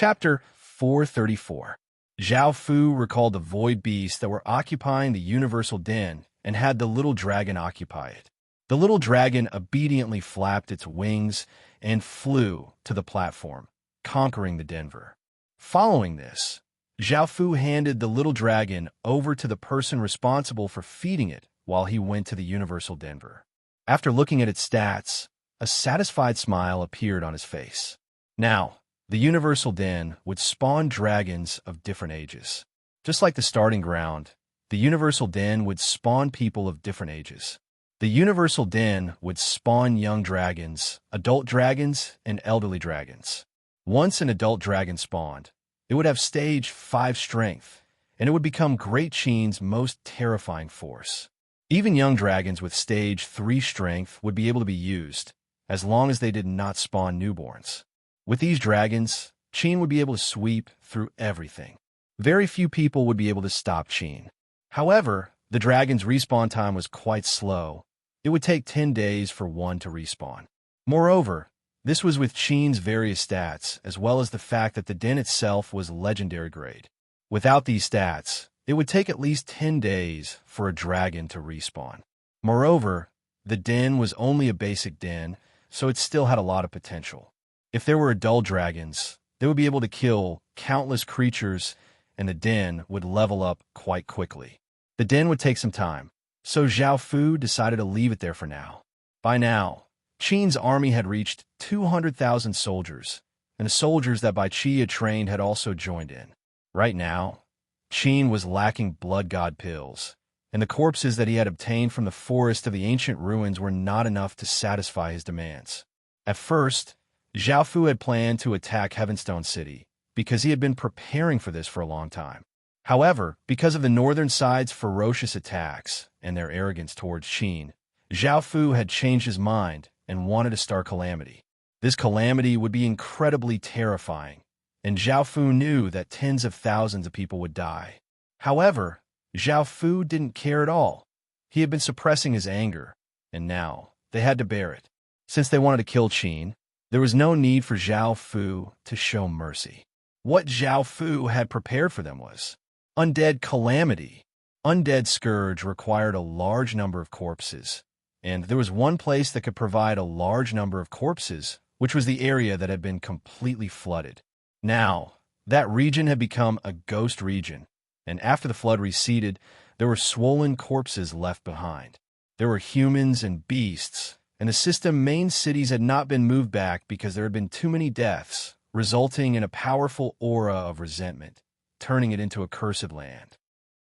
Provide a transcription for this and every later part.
Chapter 434. Zhao Fu recalled the void beasts that were occupying the universal den and had the little dragon occupy it. The little dragon obediently flapped its wings and flew to the platform, conquering the Denver. Following this, Zhao Fu handed the little dragon over to the person responsible for feeding it while he went to the universal Denver. After looking at its stats, a satisfied smile appeared on his face. Now, the universal den would spawn dragons of different ages. Just like the starting ground, the universal den would spawn people of different ages. The universal den would spawn young dragons, adult dragons, and elderly dragons. Once an adult dragon spawned, it would have stage 5 strength, and it would become Great Qin's most terrifying force. Even young dragons with stage 3 strength would be able to be used, as long as they did not spawn newborns. With these dragons, Qin would be able to sweep through everything. Very few people would be able to stop Qin. However, the dragon's respawn time was quite slow. It would take 10 days for one to respawn. Moreover, this was with Qin's various stats, as well as the fact that the den itself was legendary grade. Without these stats, it would take at least 10 days for a dragon to respawn. Moreover, the den was only a basic den, so it still had a lot of potential. If there were adult dragons, they would be able to kill countless creatures, and the den would level up quite quickly. The den would take some time, so Zhao Fu decided to leave it there for now. By now, Qin's army had reached 200,000 soldiers, and the soldiers that Bai Qi had trained had also joined in. Right now, Qin was lacking blood god pills, and the corpses that he had obtained from the forest of the ancient ruins were not enough to satisfy his demands. At first, Zhao Fu had planned to attack Heavenstone City, because he had been preparing for this for a long time. However, because of the northern side's ferocious attacks and their arrogance towards Qin, Zhao Fu had changed his mind and wanted to start Calamity. This calamity would be incredibly terrifying, and Zhao Fu knew that tens of thousands of people would die. However, Zhao Fu didn't care at all. He had been suppressing his anger, and now they had to bear it. Since they wanted to kill Qin, there was no need for Zhao Fu to show mercy. What Zhao Fu had prepared for them was Undead Calamity. Undead Scourge required a large number of corpses, and there was one place that could provide a large number of corpses, which was the area that had been completely flooded. Now, that region had become a ghost region, and after the flood receded, there were swollen corpses left behind. There were humans and beasts, and the system's main cities had not been moved back because there had been too many deaths, resulting in a powerful aura of resentment, turning it into a cursed land.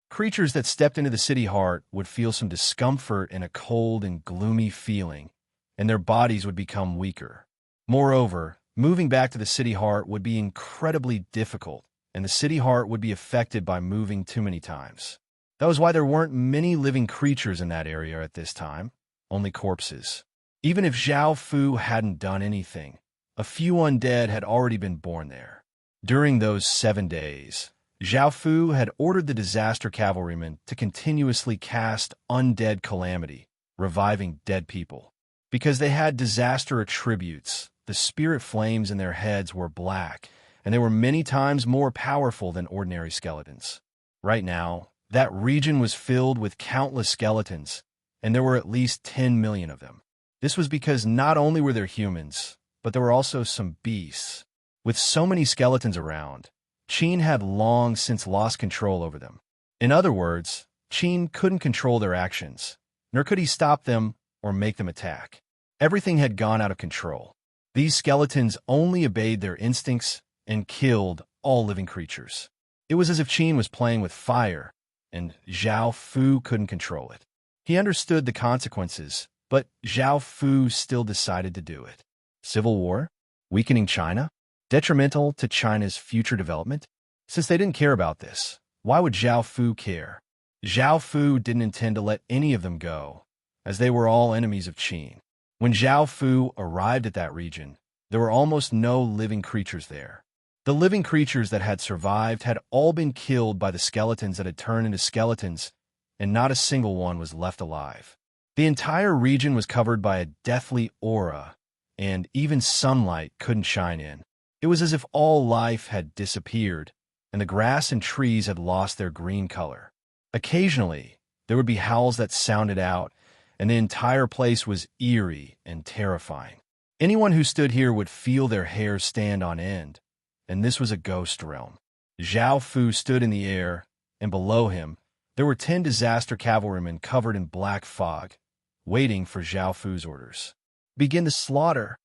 Creatures that stepped into the city heart would feel some discomfort and a cold and gloomy feeling, and their bodies would become weaker. Moreover, moving back to the city heart would be incredibly difficult, and the city heart would be affected by moving too many times. That was why there weren't many living creatures in that area at this time, only corpses. Even if Zhao Fu hadn't done anything, a few undead had already been born there. During those 7 days, Zhao Fu had ordered the disaster cavalrymen to continuously cast Undead Calamity, reviving dead people. Because they had disaster attributes, the spirit flames in their heads were black, and they were many times more powerful than ordinary skeletons. Right now, that region was filled with countless skeletons, and there were at least 10 million of them. This was because not only were there humans, but there were also some beasts. With so many skeletons around, Qin had long since lost control over them. In other words, Qin couldn't control their actions, nor could he stop them or make them attack. Everything had gone out of control. These skeletons only obeyed their instincts and killed all living creatures. It was as if Qin was playing with fire, and Zhao Fu couldn't control it. He understood the consequences, but Zhao Fu still decided to do it. Civil war? Weakening China? Detrimental to China's future development? Since they didn't care about this, why would Zhao Fu care? Zhao Fu didn't intend to let any of them go, as they were all enemies of Qin. When Zhao Fu arrived at that region, there were almost no living creatures there. The living creatures that had survived had all been killed by the skeletons that had turned into skeletons, and not a single one was left alive. The entire region was covered by a deathly aura, and even sunlight couldn't shine in. It was as if all life had disappeared, and the grass and trees had lost their green color. Occasionally, there would be howls that sounded out, and the entire place was eerie and terrifying. Anyone who stood here would feel their hair stand on end, and this was a ghost realm. Zhao Fu stood in the air, and below him, there were 10 disaster cavalrymen covered in black fog, waiting for Zhao Fu's orders. Begin the slaughter.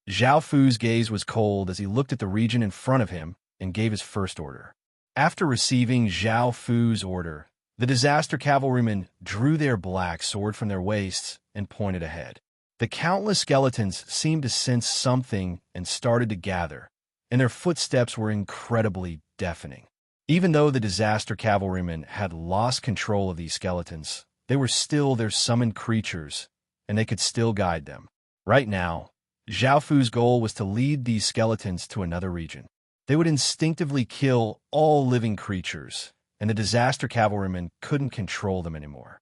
Zhao Fu's gaze was cold as he looked at the region in front of him and gave his first order. After receiving Zhao Fu's order, the disaster cavalrymen drew their black sword from their waists and pointed ahead. The countless skeletons seemed to sense something and started to gather, and their footsteps were incredibly deafening. Even though the disaster cavalrymen had lost control of these skeletons, they were still their summoned creatures, and they could still guide them. Right now, Zhao Fu's goal was to lead these skeletons to another region. They would instinctively kill all living creatures, and the disaster cavalrymen couldn't control them anymore.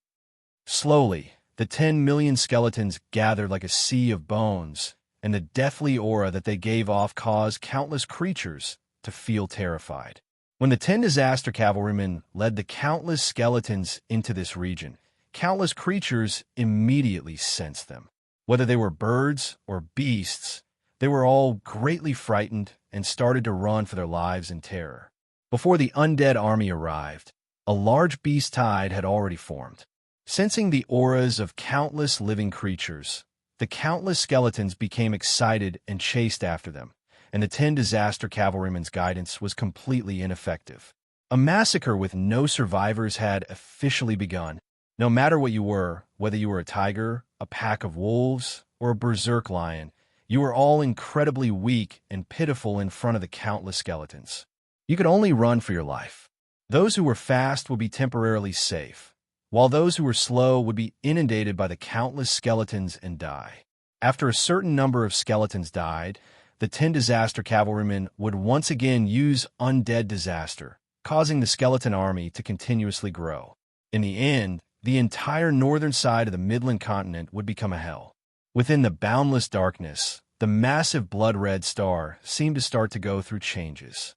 Slowly, the 10 million skeletons gathered like a sea of bones, and the deathly aura that they gave off caused countless creatures to feel terrified. When the 10 disaster cavalrymen led the countless skeletons into this region, countless creatures immediately sensed them. Whether they were birds or beasts, they were all greatly frightened and started to run for their lives in terror. Before the undead army arrived, a large beast tide had already formed. Sensing the auras of countless living creatures, the countless skeletons became excited and chased after them, and the 10 disaster cavalrymen's guidance was completely ineffective. A massacre with no survivors had officially begun. No matter what you were, whether you were a tiger, a pack of wolves, or a berserk lion, you were all incredibly weak and pitiful in front of the countless skeletons. You could only run for your life. Those who were fast would be temporarily safe, while those who were slow would be inundated by the countless skeletons and die. After a certain number of skeletons died, the 10 disaster cavalrymen would once again use undead disaster, causing the skeleton army to continuously grow. In the end, the entire northern side of the Midland continent would become a hell. Within the boundless darkness, the massive blood-red star seemed to start to go through changes.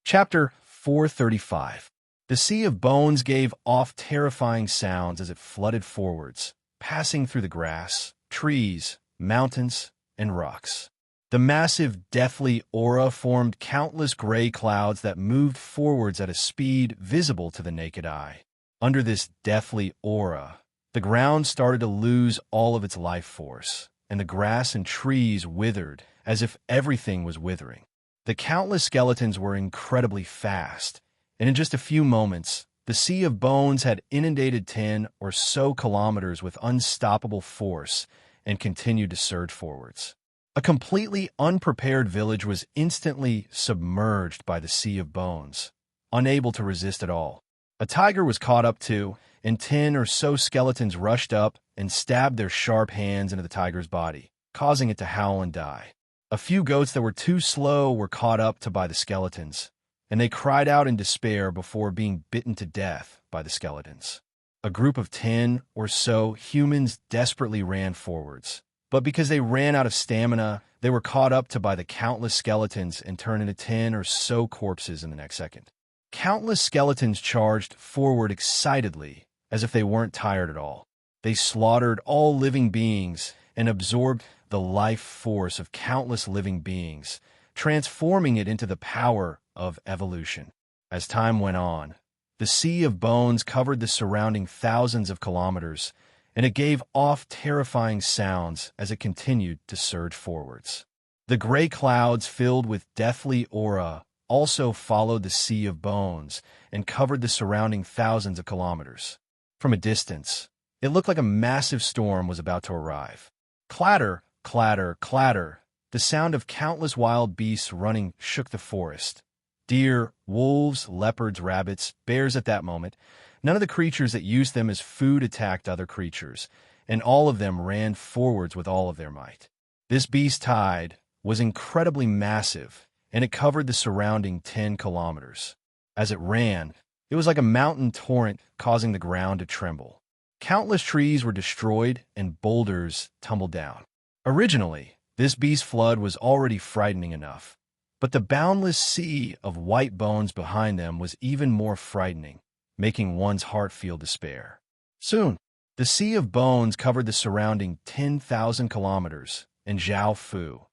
Chapter 435. The Sea of Bones gave off terrifying sounds as it flooded forwards, passing through the grass, trees, mountains, and rocks. The massive, deathly aura formed countless gray clouds that moved forwards at a speed visible to the naked eye. Under this deathly aura, the ground started to lose all of its life force, and the grass and trees withered as if everything was withering. The countless skeletons were incredibly fast, and in just a few moments, the Sea of Bones had inundated 10 or so kilometers with unstoppable force and continued to surge forwards. A completely unprepared village was instantly submerged by the Sea of Bones, unable to resist at all. A tiger was caught up too, and 10 or so skeletons rushed up and stabbed their sharp hands into the tiger's body, causing it to howl and die. A few goats that were too slow were caught up to by the skeletons, and they cried out in despair before being bitten to death by the skeletons. A group of 10 or so humans desperately ran forwards, but because they ran out of stamina, they were caught up to by the countless skeletons and turned into 10 or so corpses in the next second. Countless skeletons charged forward excitedly, as if they weren't tired at all. They slaughtered all living beings and absorbed the life force of countless living beings, transforming it into the power of evolution. As time went on, the Sea of Bones covered the surrounding thousands of kilometers, and it gave off terrifying sounds as it continued to surge forwards. The gray clouds filled with deathly aura also followed the Sea of Bones and covered the surrounding thousands of kilometers. From a distance, it looked like a massive storm was about to arrive. Clatter, clatter, clatter. The sound of countless wild beasts running shook the forest. Deer, wolves, leopards, rabbits, bears at that moment. None of the creatures that used them as food attacked other creatures, and all of them ran forwards with all of their might. This beast tide was incredibly massive, and it covered the surrounding 10 kilometers. As it ran, it was like a mountain torrent causing the ground to tremble. Countless trees were destroyed and boulders tumbled down. Originally, This beast flood was already frightening enough, but the boundless sea of white bones behind them was even more frightening, making one's heart feel despair. Soon, the sea of bones covered the surrounding 10,000 kilometers, and Zhao Fu,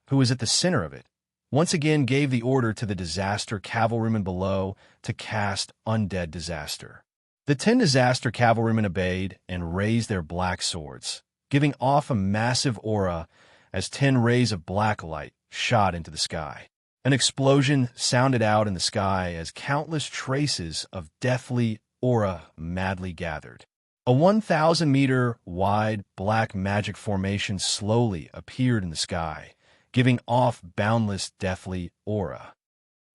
who was at the center of it, once again gave the order to the disaster cavalrymen below to cast undead disaster. The 10 disaster cavalrymen obeyed and raised their black swords, giving off a massive aura as 10 rays of black light shot into the sky. An explosion sounded out in the sky as countless traces of deathly aura madly gathered. A 1,000-meter wide black magic formation slowly appeared in the sky, giving off boundless deathly aura.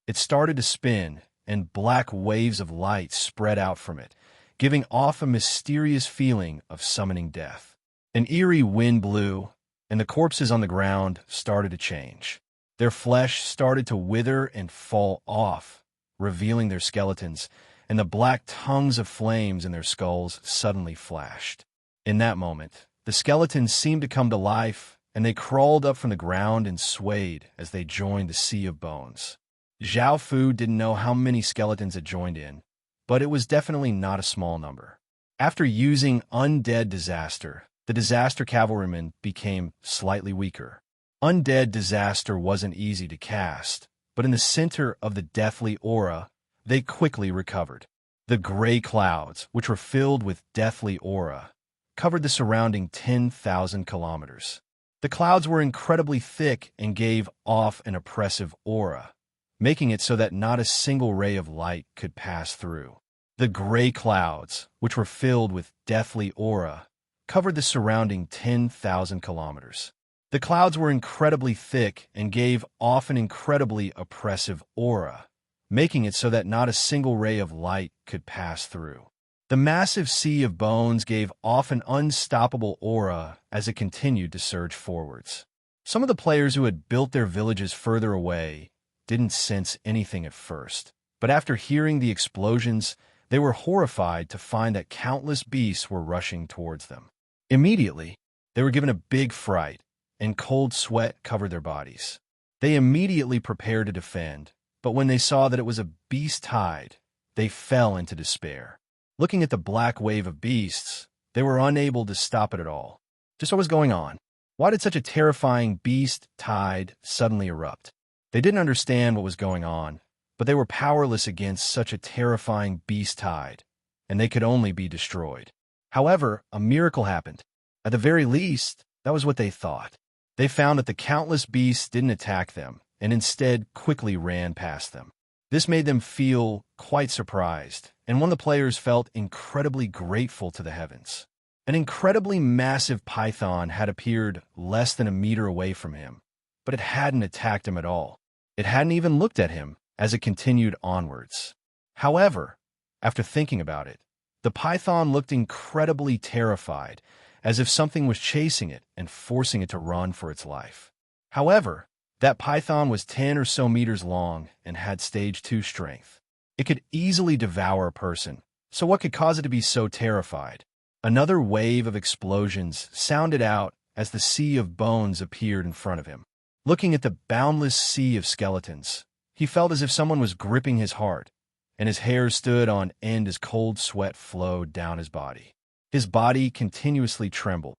It started to spin, and black waves of light spread out from it, giving off a mysterious feeling of summoning death. An eerie wind blew, and the corpses on the ground started to change. Their flesh started to wither and fall off, revealing their skeletons, and the black tongues of flames in their skulls suddenly flashed. In that moment, the skeletons seemed to come to life, and they crawled up from the ground and swayed as they joined the sea of bones. Zhao Fu didn't know how many skeletons had joined in, but it was definitely not a small number. After using Undead Disaster, the disaster cavalrymen became slightly weaker. Undead Disaster wasn't easy to cast, but in the center of the deathly aura, they quickly recovered. The gray clouds, which were filled with deathly aura, covered the surrounding 10,000 kilometers. The clouds were incredibly thick and gave off an oppressive aura, making it so that not a single ray of light could pass through. The gray clouds, which were filled with deathly aura, covered the surrounding 10,000 kilometers. The clouds were incredibly thick and gave off an incredibly oppressive aura, making it so that not a single ray of light could pass through. The massive sea of bones gave off an unstoppable aura as it continued to surge forwards. Some of the players who had built their villages further away didn't sense anything at first, but after hearing the explosions, they were horrified to find that countless beasts were rushing towards them. Immediately, they were given a big fright, and cold sweat covered their bodies. They immediately prepared to defend, but when they saw that it was a beast tide, they fell into despair. Looking at the black wave of beasts, they were unable to stop it at all. Just what was going on? Why did such a terrifying beast tide suddenly erupt? They didn't understand what was going on, but they were powerless against such a terrifying beast tide, and they could only be destroyed. However, a miracle happened. At the very least, that was what they thought. They found that the countless beasts didn't attack them, and instead quickly ran past them. This made them feel quite surprised, and one of the players felt incredibly grateful to the heavens. An incredibly massive python had appeared less than a meter away from him, but it hadn't attacked him at all. It hadn't even looked at him as it continued onwards. However, after thinking about it, the python looked incredibly terrified, as if something was chasing it and forcing it to run for its life. However, that python was 10 or so meters long and had stage 2 strength. It could easily devour a person, so what could cause it to be so terrified? Another wave of explosions sounded out as the sea of bones appeared in front of him. Looking at the boundless sea of skeletons, he felt as if someone was gripping his heart, and his hair stood on end as cold sweat flowed down his body. His body continuously trembled.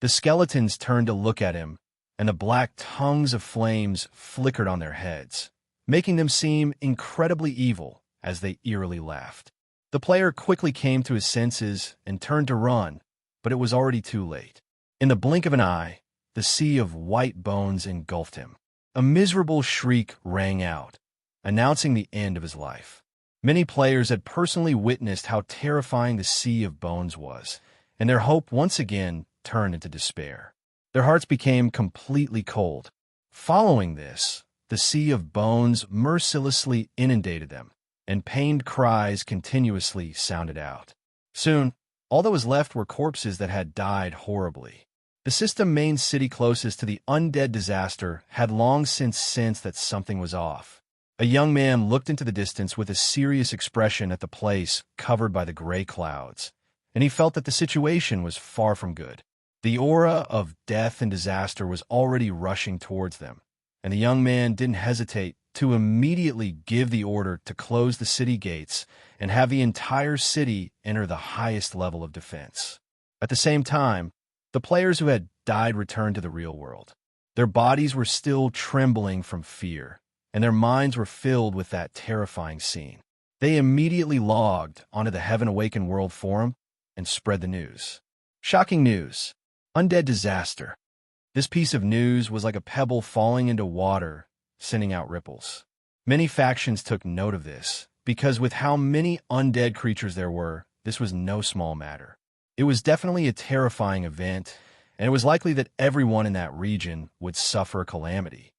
The skeletons turned to look at him, and the black tongues of flames flickered on their heads, making them seem incredibly evil as they eerily laughed. The player quickly came to his senses and turned to run, but it was already too late. In the blink of an eye, the sea of white bones engulfed him. A miserable shriek rang out, announcing the end of his life. Many players had personally witnessed how terrifying the sea of bones was, and their hope once again turned into despair. Their hearts became completely cold. Following this, the sea of bones mercilessly inundated them, and pained cries continuously sounded out. Soon, all that was left were corpses that had died horribly. The system main city closest to the undead disaster had long since sensed that something was off. A young man looked into the distance with a serious expression at the place covered by the gray clouds, and he felt that the situation was far from good. The aura of death and disaster was already rushing towards them, and the young man didn't hesitate to immediately give the order to close the city gates and have the entire city enter the highest level of defense. At the same time, the players who had died returned to the real world. Their bodies were still trembling from fear, and their minds were filled with that terrifying scene. They immediately logged onto the Heaven Awakened World Forum and spread the news. Shocking news. Undead disaster. This piece of news was like a pebble falling into water, sending out ripples. Many factions took note of this, because with how many undead creatures there were, this was no small matter. It was definitely a terrifying event, and it was likely that everyone in that region would suffer calamity.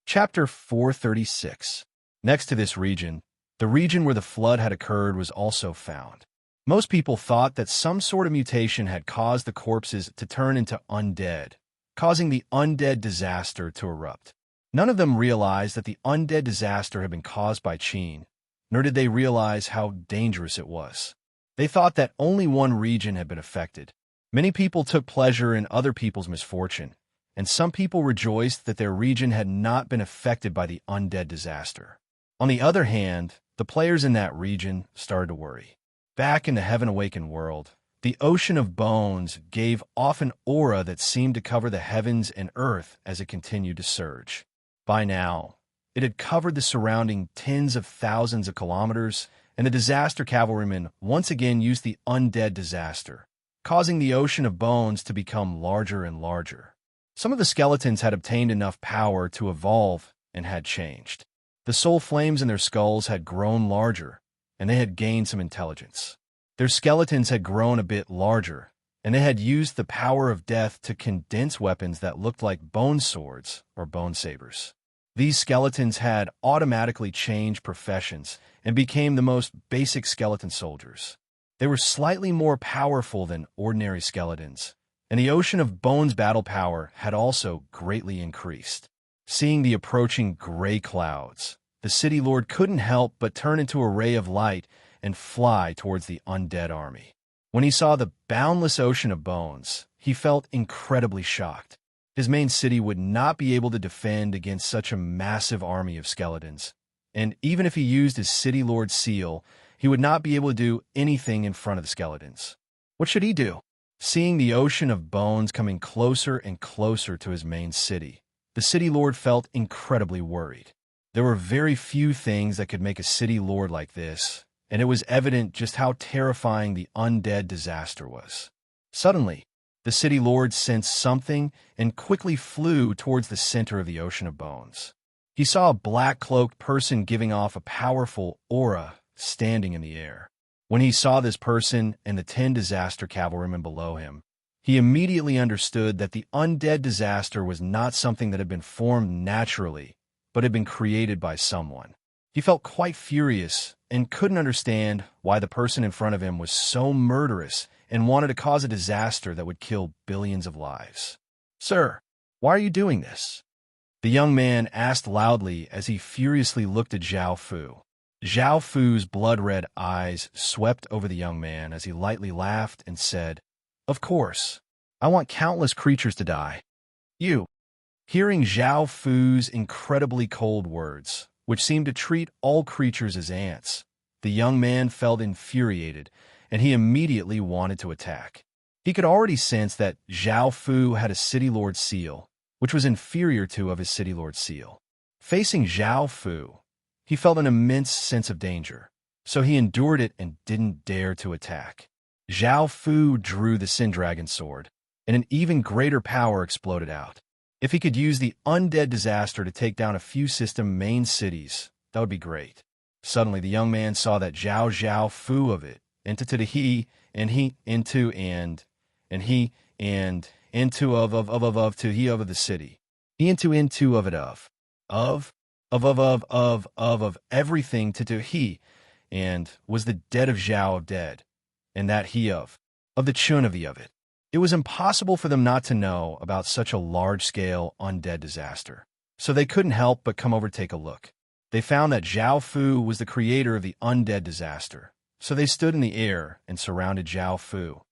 Chapter 436. Next to this region, the region where the flood had occurred was also found. Most people thought that some sort of mutation had caused the corpses to turn into undead, causing the undead disaster to erupt. None of them realized that the undead disaster had been caused by Qin, nor did they realize how dangerous it was. They thought that only one region had been affected. Many people took pleasure in other people's misfortune, and some people rejoiced that their region had not been affected by the undead disaster. On the other hand, the players in that region started to worry. Back in the Heaven Awakened world, the ocean of bones gave off an aura that seemed to cover the heavens and earth as it continued to surge. By now, it had covered the surrounding tens of thousands of kilometers, and the disaster cavalrymen once again used the undead disaster, causing the ocean of bones to become larger and larger. Some of the skeletons had obtained enough power to evolve and had changed. The soul flames in their skulls had grown larger, and they had gained some intelligence. Their skeletons had grown a bit larger, and they had used the power of death to condense weapons that looked like bone swords or bone sabers. These skeletons had automatically changed professions and became the most basic skeleton soldiers. They were slightly more powerful than ordinary skeletons, and the ocean of bones battle power had also greatly increased. Seeing the approaching gray clouds, the city lord couldn't help but turn into a ray of light and fly towards the undead army. When he saw the boundless ocean of bones, he felt incredibly shocked. His main city would not be able to defend against such a massive army of skeletons, and even if he used his city lord's seal, he would not be able to do anything in front of the skeletons. What should he do? Seeing the ocean of bones coming closer and closer to his main city, the city lord felt incredibly worried. There were very few things that could make a city lord like this, and it was evident just how terrifying the undead disaster was. Suddenly, the city lord sensed something and quickly flew towards the center of the ocean of bones. He saw a black-cloaked person giving off a powerful aura standing in the air. When he saw this person and the 10 disaster cavalrymen below him, he immediately understood that the undead disaster was not something that had been formed naturally, but had been created by someone. He felt quite furious and couldn't understand why the person in front of him was so murderous and wanted to cause a disaster that would kill billions of lives. "Sir, why are you doing this?" The young man asked loudly as he furiously looked at Zhao Fu. Zhao Fu's blood-red eyes swept over the young man as he lightly laughed and said, "Of course, I want countless creatures to die." "You." Hearing Zhao Fu's incredibly cold words, which seemed to treat all creatures as ants, the young man felt infuriated, and he immediately wanted to attack. He could already sense that Zhao Fu had a City Lord seal, which was inferior to of his City Lord seal. Facing Zhao Fu, he felt an immense sense of danger, so he endured it and didn't dare to attack. Zhao Fu drew the Sin Dragon sword, and an even greater power exploded out. If he could use the undead disaster to take down a few system main cities, that would be great. Suddenly, the young man saw that Zhao Fu of it, into to the he, and he, into, and he, and into of to he of the city. He into of it of everything to he, and was the dead of Zhao of dead, and that he of the chun of the of it. It was impossible for them not to know about such a large-scale undead disaster, so they couldn't help but come over to take a look. They found that Zhao Fu was the creator of the undead disaster, so they stood in the air and surrounded Zhao Fu,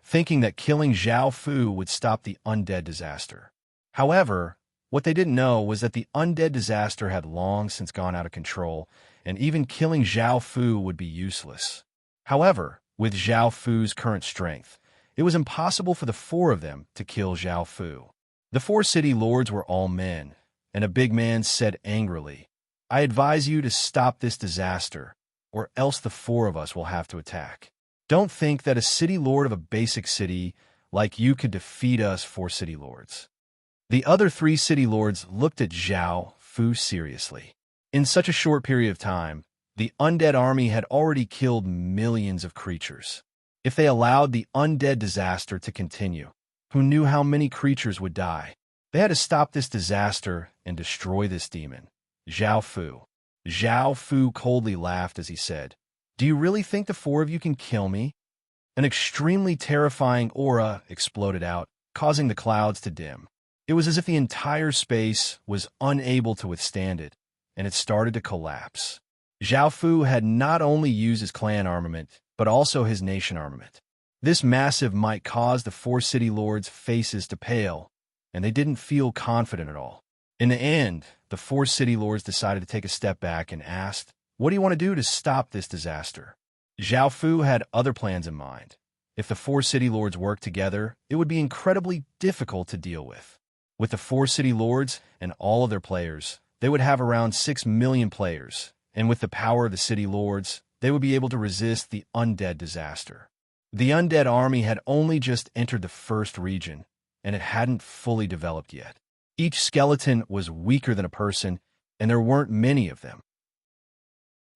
thinking that killing Zhao Fu would stop the undead disaster. However, what they didn't know was that the undead disaster had long since gone out of control, and even killing Zhao Fu would be useless. However, with Zhao Fu's current strength, it was impossible for the four of them to kill Zhao Fu. The four city lords were all men, and a big man said angrily, "I advise you to stop this disaster, or else the four of us will have to attack. Don't think that a city lord of a basic city like you could defeat us four city lords." The other three city lords looked at Zhao Fu seriously. In such a short period of time, the undead army had already killed millions of creatures. If they allowed the undead disaster to continue, who knew how many creatures would die? They had to stop this disaster and destroy this demon, Zhao Fu. Zhao Fu coldly laughed as he said, "Do you really think the four of you can kill me?" An extremely terrifying aura exploded out, causing the clouds to dim. It was as if the entire space was unable to withstand it, and it started to collapse. Zhao Fu had not only used his clan armament, but also his nation armament. This massive might caused the four city lords' faces to pale, and they didn't feel confident at all. In the end, the four city lords decided to take a step back and asked, "What do you want to do to stop this disaster?" Zhao Fu had other plans in mind. If the four city lords worked together, it would be incredibly difficult to deal with. With the four city lords and all of their players, they would have around 6 million players, and with the power of the city lords, they would be able to resist the undead disaster. The undead army had only just entered the first region, and it hadn't fully developed yet. Each skeleton was weaker than a person, and there weren't many of them.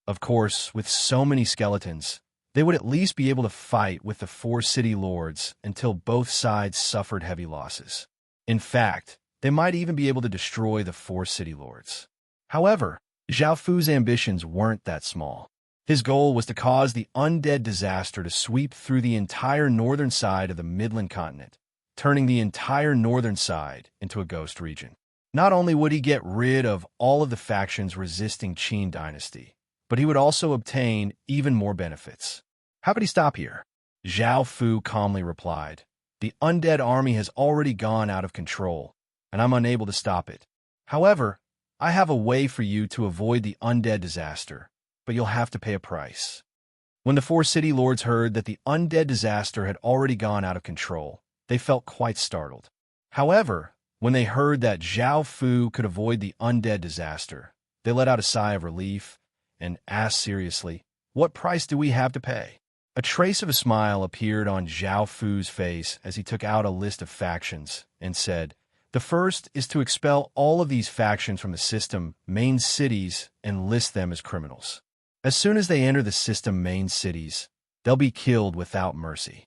Of course, with so many skeletons, they would at least be able to fight with the four city lords until both sides suffered heavy losses. In fact, they might even be able to destroy the four city lords. However, Zhao Fu's ambitions weren't that small. His goal was to cause the undead disaster to sweep through the entire northern side of the Midland continent, turning the entire northern side into a ghost region. Not only would he get rid of all of the factions resisting Qin dynasty, but he would also obtain even more benefits. How could he stop here? Zhao Fu calmly replied, "The undead army has already gone out of control, and I'm unable to stop it. However, I have a way for you to avoid the undead disaster, but you'll have to pay a price." When the four city lords heard that the undead disaster had already gone out of control, they felt quite startled. However, when they heard that Zhao Fu could avoid the undead disaster, they let out a sigh of relief and asked seriously, "What price do we have to pay?" A trace of a smile appeared on Zhao Fu's face as he took out a list of factions and said, "The first is to expel all of these factions from the system main cities and list them as criminals. As soon as they enter the system main cities, they'll be killed without mercy."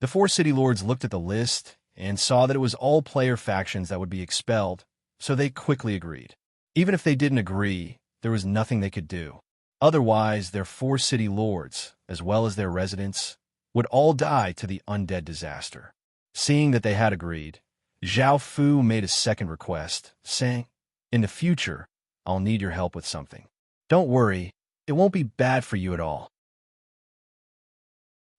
The four city lords looked at the list and saw that it was all player factions that would be expelled, so they quickly agreed. Even if they didn't agree, there was nothing they could do. Otherwise, their four city lords, as well as their residents, would all die to the undead disaster. Seeing that they had agreed, Zhao Fu made a second request, saying, "In the future, I'll need your help with something. Don't worry, it won't be bad for you at all."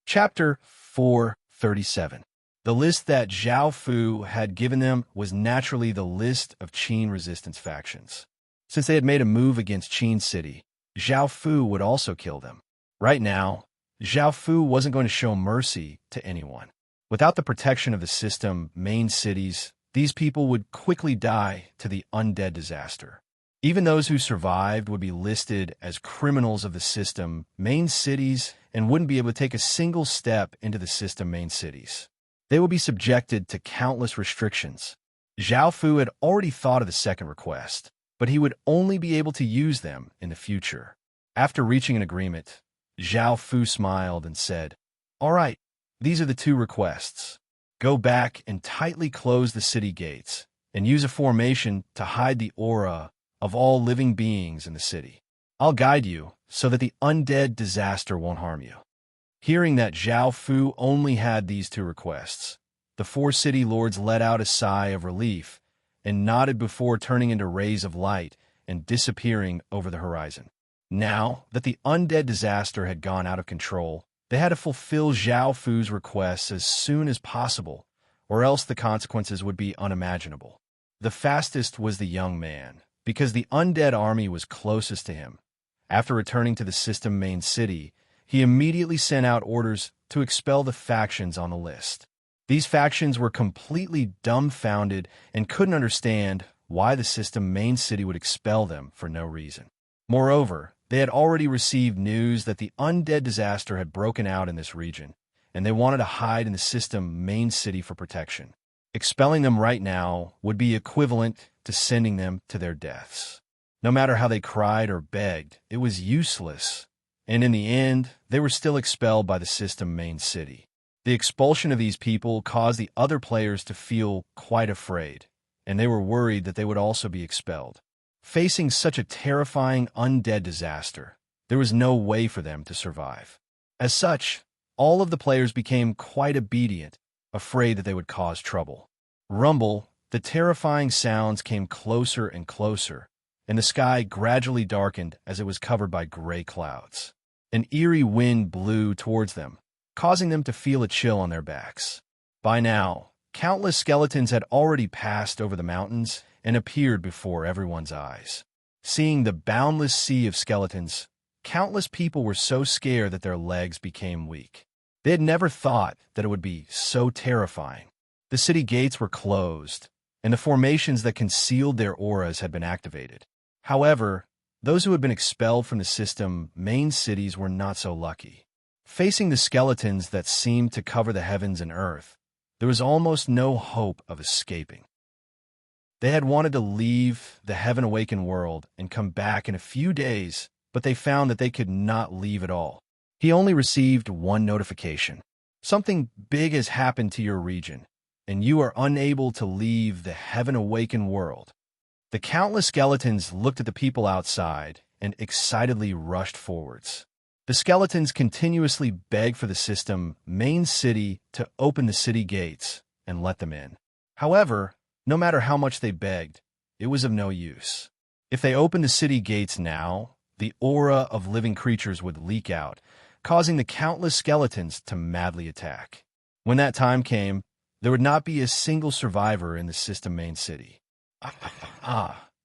Chapter 437. The list that Zhao Fu had given them was naturally the list of Qin resistance factions. Since they had made a move against Qin City, Zhao Fu would also kill them. Right now, Zhao Fu wasn't going to show mercy to anyone. Without the protection of the system main cities, these people would quickly die to the undead disaster. Even those who survived would be listed as criminals of the system main cities and wouldn't be able to take a single step into the system main cities. They would be subjected to countless restrictions. Zhao Fu had already thought of the second request, but he would only be able to use them in the future. After reaching an agreement, Zhao Fu smiled and said, "All right, these are the two requests. Go back and tightly close the city gates, and use a formation to hide the aura of all living beings in the city. I'll guide you so that the undead disaster won't harm you." Hearing that Zhao Fu only had these two requests, the four city lords let out a sigh of relief and nodded before turning into rays of light and disappearing over the horizon. Now that the undead disaster had gone out of control, They had to fulfill Zhao Fu's requests as soon as possible, or else the consequences would be unimaginable. The fastest was the young man, because the undead army was closest to him. After returning to the system main city, he immediately sent out orders to expel the factions on the list. These factions were completely dumbfounded and couldn't understand why the system main city would expel them for no reason. Moreover, they had already received news that the undead disaster had broken out in this region, and they wanted to hide in the system main city for protection. Expelling them right now would be equivalent to sending them to their deaths. No matter how they cried or begged, it was useless, and in the end, they were still expelled by the system main city. The expulsion of these people caused the other players to feel quite afraid, and they were worried that they would also be expelled. Facing such a terrifying undead disaster, there was no way for them to survive. As such, all of the players became quite obedient, afraid that they would cause trouble. Rumble, the terrifying sounds came closer and closer, and the sky gradually darkened as it was covered by gray clouds. An eerie wind blew towards them, causing them to feel a chill on their backs. By now, countless skeletons had already passed over the mountains and appeared before everyone's eyes. Seeing the boundless sea of skeletons, countless people were so scared that their legs became weak. They had never thought that it would be so terrifying. The city gates were closed, and the formations that concealed their auras had been activated. However, those who had been expelled from the system main cities were not so lucky. Facing the skeletons that seemed to cover the heavens and earth, there was almost no hope of escaping. They had wanted to leave the heaven-awakened world and come back in a few days, but they found that they could not leave at all. He only received one notification. Something big has happened to your region, and you are unable to leave the heaven-awakened world. The countless skeletons looked at the people outside and excitedly rushed forwards. The skeletons continuously begged for the system main city to open the city gates and let them in. However, no matter how much they begged, it was of no use. If they opened the city gates now, the aura of living creatures would leak out, causing the countless skeletons to madly attack. When that time came, there would not be a single survivor in the system main city.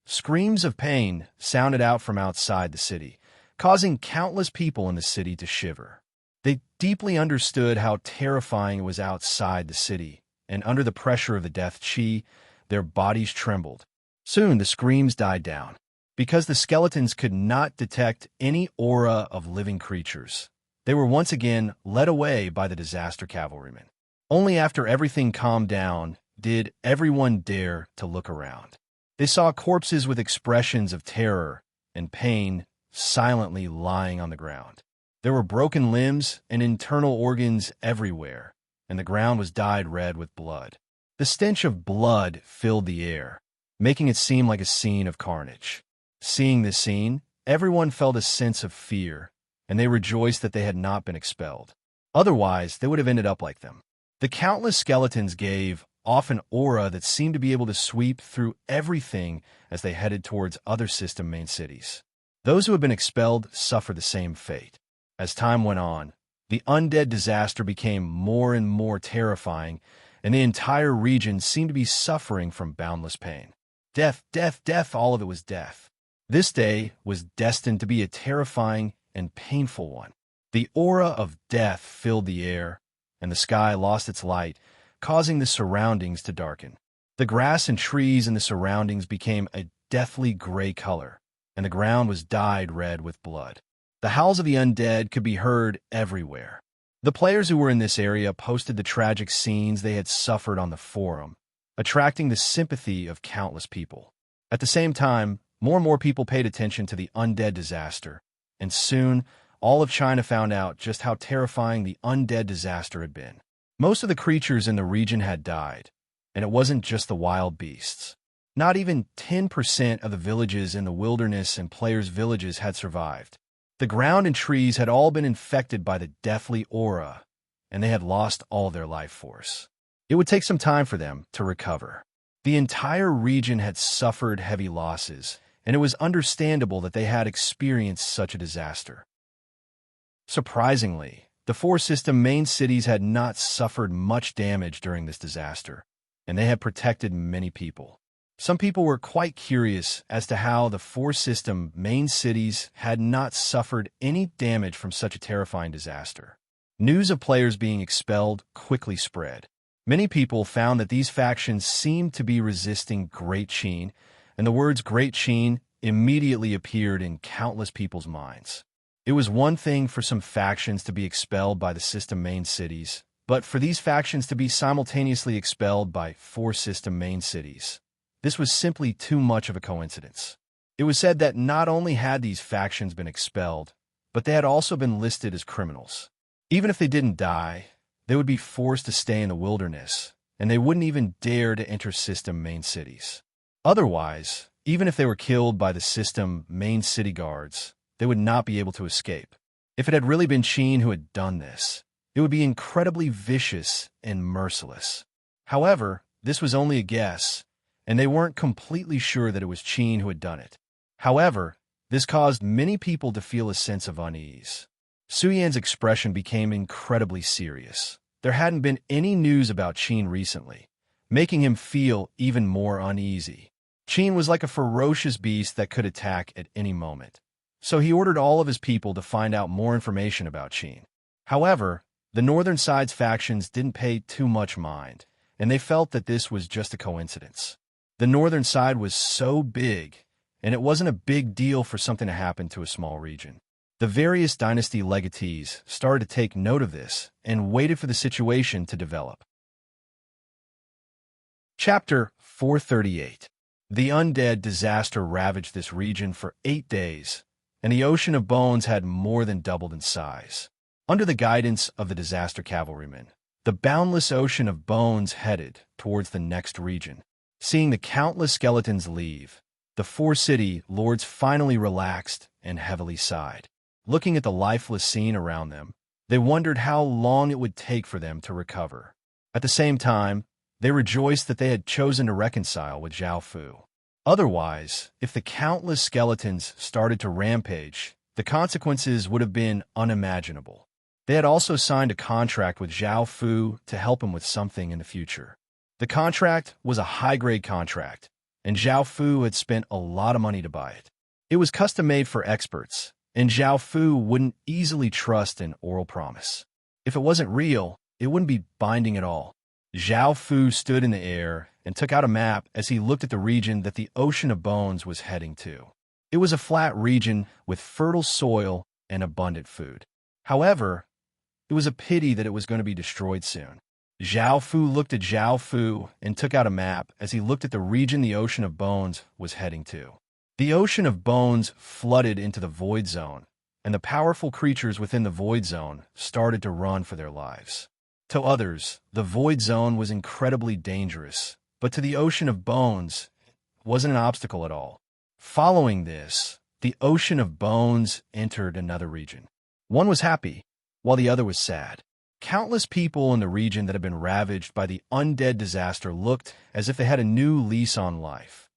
Screams of pain sounded out from outside the city, causing countless people in the city to shiver. They deeply understood how terrifying it was outside the city, and under the pressure of the death chi, their bodies trembled. Soon the screams died down, because the skeletons could not detect any aura of living creatures. They were once again led away by the disaster cavalrymen. Only after everything calmed down did everyone dare to look around. They saw corpses with expressions of terror and pain silently lying on the ground. There were broken limbs and internal organs everywhere, and the ground was dyed red with blood. The stench of blood filled the air, making it seem like a scene of carnage. Seeing this scene, everyone felt a sense of fear, and they rejoiced that they had not been expelled. Otherwise, they would have ended up like them. The countless skeletons gave off an aura that seemed to be able to sweep through everything as they headed towards other system main cities. Those who had been expelled suffered the same fate. As time went on, the undead disaster became more and more terrifying, and the entire region seemed to be suffering from boundless pain. Death, death, death, all of it was death. This day was destined to be a terrifying and painful one. The aura of death filled the air, and the sky lost its light, causing the surroundings to darken. The grass and trees in the surroundings became a deathly gray color, and the ground was dyed red with blood. The howls of the undead could be heard everywhere. The players who were in this area posted the tragic scenes they had suffered on the forum, attracting the sympathy of countless people. At the same time, more and more people paid attention to the undead disaster, and soon all of China found out just how terrifying the undead disaster had been. Most of the creatures in the region had died, and it wasn't just the wild beasts. Not even 10% of the villages in the wilderness and players' villages had survived. The ground and trees had all been infected by the deathly aura, and they had lost all their life force. It would take some time for them to recover. The entire region had suffered heavy losses, and it was understandable that they had experienced such a disaster. Surprisingly, The four system main cities had not suffered much damage during this disaster, and they had protected many people. Some people were quite curious as to how the four system main cities had not suffered any damage from such a terrifying disaster. News of players being expelled quickly spread. Many people found that these factions seemed to be resisting Great Qin, and the words Great Qin immediately appeared in countless people's minds. It was one thing for some factions to be expelled by the system main cities, but for these factions to be simultaneously expelled by four system main cities, this was simply too much of a coincidence. It was said that not only had these factions been expelled, but they had also been listed as criminals. Even if they didn't die, they would be forced to stay in the wilderness, and they wouldn't even dare to enter system main cities. Otherwise, even if they were killed by the system main city guards, they would not be able to escape. If it had really been Qin who had done this, it would be incredibly vicious and merciless. However, this was only a guess, and they weren't completely sure that it was Qin who had done it. However, this caused many people to feel a sense of unease. Suyan's expression became incredibly serious. There hadn't been any news about Qin recently, making him feel even more uneasy. Qin was like a ferocious beast that could attack at any moment. So he ordered all of his people to find out more information about Qin. However, the Northern Side's factions didn't pay too much mind, and they felt that this was just a coincidence. The Northern Side was so big, and it wasn't a big deal for something to happen to a small region. The various dynasty legatees started to take note of this and waited for the situation to develop. Chapter 438. The undead disaster ravaged this region for 8 days, and the Ocean of Bones had more than doubled in size. Under the guidance of the disaster cavalrymen, the boundless Ocean of Bones headed towards the next region. Seeing the countless skeletons leave, the four-city lords finally relaxed and heavily sighed. Looking at the lifeless scene around them, they wondered how long it would take for them to recover. At the same time, they rejoiced that they had chosen to reconcile with Zhao Fu. Otherwise, if the countless skeletons started to rampage, the consequences would have been unimaginable. They had also signed a contract with Zhao Fu to help him with something in the future. The contract was a high-grade contract, and Zhao Fu had spent a lot of money to buy it. It was custom-made for experts, and Zhao Fu wouldn't easily trust an oral promise. If it wasn't real, it wouldn't be binding at all. Zhao Fu stood in the air and took out a map as he looked at the region that the Ocean of Bones was heading to. It was a flat region with fertile soil and abundant food. However, it was a pity that it was going to be destroyed soon. Zhao Fu looked at Zhao Fu and took out a map as he looked at the region the Ocean of Bones was heading to. The Ocean of Bones flooded into the Void Zone, and the powerful creatures within the Void Zone started to run for their lives. To others, the Void Zone was incredibly dangerous, but to the Ocean of Bones, it wasn't an obstacle at all. Following this, the Ocean of Bones entered another region. One was happy, while the other was sad. Countless people in the region that had been ravaged by the undead disaster looked as if they had a new lease on life.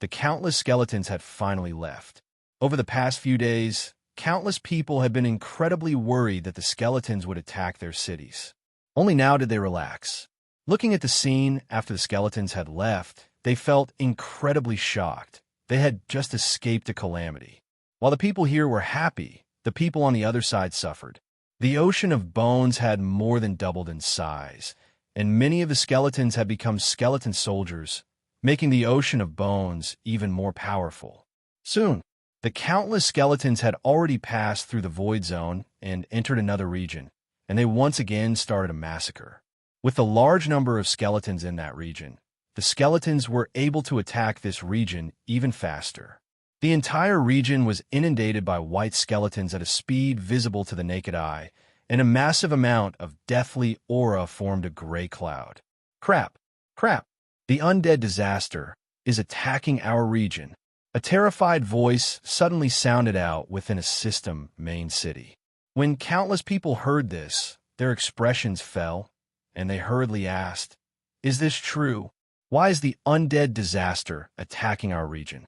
The countless skeletons had finally left. Over the past few days, countless people had been incredibly worried that the skeletons would attack their cities. Only now did they relax. Looking at the scene after the skeletons had left, they felt incredibly shocked. They had just escaped a calamity. While the people here were happy, the people on the other side suffered. The Ocean of Bones had more than doubled in size, and many of the skeletons had become skeleton soldiers, making the Ocean of Bones even more powerful. Soon, the countless skeletons had already passed through the Void Zone and entered another region, and they once again started a massacre. With the large number of skeletons in that region, the skeletons were able to attack this region even faster. The entire region was inundated by white skeletons at a speed visible to the naked eye, and a massive amount of deathly aura formed a gray cloud. Crap! Crap! The undead disaster is attacking our region. A terrified voice suddenly sounded out within a system main city. When countless people heard this, their expressions fell, and they hurriedly asked, "Is this true? Why is the undead disaster attacking our region?"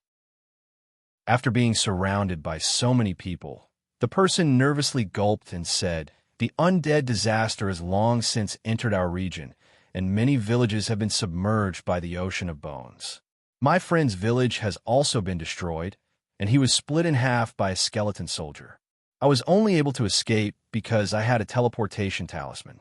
After being surrounded by so many people, the person nervously gulped and said, The undead disaster has long since entered our region, and many villages have been submerged by the ocean of bones. My friend's village has also been destroyed, and he was split in half by a skeleton soldier. I was only able to escape because I had a teleportation talisman.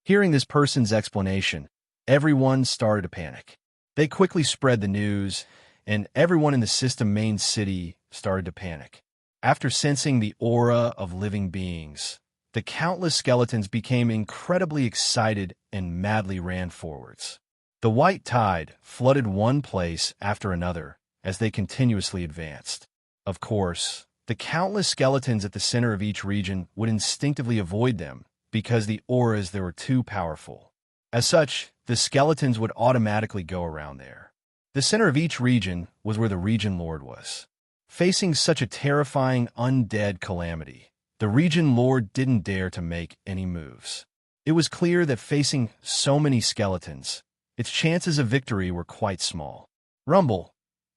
Hearing this person's explanation, everyone started to panic. They quickly spread the news, and everyone in the system main city started to panic. After sensing the aura of living beings, the countless skeletons became incredibly excited and madly ran forwards. The white tide flooded one place after another as they continuously advanced. Of course, the countless skeletons at the center of each region would instinctively avoid them because the auras there were too powerful. As such, the skeletons would automatically go around there. The center of each region was where the region lord was. Facing such a terrifying undead calamity, the region lord didn't dare to make any moves. It was clear that facing so many skeletons, its chances of victory were quite small. Rumble!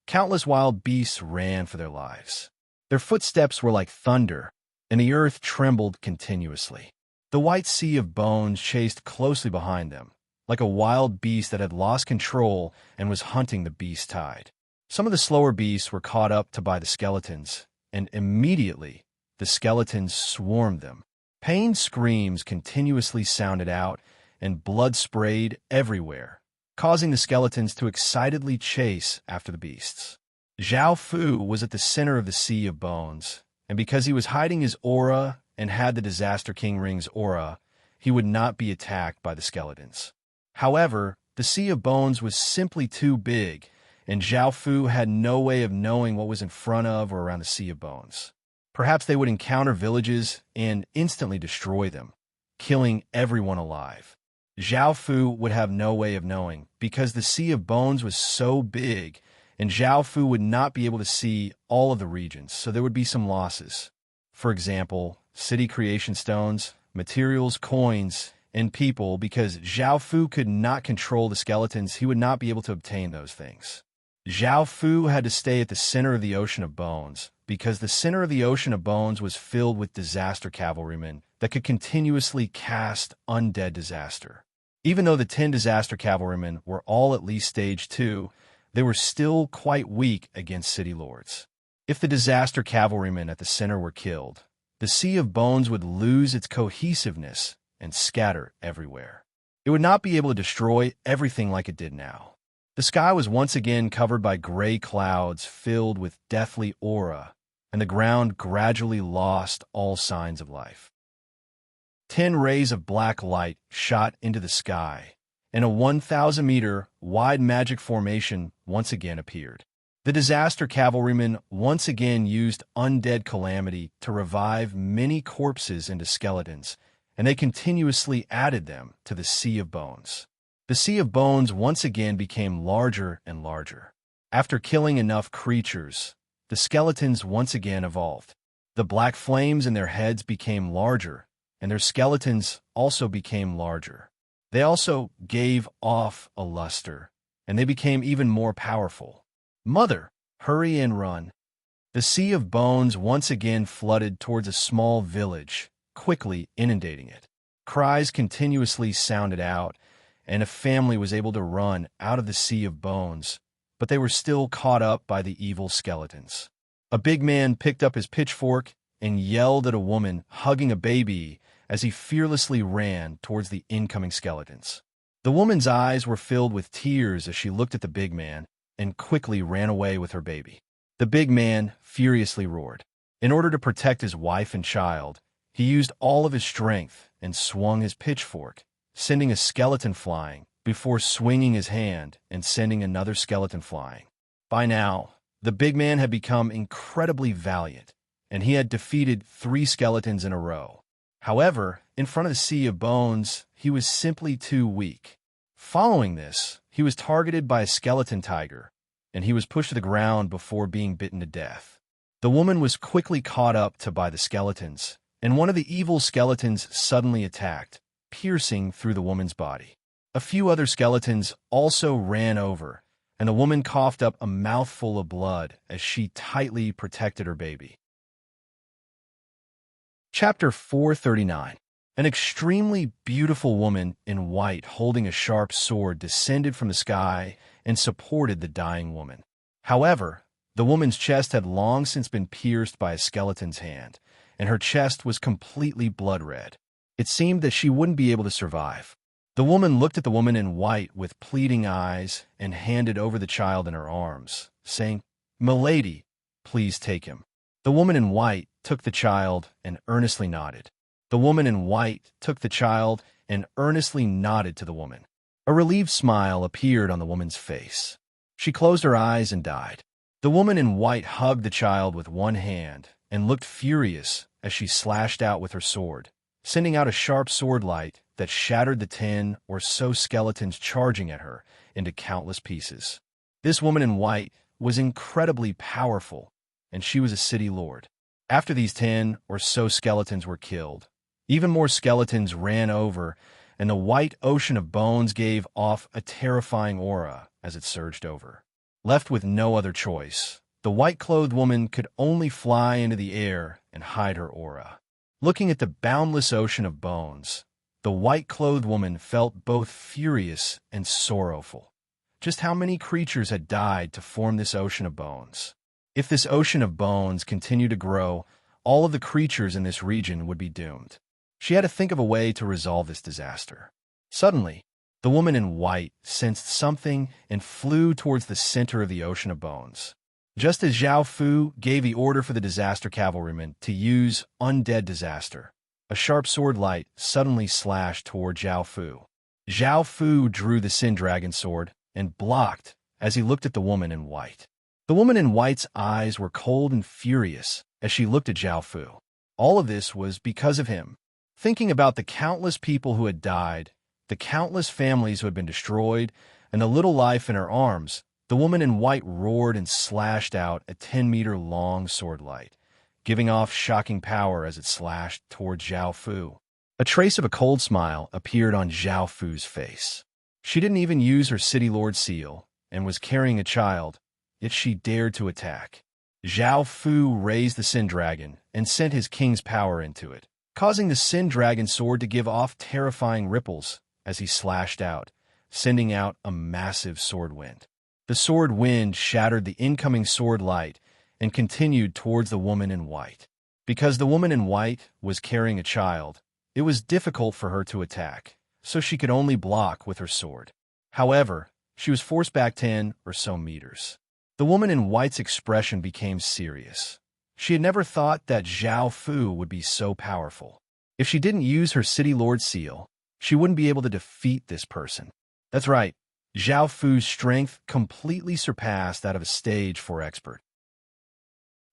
Countless wild beasts ran for their lives. Their footsteps were like thunder, and the earth trembled continuously. The white sea of bones chased closely behind them, like a wild beast that had lost control and was hunting the beast tide. Some of the slower beasts were caught up to by the skeletons, and immediately the skeletons swarmed them. Pain screams continuously sounded out, and blood sprayed everywhere, causing the skeletons to excitedly chase after the beasts. Zhao Fu was at the center of the sea of bones, and because he was hiding his aura and had the Disaster King Ring's aura, he would not be attacked by the skeletons. However, the sea of bones was simply too big, and Zhao Fu had no way of knowing what was in front of or around the sea of bones. Perhaps they would encounter villages and instantly destroy them, killing everyone alive. Zhao Fu would have no way of knowing because the sea of bones was so big, and Zhao Fu would not be able to see all of the regions, so there would be some losses. For example, city creation stones, materials, coins, and people. Because Zhao Fu could not control the skeletons, he would not be able to obtain those things. Zhao Fu had to stay at the center of the ocean of bones, because the center of the ocean of bones was filled with disaster cavalrymen that could continuously cast undead disaster. Even though the 10 disaster cavalrymen were all at least stage 2, they were still quite weak against city lords. If the disaster cavalrymen at the center were killed, the sea of bones would lose its cohesiveness and scatter everywhere. It would not be able to destroy everything like it did now. The sky was once again covered by gray clouds filled with deathly aura, and the ground gradually lost all signs of life. 10 rays of black light shot into the sky, and a 1,000-meter wide magic formation once again appeared. The disaster cavalrymen once again used undead calamity to revive many corpses into skeletons, and they continuously added them to the sea of bones. The sea of bones once again became larger and larger. After killing enough creatures, the skeletons once again evolved. The black flames in their heads became larger, and their skeletons also became larger. They also gave off a luster, and they became even more powerful. Mother, hurry and run. The sea of bones once again flooded towards a small village, quickly inundating it. Cries continuously sounded out, and a family was able to run out of the sea of bones, but they were still caught up by the evil skeletons. A big man picked up his pitchfork and yelled at a woman hugging a baby as he fearlessly ran towards the incoming skeletons. The woman's eyes were filled with tears as she looked at the big man and quickly ran away with her baby. The big man furiously roared. In order to protect his wife and child, he used all of his strength and swung his pitchfork, sending a skeleton flying before swinging his hand and sending another skeleton flying. By now, the big man had become incredibly valiant, and he had defeated 3 skeletons in a row. However, in front of the sea of bones, he was simply too weak. Following this, he was targeted by a skeleton tiger, and he was pushed to the ground before being bitten to death. The woman was quickly caught up to by the skeletons, and one of the evil skeletons suddenly attacked, piercing through the woman's body. A few other skeletons also ran over, and the woman coughed up a mouthful of blood as she tightly protected her baby. Chapter 439. An extremely beautiful woman in white holding a sharp sword descended from the sky and supported the dying woman. However, the woman's chest had long since been pierced by a skeleton's hand, and her chest was completely blood red. It seemed that she wouldn't be able to survive. The woman looked at the woman in white with pleading eyes and handed over the child in her arms, saying, "Milady, please take him." The woman in white took the child and earnestly nodded. The woman in white took the child and earnestly nodded to the woman. A relieved smile appeared on the woman's face. She closed her eyes and died. The woman in white hugged the child with one hand and looked furious as she slashed out with her sword, sending out a sharp sword light that shattered the 10 or so skeletons charging at her into countless pieces. This woman in white was incredibly powerful, and she was a city lord. After these 10 or so skeletons were killed, even more skeletons ran over, and the white ocean of bones gave off a terrifying aura as it surged over. Left with no other choice, the white-clothed woman could only fly into the air and hide her aura. Looking at the boundless ocean of bones, the white-clothed woman felt both furious and sorrowful. Just how many creatures had died to form this ocean of bones? If this ocean of bones continued to grow, all of the creatures in this region would be doomed. She had to think of a way to resolve this disaster. Suddenly, the woman in white sensed something and flew towards the center of the ocean of bones. Just as Zhao Fu gave the order for the disaster cavalrymen to use undead disaster, a sharp sword light suddenly slashed toward Zhao Fu. Zhao Fu drew the Sin Dragon sword and blocked as he looked at the woman in white. The woman in white's eyes were cold and furious as she looked at Zhao Fu. All of this was because of him. Thinking about the countless people who had died, the countless families who had been destroyed, and the little life in her arms, the woman in white roared and slashed out a 10-meter-long sword light, giving off shocking power as it slashed toward Zhao Fu. A trace of a cold smile appeared on Zhao Fu's face. She didn't even use her city lord seal and was carrying a child, yet she dared to attack. Zhao Fu raised the Sin Dragon and sent his king's power into it, causing the Sin Dragon sword to give off terrifying ripples as he slashed out, sending out a massive sword wind. The sword wind shattered the incoming sword light and continued towards the woman in white. Because the woman in white was carrying a child, it was difficult for her to attack, so she could only block with her sword. However, she was forced back 10 or so meters. The woman in white's expression became serious. She had never thought that Zhao Fu would be so powerful. If she didn't use her city lord seal, she wouldn't be able to defeat this person. That's right, Zhao Fu's strength completely surpassed that of a stage 4 expert.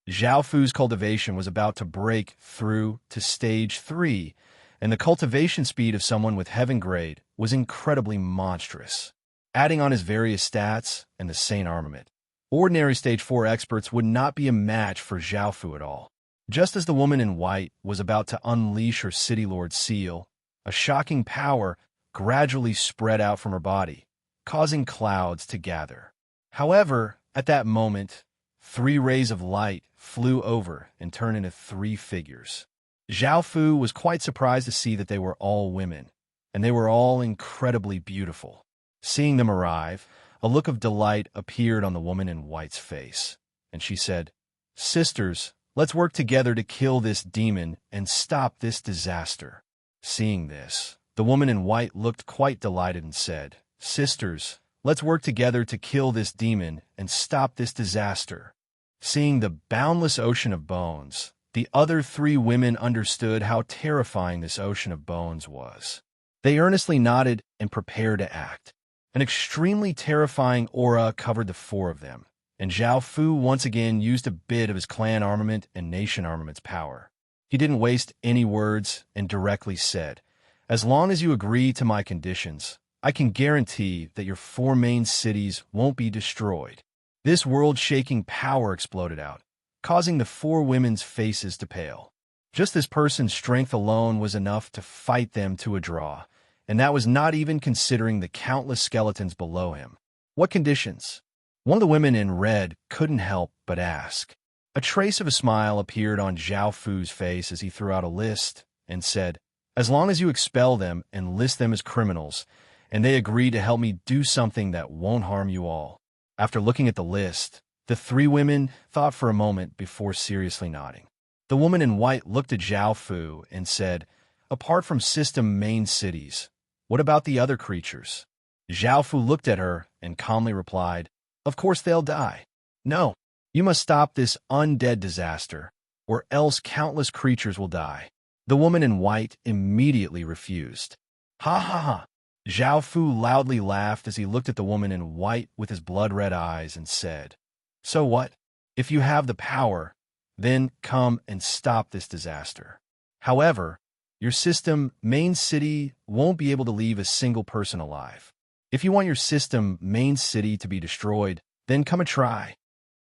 Zhao Fu's cultivation was about to break through to stage 3, and the cultivation speed of someone with heaven grade was incredibly monstrous. Adding on his various stats and the sane armament, ordinary stage 4 experts would not be a match for Zhao Fu at all. Just as the woman in white was about to unleash her city lord seal, a shocking power gradually spread out from her body, causing clouds to gather. However, at that moment, 3 rays of light flew over and turned into 3 figures. Zhao Fu was quite surprised to see that they were all women, and they were all incredibly beautiful. Seeing them arrive, a look of delight appeared on the woman in white's face, and she said, "Sisters, let's work together to kill this demon and stop this disaster." Seeing this, the woman in white looked quite delighted and said, "Sisters, let's work together to kill this demon and stop this disaster." Seeing the boundless ocean of bones, the other 3 women understood how terrifying this ocean of bones was. They earnestly nodded and prepared to act. An extremely terrifying aura covered the 4 of them, and Zhao Fu once again used a bit of his clan armament and nation armament's power. He didn't waste any words and directly said, "As long as you agree to my conditions, I can guarantee that your 4 main cities won't be destroyed." This world-shaking power exploded out, causing the 4 women's faces to pale. Just this person's strength alone was enough to fight them to a draw, and that was not even considering the countless skeletons below him. What conditions? One of the women in red couldn't help but ask. A trace of a smile appeared on Zhao Fu's face as he threw out a list and said, as long as you expel them and list them as criminals, and they agree to help me do something that won't harm you all." After looking at the list, the three women thought for a moment before seriously nodding. The woman in white looked at Zhao Fu and said, "Apart from system main cities, what about the other creatures?" Zhao Fu looked at her and calmly replied, "Of course they'll die. No, you must stop this undead disaster, or else countless creatures will die." The woman in white immediately refused. "Ha ha ha!" Zhao Fu loudly laughed as he looked at the woman in white with his blood-red eyes and said, "So what? If you have the power, then come and stop this disaster. However, your system, main city, won't be able to leave a single person alive. If you want your system, main city, to be destroyed, then come and try."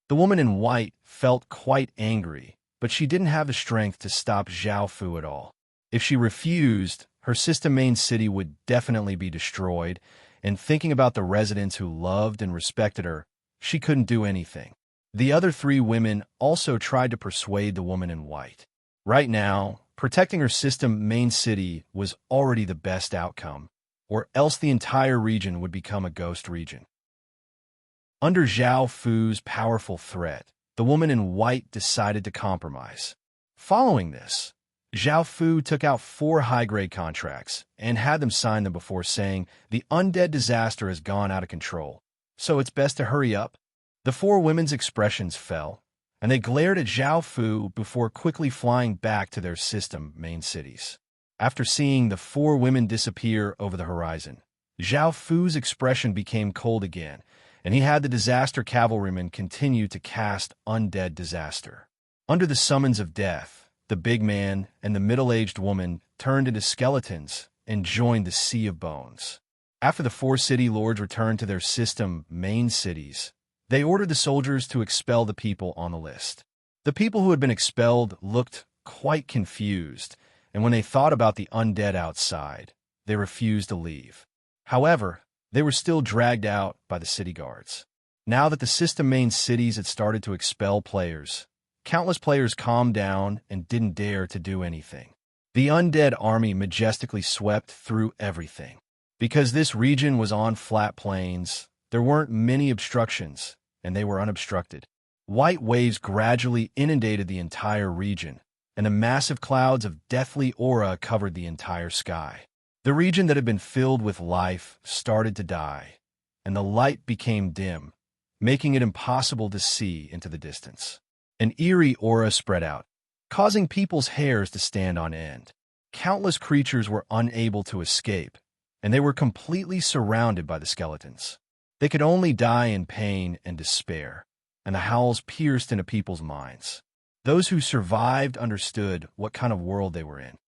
The woman in white felt quite angry, but she didn't have the strength to stop Zhao Fu at all. If she refused, her system main city would definitely be destroyed, and thinking about the residents who loved and respected her, she couldn't do anything. The other three women also tried to persuade the woman in white. Right now, protecting her system main city was already the best outcome, or else the entire region would become a ghost region. Under Zhao Fu's powerful threat, the woman in white decided to compromise. Following this, Zhao Fu took out 4 high-grade contracts and had them sign them before saying, "The undead disaster has gone out of control, so it's best to hurry up." The 4 women's expressions fell, and they glared at Zhao Fu before quickly flying back to their system main cities. After seeing the 4 women disappear over the horizon, Zhao Fu's expression became cold again, and he had the disaster cavalrymen continue to cast undead disaster. Under the summons of death, the big man and the middle-aged woman turned into skeletons and joined the sea of bones. After the 4 city lords returned to their system main cities, they ordered the soldiers to expel the people on the list. The people who had been expelled looked quite confused, and when they thought about the undead outside, they refused to leave. However, they were still dragged out by the city guards. Now that the system main cities had started to expel players, countless players calmed down and didn't dare to do anything. The undead army majestically swept through everything. Because this region was on flat plains, there weren't many obstructions, and they were unobstructed. White waves gradually inundated the entire region, and the massive clouds of deathly aura covered the entire sky. The region that had been filled with life started to die, and the light became dim, making it impossible to see into the distance. An eerie aura spread out, causing people's hairs to stand on end. Countless creatures were unable to escape, and they were completely surrounded by the skeletons. They could only die in pain and despair, and the howls pierced into people's minds. Those who survived understood what kind of world they were in.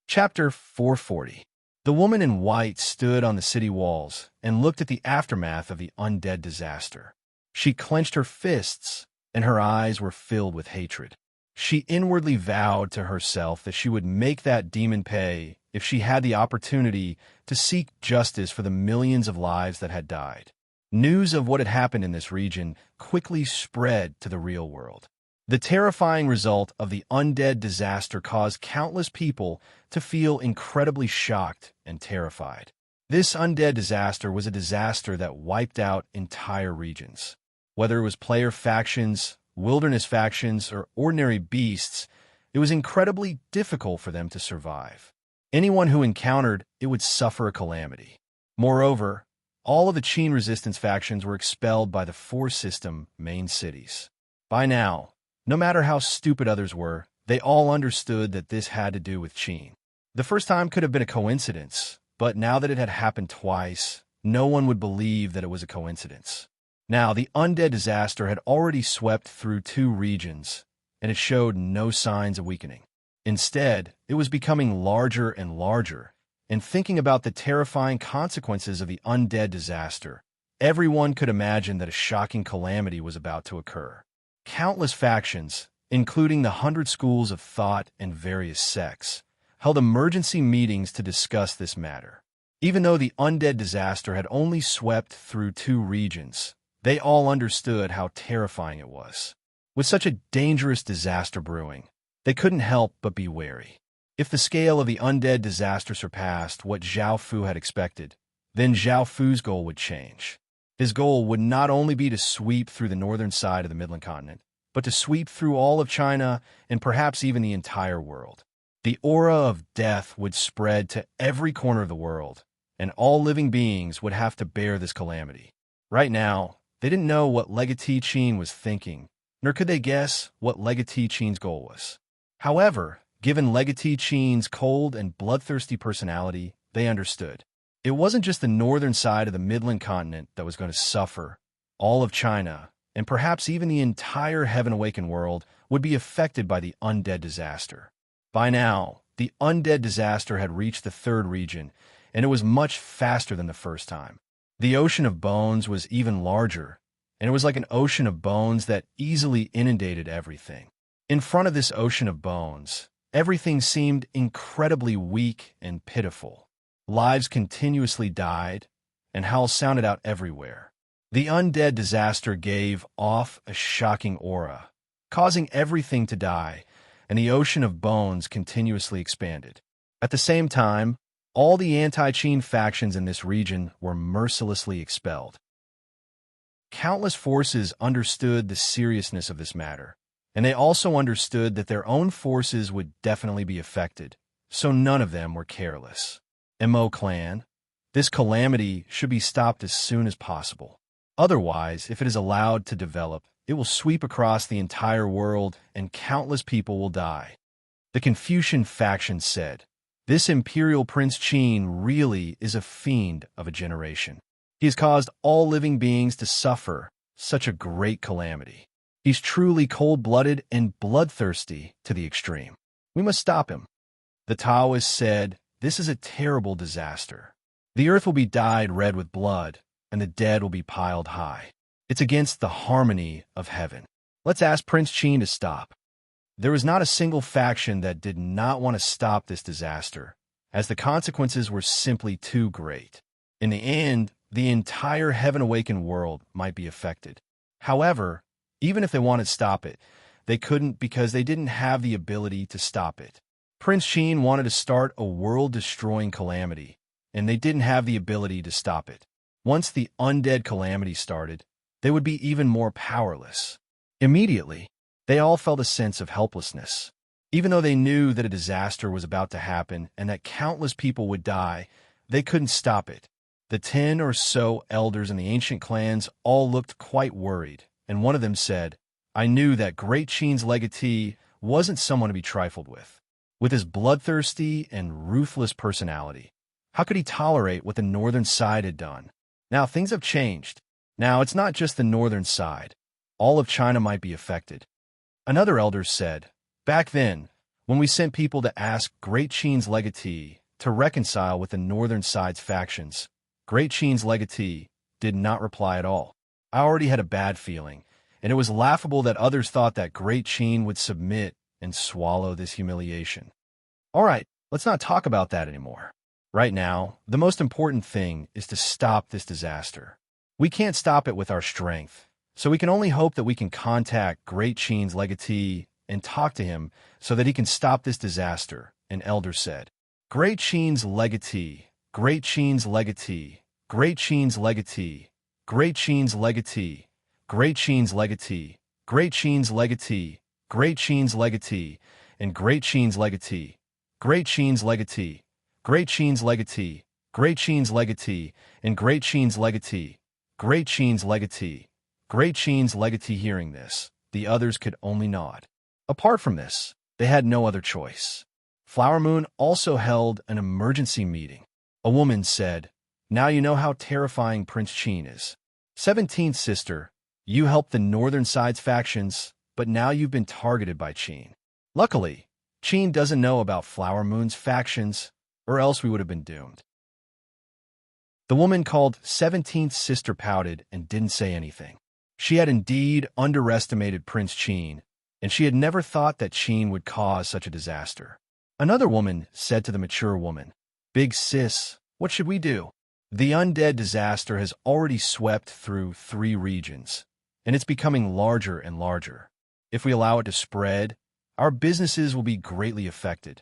Chapter 440. The woman in white stood on the city walls and looked at the aftermath of the undead disaster. She clenched her fists, and her eyes were filled with hatred. She inwardly vowed to herself that she would make that demon pay if she had the opportunity to seek justice for the millions of lives that had died. News of what had happened in this region quickly spread to the real world. The terrifying result of the undead disaster caused countless people to feel incredibly shocked and terrified. This undead disaster was a disaster that wiped out entire regions. Whether it was player factions, wilderness factions, or ordinary beasts, it was incredibly difficult for them to survive. Anyone who encountered it would suffer a calamity. Moreover, all of the Qin resistance factions were expelled by the 4 system main cities. By now, no matter how stupid others were, they all understood that this had to do with Qin. The first time could have been a coincidence, but now that it had happened twice, no one would believe that it was a coincidence. Now, the undead disaster had already swept through 2 regions, and it showed no signs of weakening. Instead, it was becoming larger and larger, and thinking about the terrifying consequences of the undead disaster, everyone could imagine that a shocking calamity was about to occur. Countless factions, including the 100 schools of thought and various sects, held emergency meetings to discuss this matter. Even though the undead disaster had only swept through 2 regions, they all understood how terrifying it was. With such a dangerous disaster brewing, They couldn't help but be wary. If the scale of the undead disaster surpassed what Zhao Fu had expected, then Zhao Fu's goal would change. His goal would not only be to sweep through the northern side of the Midland continent, but to sweep through all of China and perhaps even the entire world. The aura of death would spread to every corner of the world, and all living beings would have to bear this calamity. Right now, they didn't know what Legatee Qin was thinking, nor could they guess what Legatee Qin's goal was. However, given Legatee Qin's cold and bloodthirsty personality, they understood. It wasn't just the northern side of the Midland continent that was going to suffer. All of China, and perhaps even the entire Heaven Awakened world, would be affected by the undead disaster. By now, the undead disaster had reached the third region, and it was much faster than the first time. The ocean of bones was even larger, and it was like an ocean of bones that easily inundated everything. In front of this ocean of bones, everything seemed incredibly weak and pitiful. Lives continuously died, and howls sounded out everywhere. The undead disaster gave off a shocking aura, causing everything to die, and the ocean of bones continuously expanded. At the same time, all the anti-Qin factions in this region were mercilessly expelled. Countless forces understood the seriousness of this matter, and they also understood that their own forces would definitely be affected, so none of them were careless. Mo clan, this calamity should be stopped as soon as possible. Otherwise, if it is allowed to develop, it will sweep across the entire world and countless people will die. The Confucian faction said, "This Imperial Prince Qin really is a fiend of a generation. He has caused all living beings to suffer such a great calamity. He's truly cold-blooded and bloodthirsty to the extreme. We must stop him." The Taoists said, "This is a terrible disaster. The earth will be dyed red with blood, and the dead will be piled high. It's against the harmony of heaven. Let's ask Prince Qin to stop." There was not a single faction that did not want to stop this disaster, as the consequences were simply too great. In the end, the entire Heaven Awakened world might be affected. However, even if they wanted to stop it, they couldn't because they didn't have the ability to stop it. Prince Qin wanted to start a world-destroying calamity, and they didn't have the ability to stop it. Once the undead calamity started, they would be even more powerless. Immediately, they all felt a sense of helplessness. Even though they knew that a disaster was about to happen and that countless people would die, they couldn't stop it. The 10 or so elders in the ancient clans all looked quite worried, and one of them said, "I knew that Great Qin's legatee wasn't someone to be trifled with. With his bloodthirsty and ruthless personality, how could he tolerate what the northern side had done? Now things have changed. Now it's not just the northern side. All of China might be affected." Another elder said, "Back then, when we sent people to ask Great Qin's legatee to reconcile with the northern side's factions, Great Qin's legatee did not reply at all. I already had a bad feeling, and it was laughable that others thought that Great Qin would submit and swallow this humiliation. All right, let's not talk about that anymore. Right now, the most important thing is to stop this disaster. We can't stop it with our strength, so we can only hope that we can contact Great Qin's legatee and talk to him so that he can stop this disaster," an elder said. Great Qin's legatee, Great Qin's legatee, Great Qin's legatee, Great Qin's legatee, Great Qin's legatee, Great Qin's legatee, Great Qin's legatee, and Great Qin's legatee, Great Qin's legatee, Great Qin's legatee, Great Qin's legatee, and Great Qin's legatee, Great Qin's legatee, Great Qin's legatee. Hearing this, the others could only nod. Apart from this, they had no other choice. Flower Moon also held an emergency meeting. A woman said, "Now you know how terrifying Prince Qin is. 17th sister, you helped the northern side's factions, but now you've been targeted by Qin. Luckily, Qin doesn't know about Flower Moon's factions, or else we would have been doomed." The woman called 17th sister pouted and didn't say anything. She had indeed underestimated Prince Qin, and she had never thought that Qin would cause such a disaster. Another woman said to the mature woman, "Big sis, what should we do? The undead disaster has already swept through 3 regions, and it's becoming larger and larger. If we allow it to spread, our businesses will be greatly affected.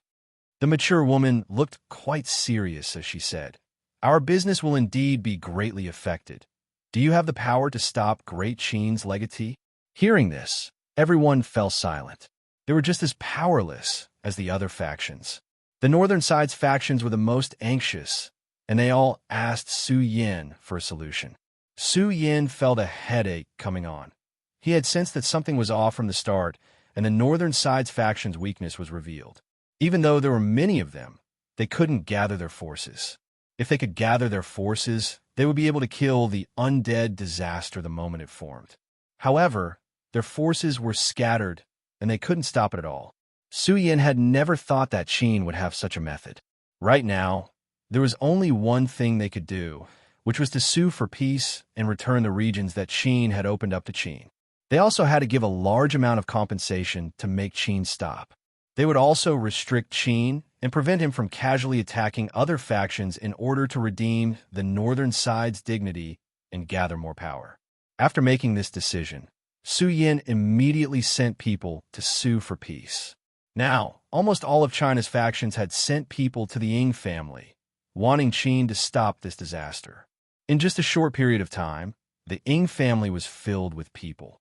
The mature woman looked quite serious as she said, "Our business will indeed be greatly affected. Do you have the power to stop Great Qin's legatee?" Hearing this, everyone fell silent. They were just as powerless as the other factions. The northern side's factions were the most anxious, and they all asked Su Yin for a solution. Su Yin felt a headache coming on. He had sensed that something was off from the start, and the northern side's faction's weakness was revealed. Even though there were many of them, they couldn't gather their forces. If they could gather their forces, they would be able to kill the undead disaster the moment it formed. However, their forces were scattered, and they couldn't stop it at all. Su Yin had never thought that Qin would have such a method. Right now, there was only one thing they could do, which was to sue for peace and return the regions that Qin had opened up to Qin. They also had to give a large amount of compensation to make Qin stop. They would also restrict Qin and prevent him from casually attacking other factions in order to redeem the northern side's dignity and gather more power. After making this decision, Su Yin immediately sent people to sue for peace. Now, almost all of China's factions had sent people to the Ying family, wanting Qin to stop this disaster. In just a short period of time, the Ying family was filled with people.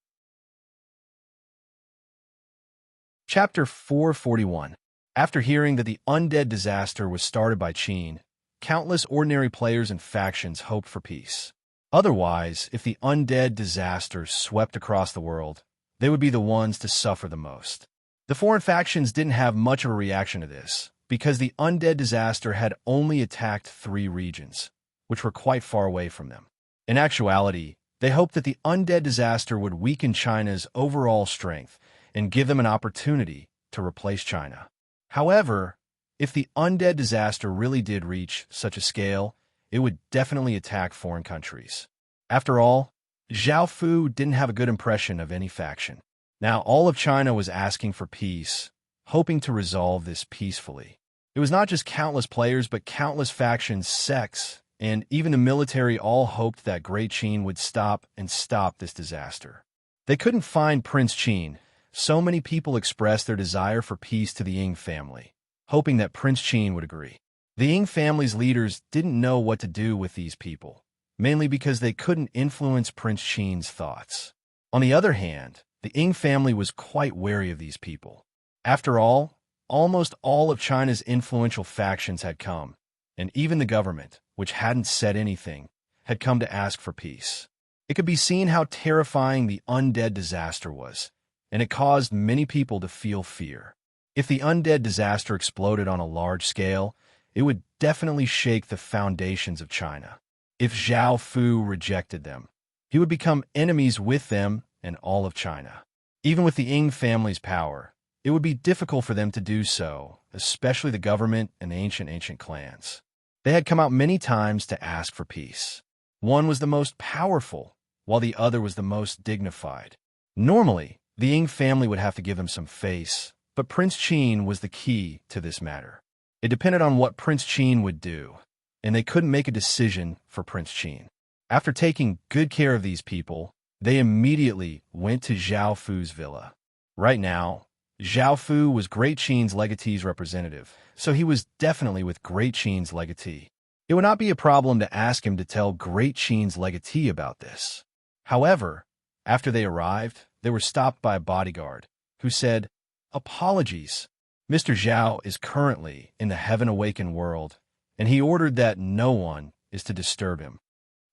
Chapter 441. After hearing that the undead disaster was started by Qin, countless ordinary players and factions hoped for peace. Otherwise, if the undead disaster swept across the world, they would be the ones to suffer the most. The foreign factions didn't have much of a reaction to this, because the undead disaster had only attacked 3 regions, which were quite far away from them. In actuality, they hoped that the undead disaster would weaken China's overall strength and give them an opportunity to replace China. However, if the undead disaster really did reach such a scale, it would definitely attack foreign countries. After all, Zhao Fu didn't have a good impression of any faction. Now all of China was asking for peace, hoping to resolve this peacefully. It was not just countless players, but countless factions, sects, and even the military all hoped that Great Qin would stop this disaster. They couldn't find Prince Qin. So many people expressed their desire for peace to the Ying family, hoping that Prince Qin would agree. The Ying family's leaders didn't know what to do with these people, mainly because they couldn't influence Prince Qin's thoughts. On the other hand, the Ying family was quite wary of these people. After all, almost all of China's influential factions had come, and even the government, which hadn't said anything, had come to ask for peace. It could be seen how terrifying the undead disaster was, and it caused many people to feel fear. If the undead disaster exploded on a large scale, it would definitely shake the foundations of China. If Zhao Fu rejected them, he would become enemies with them and all of China. Even with the Ying family's power, it would be difficult for them to do so, especially the government and the ancient clans. They had come out many times to ask for peace. One was the most powerful, while the other was the most dignified. Normally, the Ying family would have to give them some face, but Prince Qin was the key to this matter. It depended on what Prince Qin would do, and they couldn't make a decision for Prince Qin. After taking good care of these people, they immediately went to Zhao Fu's villa. Right now, Zhao Fu was Great Qin's legatee's representative, so he was definitely with Great Qin's legatee. It would not be a problem to ask him to tell Great Qin's legatee about this. However, after they arrived, they were stopped by a bodyguard, who said, "Apologies. Mr. Zhao is currently in the heaven-awakened world, and he ordered that no one is to disturb him."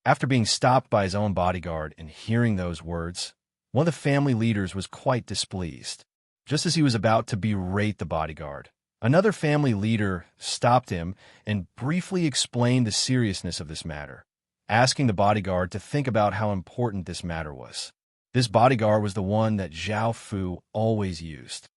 After being stopped by his own bodyguard and hearing those words, one of the family leaders was quite displeased. Just as he was about to berate the bodyguard, another family leader stopped him and briefly explained the seriousness of this matter, asking the bodyguard to think about how important this matter was. This bodyguard was the one that Zhao Fu always used.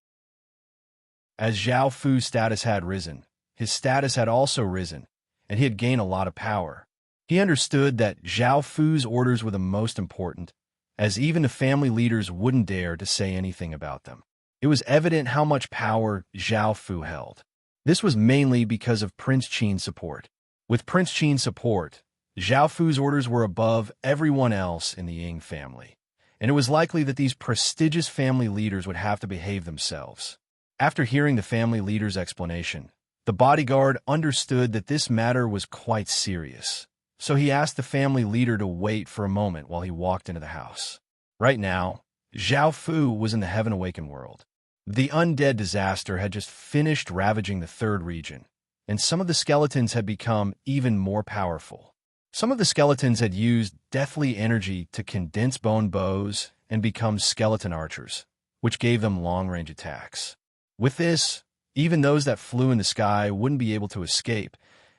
As Zhao Fu's status had risen, his status had also risen, and he had gained a lot of power. He understood that Zhao Fu's orders were the most important, as even the family leaders wouldn't dare to say anything about them. It was evident how much power Zhao Fu held. This was mainly because of Prince Qin's support. With Prince Qin's support, Zhao Fu's orders were above everyone else in the Ying family, and it was likely that these prestigious family leaders would have to behave themselves. After hearing the family leader's explanation, the bodyguard understood that this matter was quite serious, so he asked the family leader to wait for a moment while he walked into the house. Right now, Zhao Fu was in the Heaven Awakened world. The undead disaster had just finished ravaging the third region, and some of the skeletons had become even more powerful. Some of the skeletons had used deathly energy to condense bone bows and become skeleton archers, which gave them long-range attacks. With this, even those that flew in the sky wouldn't be able to escape,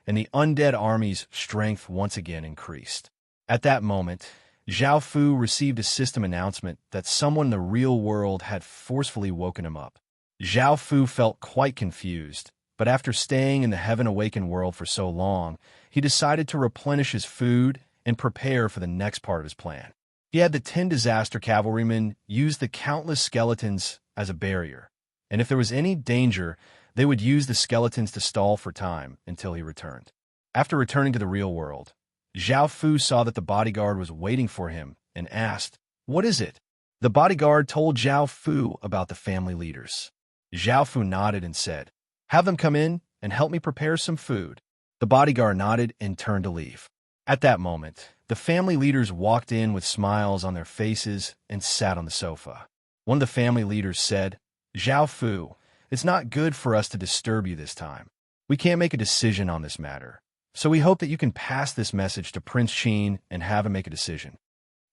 and the undead army's strength once again increased. At that moment, Zhao Fu received a system announcement that someone in the real world had forcefully woken him up. Zhao Fu felt quite confused, but after staying in the Heaven Awakened world for so long, he decided to replenish his food and prepare for the next part of his plan. He had the 10 disaster cavalrymen use the countless skeletons as a barrier, and if there was any danger, they would use the skeletons to stall for time until he returned. After returning to the real world, Zhao Fu saw that the bodyguard was waiting for him and asked, "What is it?" The bodyguard told Zhao Fu about the family leaders. Zhao Fu nodded and said, "Have them come in and help me prepare some food." The bodyguard nodded and turned to leave. At that moment, the family leaders walked in with smiles on their faces and sat on the sofa. One of the family leaders said, "Zhao Fu, it's not good for us to disturb you this time. We can't make a decision on this matter, so we hope that you can pass this message to Prince Qin and have him make a decision."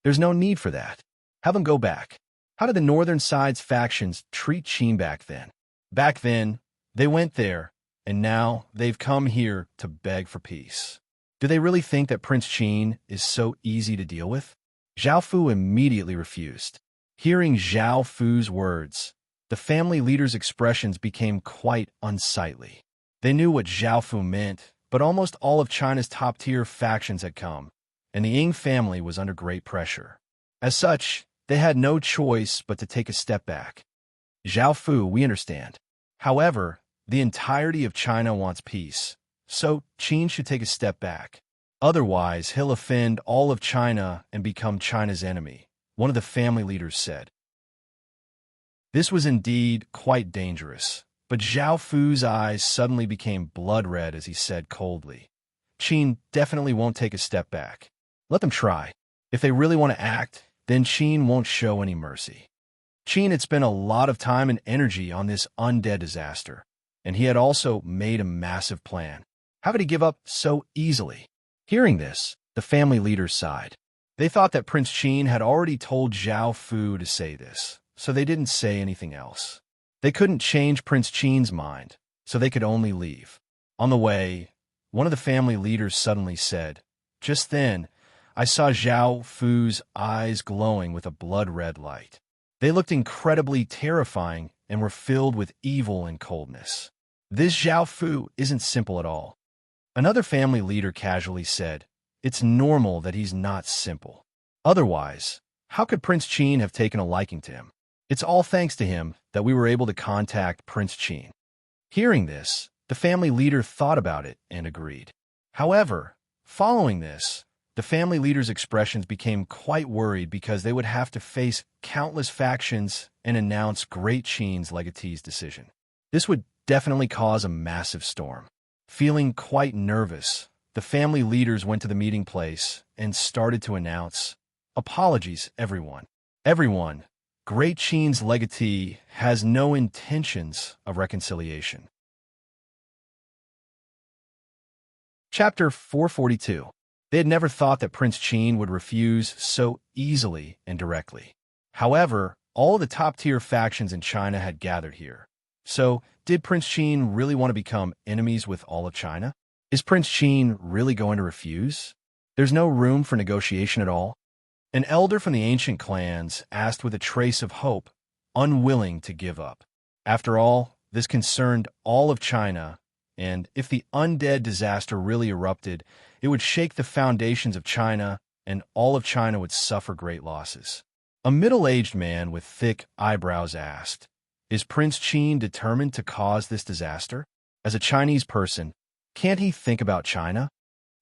"There's no need for that. Have him go back." How did the Northern Side's factions treat Qin back then? Back then, they went there, and now they've come here to beg for peace. Do they really think that Prince Qin is so easy to deal with? Zhao Fu immediately refused. Hearing Zhao Fu's words, the family leaders' expressions became quite unsightly. They knew what Zhao Fu meant, but almost all of China's top-tier factions had come, and the Ying family was under great pressure. As such, they had no choice but to take a step back. "Zhao Fu, we understand. However, the entirety of China wants peace, so Qin should take a step back. Otherwise, he'll offend all of China and become China's enemy," one of the family leaders said. This was indeed quite dangerous, but Zhao Fu's eyes suddenly became blood-red as he said coldly, "Qin definitely won't take a step back. Let them try. If they really want to act, then Qin won't show any mercy." Qin had spent a lot of time and energy on this undead disaster, and he had also made a massive plan. How could he give up so easily? Hearing this, the family leaders sighed. They thought that Prince Qin had already told Zhao Fu to say this, so they didn't say anything else. They couldn't change Prince Qin's mind, so they could only leave. On the way, one of the family leaders suddenly said, "Just then, I saw Zhao Fu's eyes glowing with a blood-red light. They looked incredibly terrifying and were filled with evil and coldness. This Zhao Fu isn't simple at all." Another family leader casually said, "It's normal that he's not simple. Otherwise, how could Prince Qin have taken a liking to him? It's all thanks to him that we were able to contact Prince Qin." Hearing this, the family leader thought about it and agreed. However, following this, the family leaders' expressions became quite worried because they would have to face countless factions and announce Great Qin's legatee's decision. This would definitely cause a massive storm. Feeling quite nervous, the family leaders went to the meeting place and started to announce, "Apologies, everyone. Everyone, Great Qin's legatee has no intentions of reconciliation." Chapter 442. They had never thought that Prince Qin would refuse so easily and directly. However, all the top-tier factions in China had gathered here. So, did Prince Qin really want to become enemies with all of China? Is Prince Qin really going to refuse? There's no room for negotiation at all? An elder from the ancient clans asked with a trace of hope, unwilling to give up. After all, this concerned all of China, and if the undead disaster really erupted, it would shake the foundations of China, and all of China would suffer great losses. A middle-aged man with thick eyebrows asked, "Is Prince Qin determined to cause this disaster? As a Chinese person, can't he think about China?"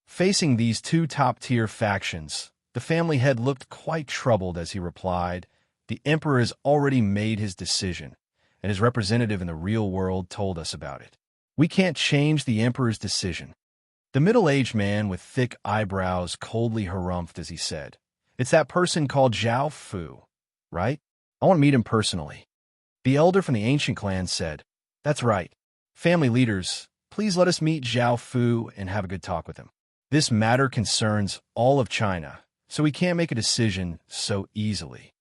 Facing these two top-tier factions, the family head looked quite troubled as he replied, "The emperor has already made his decision, and his representative in the real world told us about it. We can't change the emperor's decision. The middle-aged man with thick eyebrows coldly harumphed as he said, "It's that person called Zhao Fu, right? I want to meet him personally." The elder from the ancient clan said, "That's right. Family leaders, please let us meet Zhao Fu and have a good talk with him. This matter concerns all of China, so we can't make a decision so easily."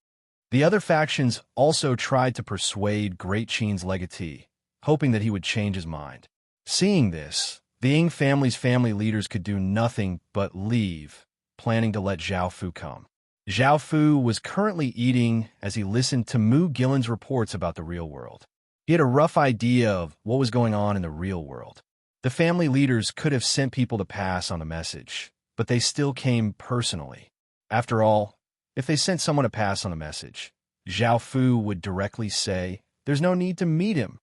The other factions also tried to persuade Great Qin's legatee, hoping that he would change his mind. Seeing this, the Ying family's family leaders could do nothing but leave, planning to let Zhao Fu come. Zhao Fu was currently eating as he listened to Mu Gillen's reports about the real world. He had a rough idea of what was going on in the real world. The family leaders could have sent people to pass on the message, but they still came personally. After all, if they sent someone to pass on the message, Zhao Fu would directly say, "There's no need to meet him."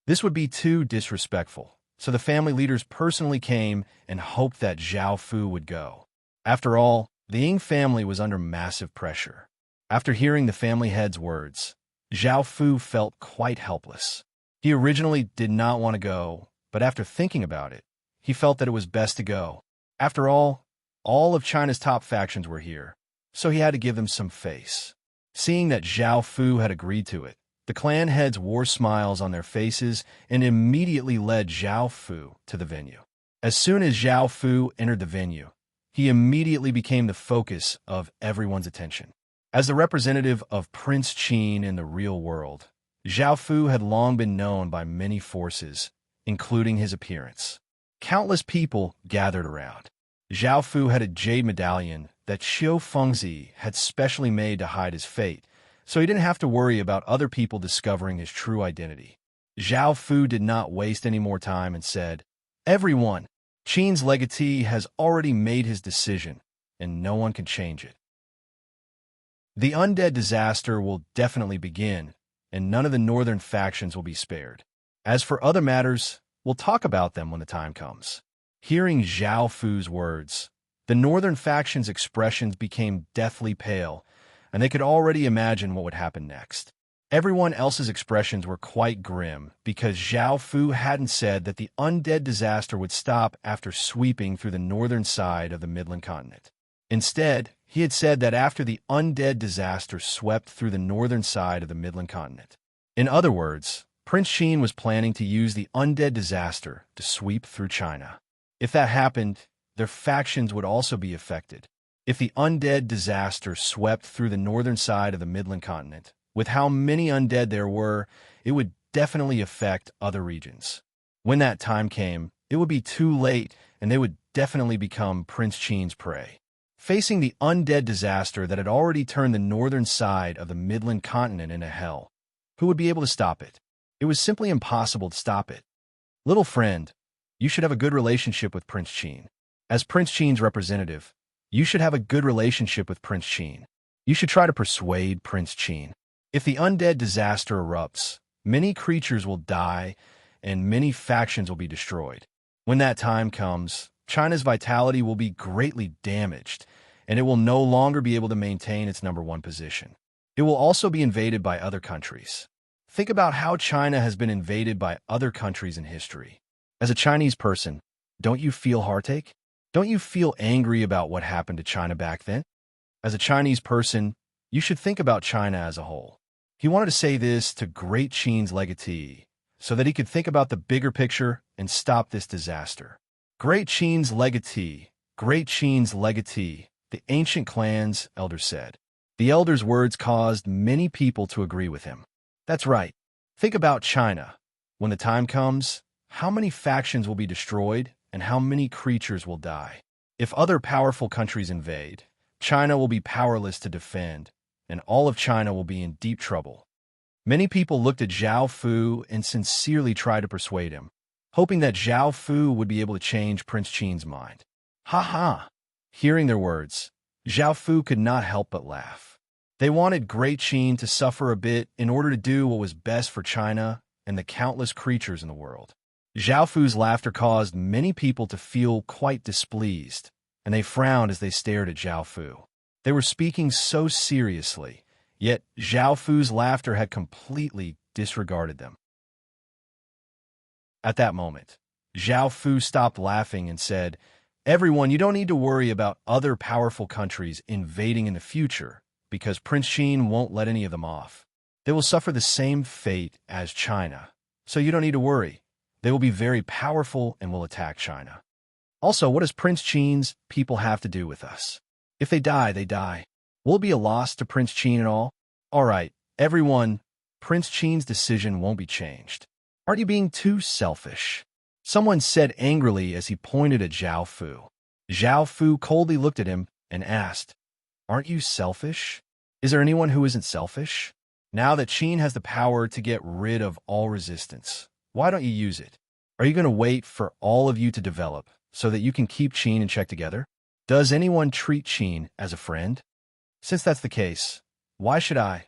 This would be too disrespectful, so the family leaders personally came and hoped that Zhao Fu would go. After all, the Ying family was under massive pressure. After hearing the family head's words, Zhao Fu felt quite helpless. He originally did not want to go, but after thinking about it, he felt that it was best to go. After all of China's top factions were here, so he had to give them some face. Seeing that Zhao Fu had agreed to it, the clan heads wore smiles on their faces and immediately led Zhao Fu to the venue. As soon as Zhao Fu entered the venue, he immediately became the focus of everyone's attention. As the representative of Prince Qin in the real world, Zhao Fu had long been known by many forces, including his appearance. Countless people gathered around. Zhao Fu had a jade medallion that Xiu Fengzi had specially made to hide his fate, so he didn't have to worry about other people discovering his true identity. Zhao Fu did not waste any more time and said, "Everyone, Qin's legatee has already made his decision, and no one can change it. The undead disaster will definitely begin, and none of the northern factions will be spared. As for other matters, we'll talk about them when the time comes." Hearing Zhao Fu's words, the northern faction's expressions became deathly pale, and they could already imagine what would happen next. Everyone else's expressions were quite grim because Zhao Fu hadn't said that the undead disaster would stop after sweeping through the northern side of the Midland continent. Instead, he had said that after the undead disaster swept through the northern side of the Midland continent. In other words, Prince Qin was planning to use the undead disaster to sweep through China. If that happened, their factions would also be affected. If the undead disaster swept through the northern side of the Midland continent, with how many undead there were, it would definitely affect other regions. When that time came, it would be too late, and they would definitely become Prince Qin's prey. Facing the undead disaster that had already turned the northern side of the Midland continent into hell, who would be able to stop it? It was simply impossible to stop it. Little friend, you should have a good relationship with Prince Qin. As Prince Qin's representative, you should have a good relationship with Prince Qin. You should try to persuade Prince Qin. If the undead disaster erupts, many creatures will die and many factions will be destroyed. When that time comes, China's vitality will be greatly damaged, and it will no longer be able to maintain its #1 position. It will also be invaded by other countries. Think about how China has been invaded by other countries in history. As a Chinese person, don't you feel heartache? Don't you feel angry about what happened to China back then? As a Chinese person, you should think about China as a whole. He wanted to say this to Great Qin's legatee, so that he could think about the bigger picture and stop this disaster. Great Qin's legatee, the ancient clan's elder said. The elder's words caused many people to agree with him. That's right. Think about China. When the time comes, how many factions will be destroyed and how many creatures will die? If other powerful countries invade, China will be powerless to defend, and all of China will be in deep trouble. Many people looked at Zhao Fu and sincerely tried to persuade him, hoping that Zhao Fu would be able to change Prince Qin's mind. Ha ha! Hearing their words, Zhao Fu could not help but laugh. They wanted Great Qin to suffer a bit in order to do what was best for China and the countless creatures in the world. Zhao Fu's laughter caused many people to feel quite displeased, and they frowned as they stared at Zhao Fu. They were speaking so seriously, yet Zhao Fu's laughter had completely disregarded them. At that moment, Zhao Fu stopped laughing and said, "Everyone, you don't need to worry about other powerful countries invading in the future, because Prince Qin won't let any of them off. They will suffer the same fate as China, so you don't need to worry. They will be very powerful and will attack China. Also, what does Prince Qin's people have to do with us? If they die, they die. Will it be a loss to Prince Qin at all? All right, everyone, Prince Qin's decision won't be changed. Aren't you being too selfish?" Someone said angrily as he pointed at Zhao Fu. Zhao Fu coldly looked at him and asked, "Aren't you selfish? Is there anyone who isn't selfish? Now that Qin has the power to get rid of all resistance, why don't you use it? Are you going to wait for all of you to develop so that you can keep Qin in check together? Does anyone treat Qin as a friend? Since that's the case, why should I,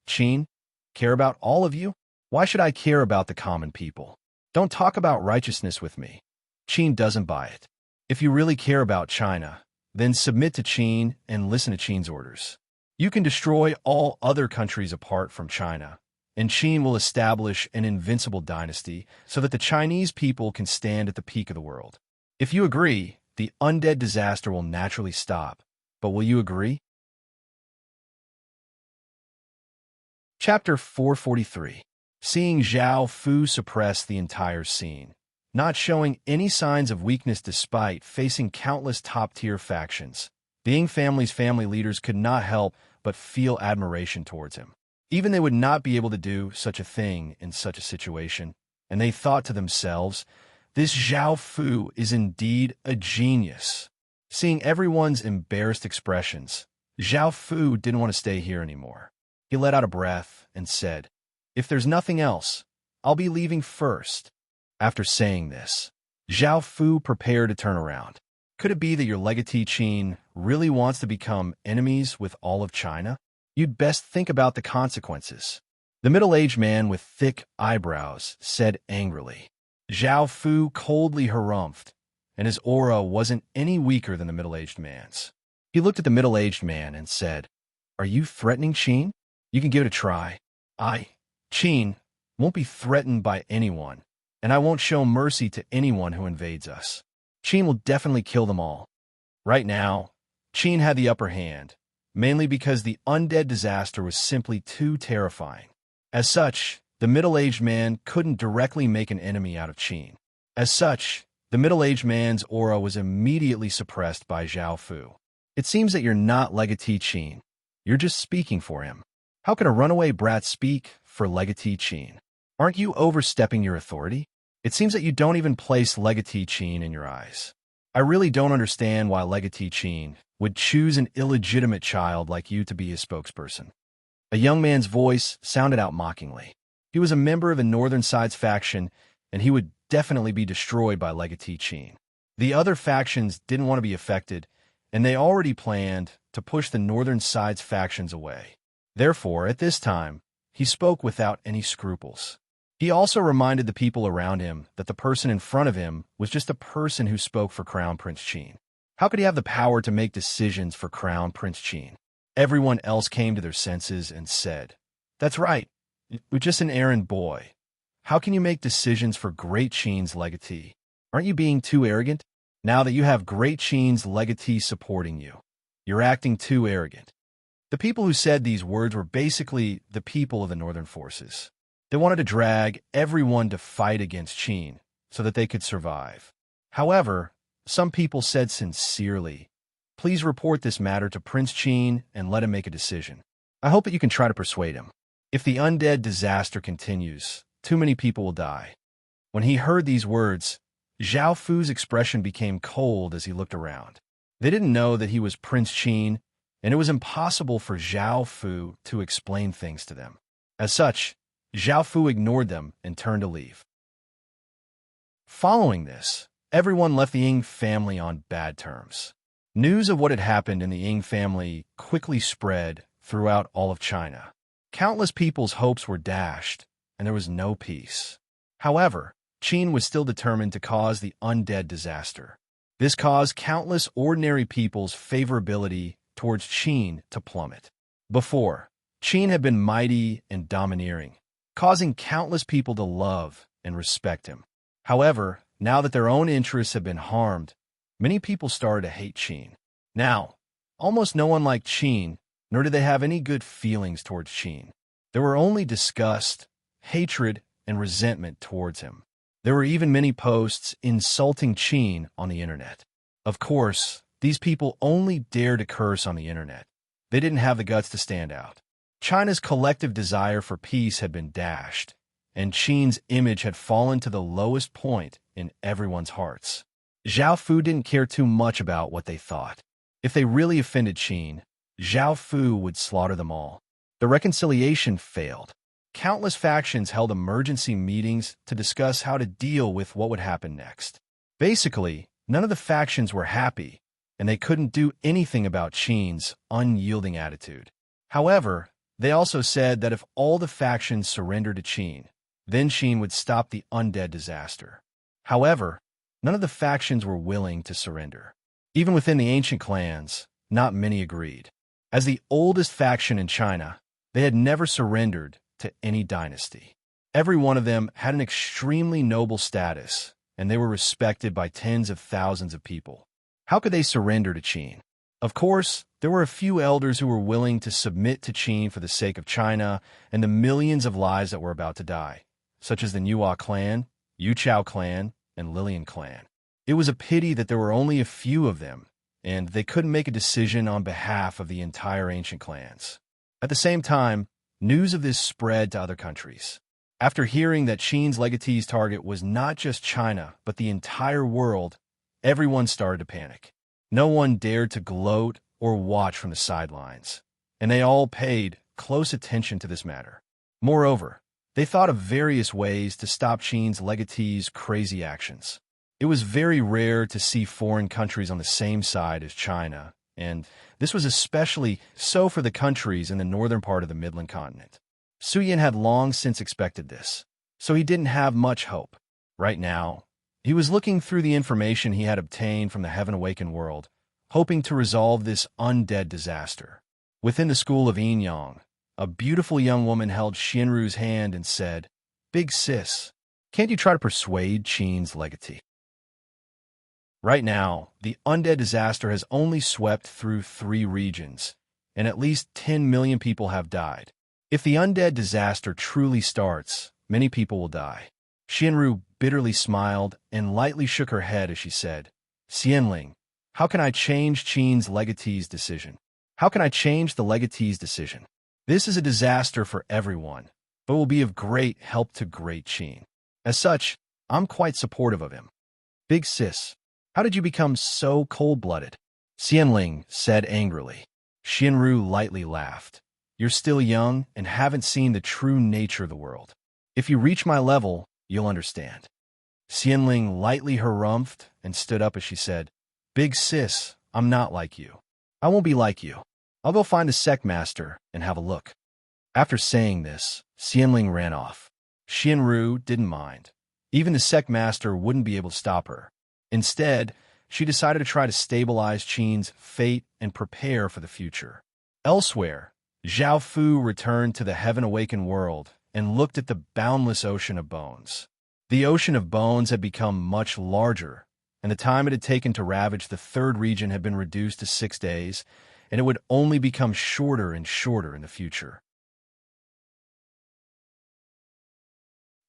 Qin, care about all of you? Why should I care about the common people? Don't talk about righteousness with me. Qin doesn't buy it. If you really care about China, then submit to Qin and listen to Qin's orders. You can destroy all other countries apart from China, and Qin will establish an invincible dynasty so that the Chinese people can stand at the peak of the world. If you agree, the undead disaster will naturally stop. But will you agree?" Chapter 443. Seeing Zhao Fu suppress the entire scene, not showing any signs of weakness despite facing countless top-tier factions, the Ying family's family leaders could not help but feel admiration towards him. Even they would not be able to do such a thing in such a situation, and they thought to themselves, "This Zhao Fu is indeed a genius." Seeing everyone's embarrassed expressions, Zhao Fu didn't want to stay here anymore. He let out a breath and said, "If there's nothing else, I'll be leaving first." After saying this, Zhao Fu prepared to turn around. Could it be that your legatee Qin really wants to become enemies with all of China? You'd best think about the consequences. The middle-aged man with thick eyebrows said angrily. Zhao Fu coldly harumphed, and his aura wasn't any weaker than the middle-aged man's. He looked at the middle-aged man and said, "Are you threatening Qin? You can give it a try. Qin, won't be threatened by anyone, and I won't show mercy to anyone who invades us. Qin will definitely kill them all." Right now, Qin had the upper hand, mainly because the undead disaster was simply too terrifying. As such, the middle-aged man couldn't directly make an enemy out of Qin. As such, the middle-aged man's aura was immediately suppressed by Zhao Fu. "It seems that you're not legatee Qin. You're just speaking for him. How can a runaway brat speak for legatee Qin? Aren't you overstepping your authority? It seems that you don't even place legatee Qin in your eyes. I really don't understand why legatee Qin would choose an illegitimate child like you to be his spokesperson." A young man's voice sounded out mockingly. He was a member of the Northern Side's faction, and he would definitely be destroyed by legatee Qin. The other factions didn't want to be affected, and they already planned to push the Northern Side's factions away. Therefore, at this time, he spoke without any scruples. He also reminded the people around him that the person in front of him was just a person who spoke for Crown Prince Qin. How could he have the power to make decisions for Crown Prince Qin? Everyone else came to their senses and said, "That's right, you're just an errand boy. How can you make decisions for Great Qin's legatee? Aren't you being too arrogant? Now that you have Great Qin's legatee supporting you, you're acting too arrogant." The people who said these words were basically the people of the Northern Forces. They wanted to drag everyone to fight against Qin so that they could survive. However, some people said sincerely, "Please report this matter to Prince Qin and let him make a decision. I hope that you can try to persuade him. If the undead disaster continues, too many people will die." When he heard these words, Zhao Fu's expression became cold as he looked around. They didn't know that he was Prince Qin, and it was impossible for Zhao Fu to explain things to them. As such, Zhao Fu ignored them and turned to leave. Following this, everyone left the Ying family on bad terms. News of what had happened in the Ying family quickly spread throughout all of China. Countless people's hopes were dashed, and there was no peace. However, Qin was still determined to cause the undead disaster. This caused countless ordinary people's favorability towards Qin to plummet. Before, Qin had been mighty and domineering, causing countless people to love and respect him. However, now that their own interests have been harmed, many people started to hate Qin. Now, almost no one liked Qin, nor did they have any good feelings towards Qin. There were only disgust, hatred, and resentment towards him. There were even many posts insulting Qin on the internet. Of course, these people only dared to curse on the internet. They didn't have the guts to stand out. China's collective desire for peace had been dashed, and Qin's image had fallen to the lowest point in everyone's hearts. Zhao Fu didn't care too much about what they thought. If they really offended Qin, Zhao Fu would slaughter them all. The reconciliation failed. Countless factions held emergency meetings to discuss how to deal with what would happen next. Basically, none of the factions were happy, and they couldn't do anything about Qin's unyielding attitude. However, they also said that if all the factions surrendered to Qin, then Qin would stop the undead disaster. However, none of the factions were willing to surrender. Even within the ancient clans, not many agreed. As the oldest faction in China, they had never surrendered to any dynasty. Every one of them had an extremely noble status, and they were respected by tens of thousands of people. How could they surrender to Qin? Of course, there were a few elders who were willing to submit to Qin for the sake of China and the millions of lives that were about to die, such as the Nuo clan, Yuchao clan, and Lilian clan. It was a pity that there were only a few of them, and they couldn't make a decision on behalf of the entire ancient clans. At the same time, news of this spread to other countries. After hearing that Qin's legatee's target was not just China, but the entire world, everyone started to panic. No one dared to gloat or watch from the sidelines, and they all paid close attention to this matter. Moreover, they thought of various ways to stop Qin's legatee's crazy actions. It was very rare to see foreign countries on the same side as China, and this was especially so for the countries in the northern part of the Midland continent. Su Yan had long since expected this, so he didn't have much hope. Right now, he was looking through the information he had obtained from the Heaven-Awakened world, hoping to resolve this undead disaster. Within the school of Yinyang, a beautiful young woman held Xianru's hand and said, "Big sis, can't you try to persuade Qin's legatee?" Right now, the undead disaster has only swept through 3 regions, and at least 10 million people have died. If the undead disaster truly starts, many people will die. Xianru bitterly smiled and lightly shook her head as she said, "Xianling, how can I change Qin's legatee's decision? How can I change the legatee's decision? This is a disaster for everyone, but will be of great help to great Qin. As such, I'm quite supportive of him." "Big sis, how did you become so cold-blooded?" Xianling said angrily. Xianru lightly laughed. "You're still young and haven't seen the true nature of the world. If you reach my level, you'll understand." Xianling lightly harumphed and stood up as she said, "Big sis, I'm not like you. I won't be like you. I'll go find the sect master and have a look." After saying this, Xianling ran off. Xianru didn't mind. Even the sect master wouldn't be able to stop her. Instead, she decided to try to stabilize Qin's fate and prepare for the future. Elsewhere, Zhao Fu returned to the Heaven-Awakened world and looked at the boundless ocean of bones. The ocean of bones had become much larger, and the time it had taken to ravage the 3rd region had been reduced to 6 days, and it would only become shorter and shorter in the future.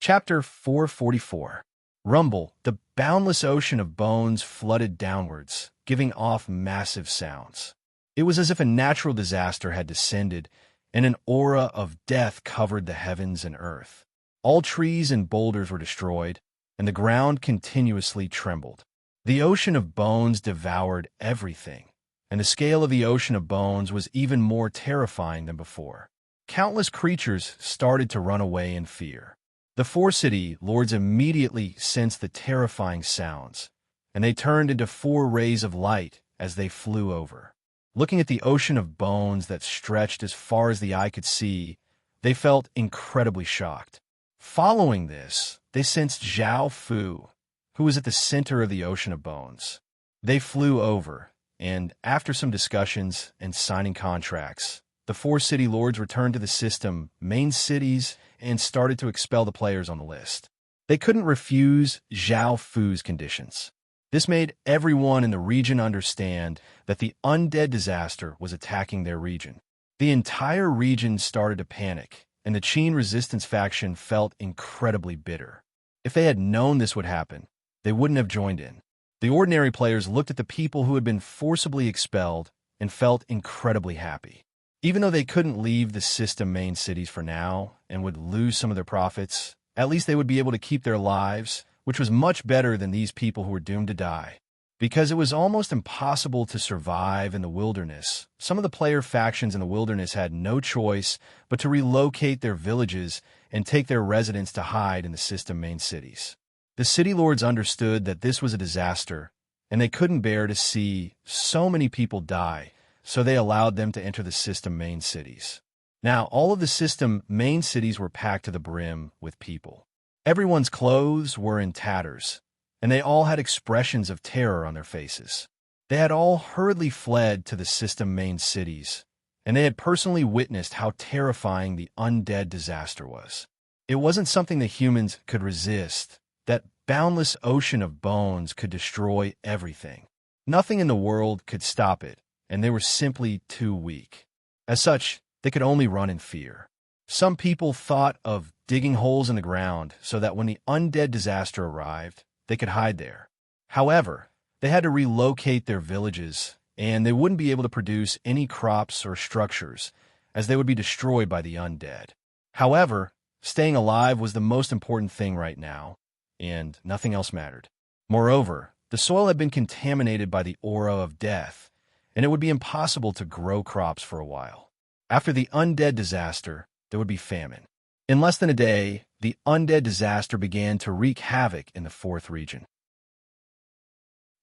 Chapter 444. Rumble, the boundless ocean of bones flooded downwards, giving off massive sounds. It was as if a natural disaster had descended, and an aura of death covered the heavens and earth. All trees and boulders were destroyed, and the ground continuously trembled. The ocean of bones devoured everything, and the scale of the ocean of bones was even more terrifying than before. Countless creatures started to run away in fear. The 4 city lords immediately sensed the terrifying sounds, and they turned into 4 rays of light as they flew over. Looking at the ocean of bones that stretched as far as the eye could see, they felt incredibly shocked. Following this, they sensed Zhao Fu, who was at the center of the ocean of bones. They flew over, and after some discussions and signing contracts, the 4 city lords returned to the system main cities and started to expel the players on the list. They couldn't refuse Zhao Fu's conditions. This made everyone in the region understand that the undead disaster was attacking their region. The entire region started to panic, and the Qin resistance faction felt incredibly bitter. If they had known this would happen, they wouldn't have joined in. The ordinary players looked at the people who had been forcibly expelled and felt incredibly happy. Even though they couldn't leave the system main cities for now and would lose some of their profits, at least they would be able to keep their lives, which was much better than these people who were doomed to die. Because it was almost impossible to survive in the wilderness, some of the player factions in the wilderness had no choice but to relocate their villages and take their residents to hide in the system main cities. The city lords understood that this was a disaster, and they couldn't bear to see so many people die, so they allowed them to enter the system main cities. Now, all of the system main cities were packed to the brim with people. Everyone's clothes were in tatters, and they all had expressions of terror on their faces. They had all hurriedly fled to the system main cities, and they had personally witnessed how terrifying the undead disaster was. It wasn't something that humans could resist. That boundless ocean of bones could destroy everything. Nothing in the world could stop it, and they were simply too weak. As such, they could only run in fear. Some people thought of digging holes in the ground so that when the undead disaster arrived, they could hide there. However, they had to relocate their villages, and they wouldn't be able to produce any crops or structures, as they would be destroyed by the undead. However, staying alive was the most important thing right now, and nothing else mattered. Moreover, the soil had been contaminated by the aura of death, and it would be impossible to grow crops for a while. After the undead disaster, there would be famine. In less than a day, the undead disaster began to wreak havoc in the 4th region.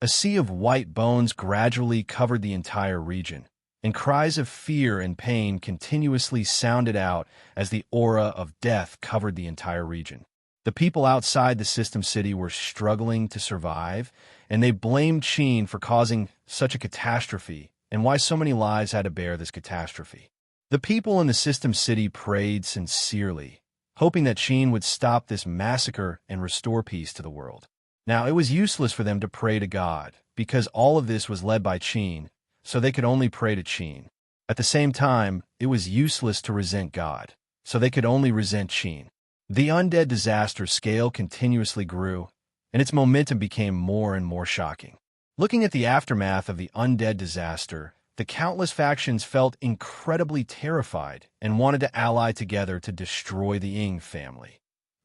A sea of white bones gradually covered the entire region, and cries of fear and pain continuously sounded out as the aura of death covered the entire region. The people outside the system city were struggling to survive, and they blamed Qin for causing such a catastrophe and why so many lives had to bear this catastrophe. The people in the system city prayed sincerely, hoping that Qin would stop this massacre and restore peace to the world. Now, it was useless for them to pray to God, because all of this was led by Qin, so they could only pray to Qin. At the same time, it was useless to resent God, so they could only resent Qin. The undead disaster scale continuously grew, and its momentum became more and more shocking. Looking at the aftermath of the undead disaster, the countless factions felt incredibly terrified and wanted to ally together to destroy the Ying family.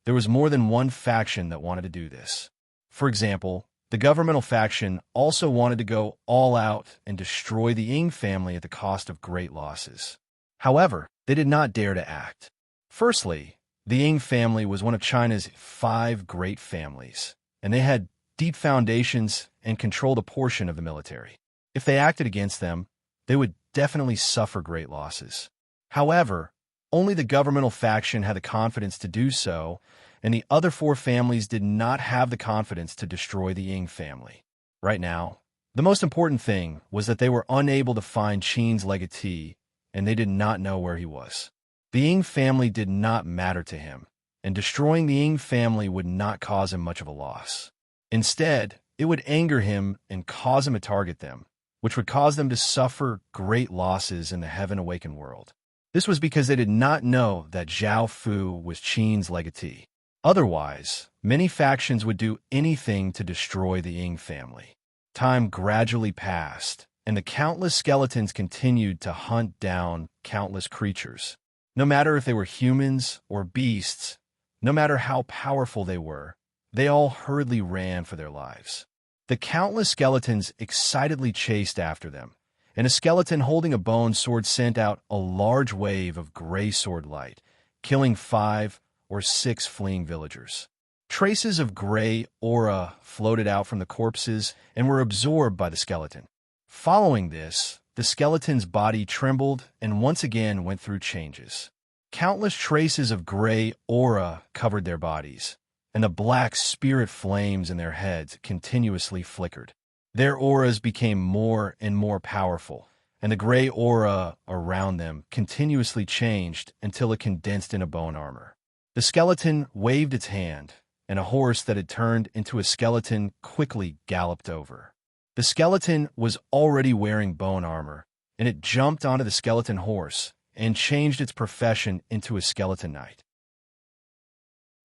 There was more than one faction that wanted to do this. For example, the governmental faction also wanted to go all out and destroy the Ying family at the cost of great losses. However, they did not dare to act. Firstly, the Ying family was one of China's 5 great families, and they had deep foundations and controlled a portion of the military. If they acted against them, they would definitely suffer great losses. However, only the governmental faction had the confidence to do so, and the other 4 families did not have the confidence to destroy the Ying family. Right now, the most important thing was that they were unable to find Qin's legatee, and they did not know where he was. The Ying family did not matter to him, and destroying the Ying family would not cause him much of a loss. Instead, it would anger him and cause him to target them, which would cause them to suffer great losses in the heaven-awakened world. This was because they did not know that Zhao Fu was Qin's legatee. Otherwise, many factions would do anything to destroy the Ying family. Time gradually passed, and the countless skeletons continued to hunt down countless creatures. No matter if they were humans or beasts, no matter how powerful they were, they all hurriedly ran for their lives. The countless skeletons excitedly chased after them, and a skeleton holding a bone sword sent out a large wave of gray sword light, killing 5 or 6 fleeing villagers. Traces of gray aura floated out from the corpses and were absorbed by the skeleton. Following this, the skeleton's body trembled and once again went through changes. Countless traces of gray aura covered their bodies, and the black spirit flames in their heads continuously flickered. Their auras became more and more powerful, and the gray aura around them continuously changed until it condensed into bone armor. The skeleton waved its hand, and a horse that had turned into a skeleton quickly galloped over. The skeleton was already wearing bone armor, and it jumped onto the skeleton horse and changed its profession into a skeleton knight.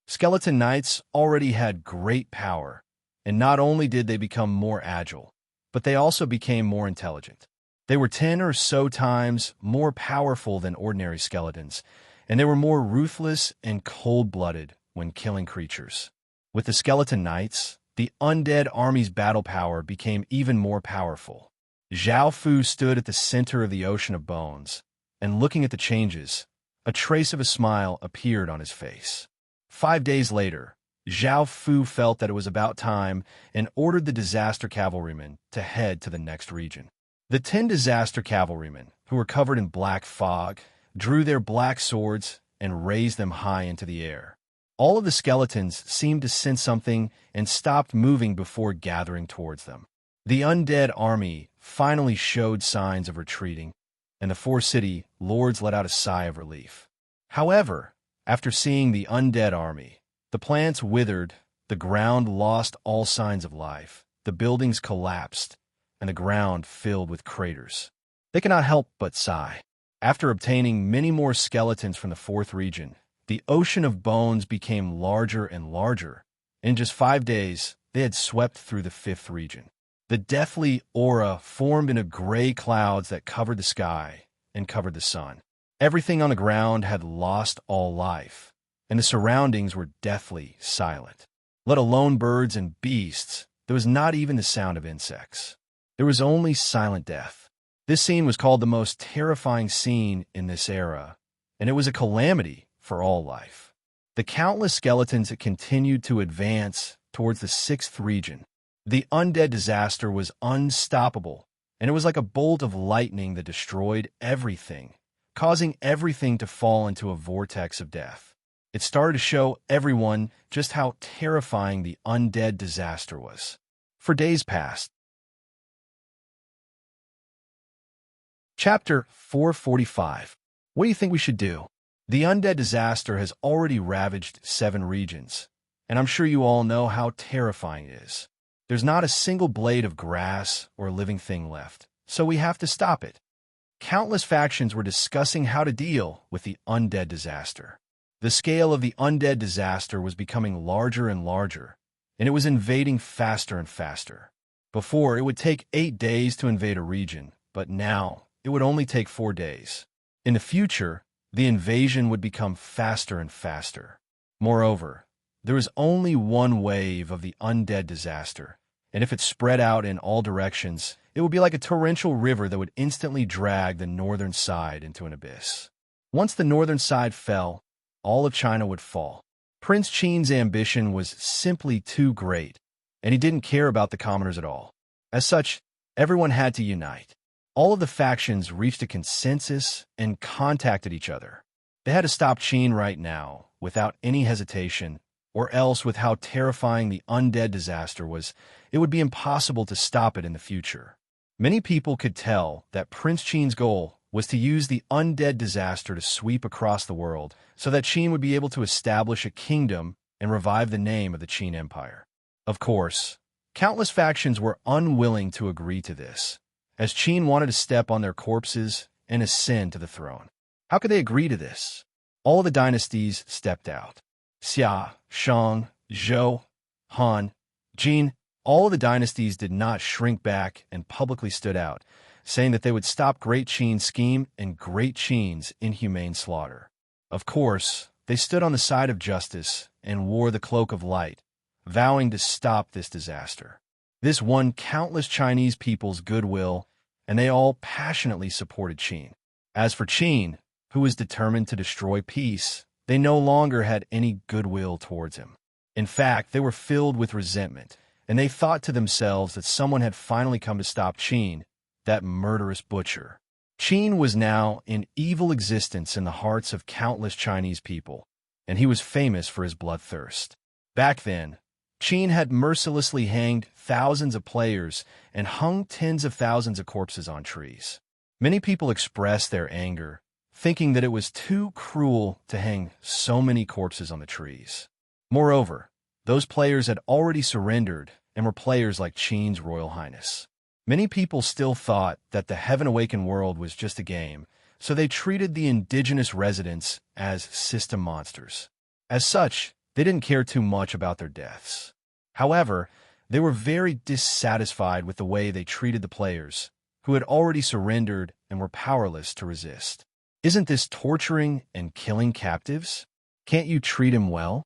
Skeleton knights already had great power, and not only did they become more agile, but they also became more intelligent. They were 10 or so times more powerful than ordinary skeletons, and they were more ruthless and cold-blooded when killing creatures. With the skeleton knights, the undead army's battle power became even more powerful. Zhao Fu stood at the center of the ocean of bones, and looking at the changes, a trace of a smile appeared on his face. 5 days later, Zhao Fu felt that it was about time and ordered the disaster cavalrymen to head to the next region. The 10 disaster cavalrymen, who were covered in black fog, drew their black swords and raised them high into the air. All of the skeletons seemed to sense something and stopped moving before gathering towards them. The undead army finally showed signs of retreating, and the 4 city lords let out a sigh of relief. However, after seeing the undead army, the plants withered, the ground lost all signs of life, the buildings collapsed, and the ground filled with craters. They cannot help but sigh. After obtaining many more skeletons from the 4th region, the ocean of bones became larger and larger. In just 5 days, they had swept through the 5th region. The deathly aura formed into gray clouds that covered the sky and covered the sun. Everything on the ground had lost all life, and the surroundings were deathly silent. Let alone birds and beasts, there was not even the sound of insects. There was only silent death. This scene was called the most terrifying scene in this era, and it was a calamity for all life. The countless skeletons that continued to advance towards the 6th region. The undead disaster was unstoppable, and it was like a bolt of lightning that destroyed everything, causing everything to fall into a vortex of death. It started to show everyone just how terrifying the undead disaster was. For days passed. Chapter 445. What do you think we should do? The undead disaster has already ravaged 7 regions, and I'm sure you all know how terrifying it is. There's not a single blade of grass or living thing left, so we have to stop it. Countless factions were discussing how to deal with the undead disaster. The scale of the undead disaster was becoming larger and larger, and it was invading faster and faster. Before, it would take 8 days to invade a region, but now it would only take 4 days. In the future, the invasion would become faster and faster. Moreover, there was only one wave of the undead disaster, and if it spread out in all directions, it would be like a torrential river that would instantly drag the northern side into an abyss. Once the northern side fell, all of China would fall. Prince Qin's ambition was simply too great, and he didn't care about the commoners at all. As such, everyone had to unite. All of the factions reached a consensus and contacted each other. They had to stop Qin right now, without any hesitation, or else with how terrifying the undead disaster was, it would be impossible to stop it in the future. Many people could tell that Prince Qin's goal was to use the undead disaster to sweep across the world so that Qin would be able to establish a kingdom and revive the name of the Qin Empire. Of course, countless factions were unwilling to agree to this, as Qin wanted to step on their corpses and ascend to the throne. How could they agree to this? All of the dynasties stepped out. Xia, Shang, Zhou, Han, Jin, all of the dynasties did not shrink back and publicly stood out, saying that they would stop Great Qin's scheme and Great Qin's inhumane slaughter. Of course, they stood on the side of justice and wore the cloak of light, vowing to stop this disaster. This won countless Chinese people's goodwill, and they all passionately supported Qin. As for Qin, who was determined to destroy peace, they no longer had any goodwill towards him. In fact, they were filled with resentment, and they thought to themselves that someone had finally come to stop Qin, that murderous butcher. Qin was now in evil existence in the hearts of countless Chinese people, and he was famous for his bloodthirst. Back then, Qin had mercilessly hanged thousands of players and hung tens of thousands of corpses on trees. Many people expressed their anger, thinking that it was too cruel to hang so many corpses on the trees. Moreover, those players had already surrendered and were players like Qin's Royal Highness. Many people still thought that the Heaven Awakened world was just a game, so they treated the indigenous residents as system monsters. As such, they didn't care too much about their deaths. However, they were very dissatisfied with the way they treated the players, who had already surrendered and were powerless to resist. Isn't this torturing and killing captives? Can't you treat him well?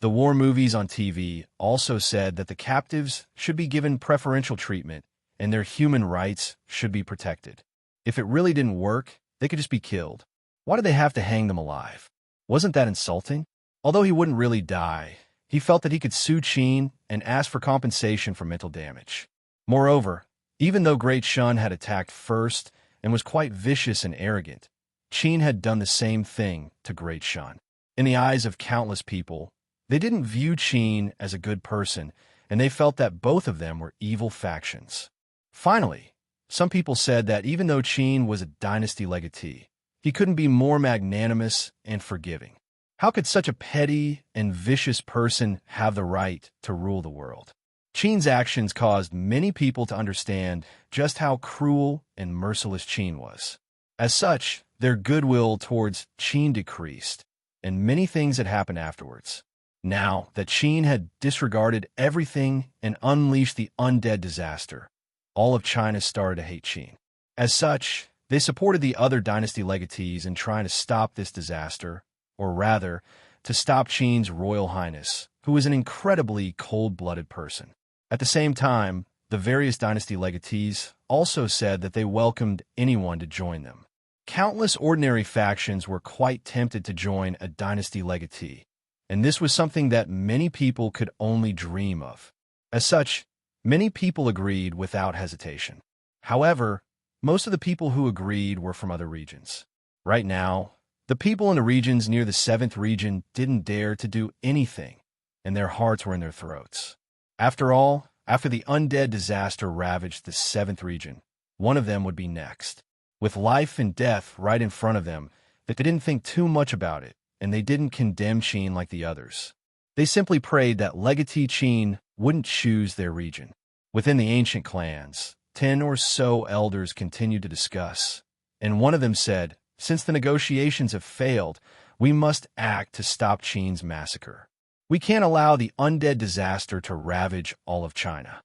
The war movies on TV also said that the captives should be given preferential treatment and their human rights should be protected. If it really didn't work, they could just be killed. Why did they have to hang them alive? Wasn't that insulting? Although he wouldn't really die, he felt that he could sue Qin and ask for compensation for mental damage. Moreover, even though Great Shun had attacked first and was quite vicious and arrogant, Qin had done the same thing to Great Shun. In the eyes of countless people, they didn't view Qin as a good person, and they felt that both of them were evil factions. Finally, some people said that even though Qin was a dynasty legatee, he couldn't be more magnanimous and forgiving. How could such a petty and vicious person have the right to rule the world? Qin's actions caused many people to understand just how cruel and merciless Qin was. As such, their goodwill towards Qin decreased, and many things had happened afterwards. Now that Qin had disregarded everything and unleashed the undead disaster, all of China started to hate Qin. As such, they supported the other dynasty legatees in trying to stop this disaster, or rather, to stop Qin's Royal Highness, who was an incredibly cold-blooded person. At the same time, the various dynasty legatees also said that they welcomed anyone to join them. Countless ordinary factions were quite tempted to join a dynasty legatee, and this was something that many people could only dream of. As such, many people agreed without hesitation. However, most of the people who agreed were from other regions. Right now, the people in the regions near the 7th region didn't dare to do anything, and their hearts were in their throats. After all, after the undead disaster ravaged the 7th region, one of them would be next. With life and death right in front of them, they didn't think too much about it, and they didn't condemn Qin like the others. They simply prayed that Legatee Qin wouldn't choose their region. Within the ancient clans, 10 or so elders continued to discuss, and one of them said, "Since the negotiations have failed, we must act to stop Qin's massacre. We can't allow the undead disaster to ravage all of China."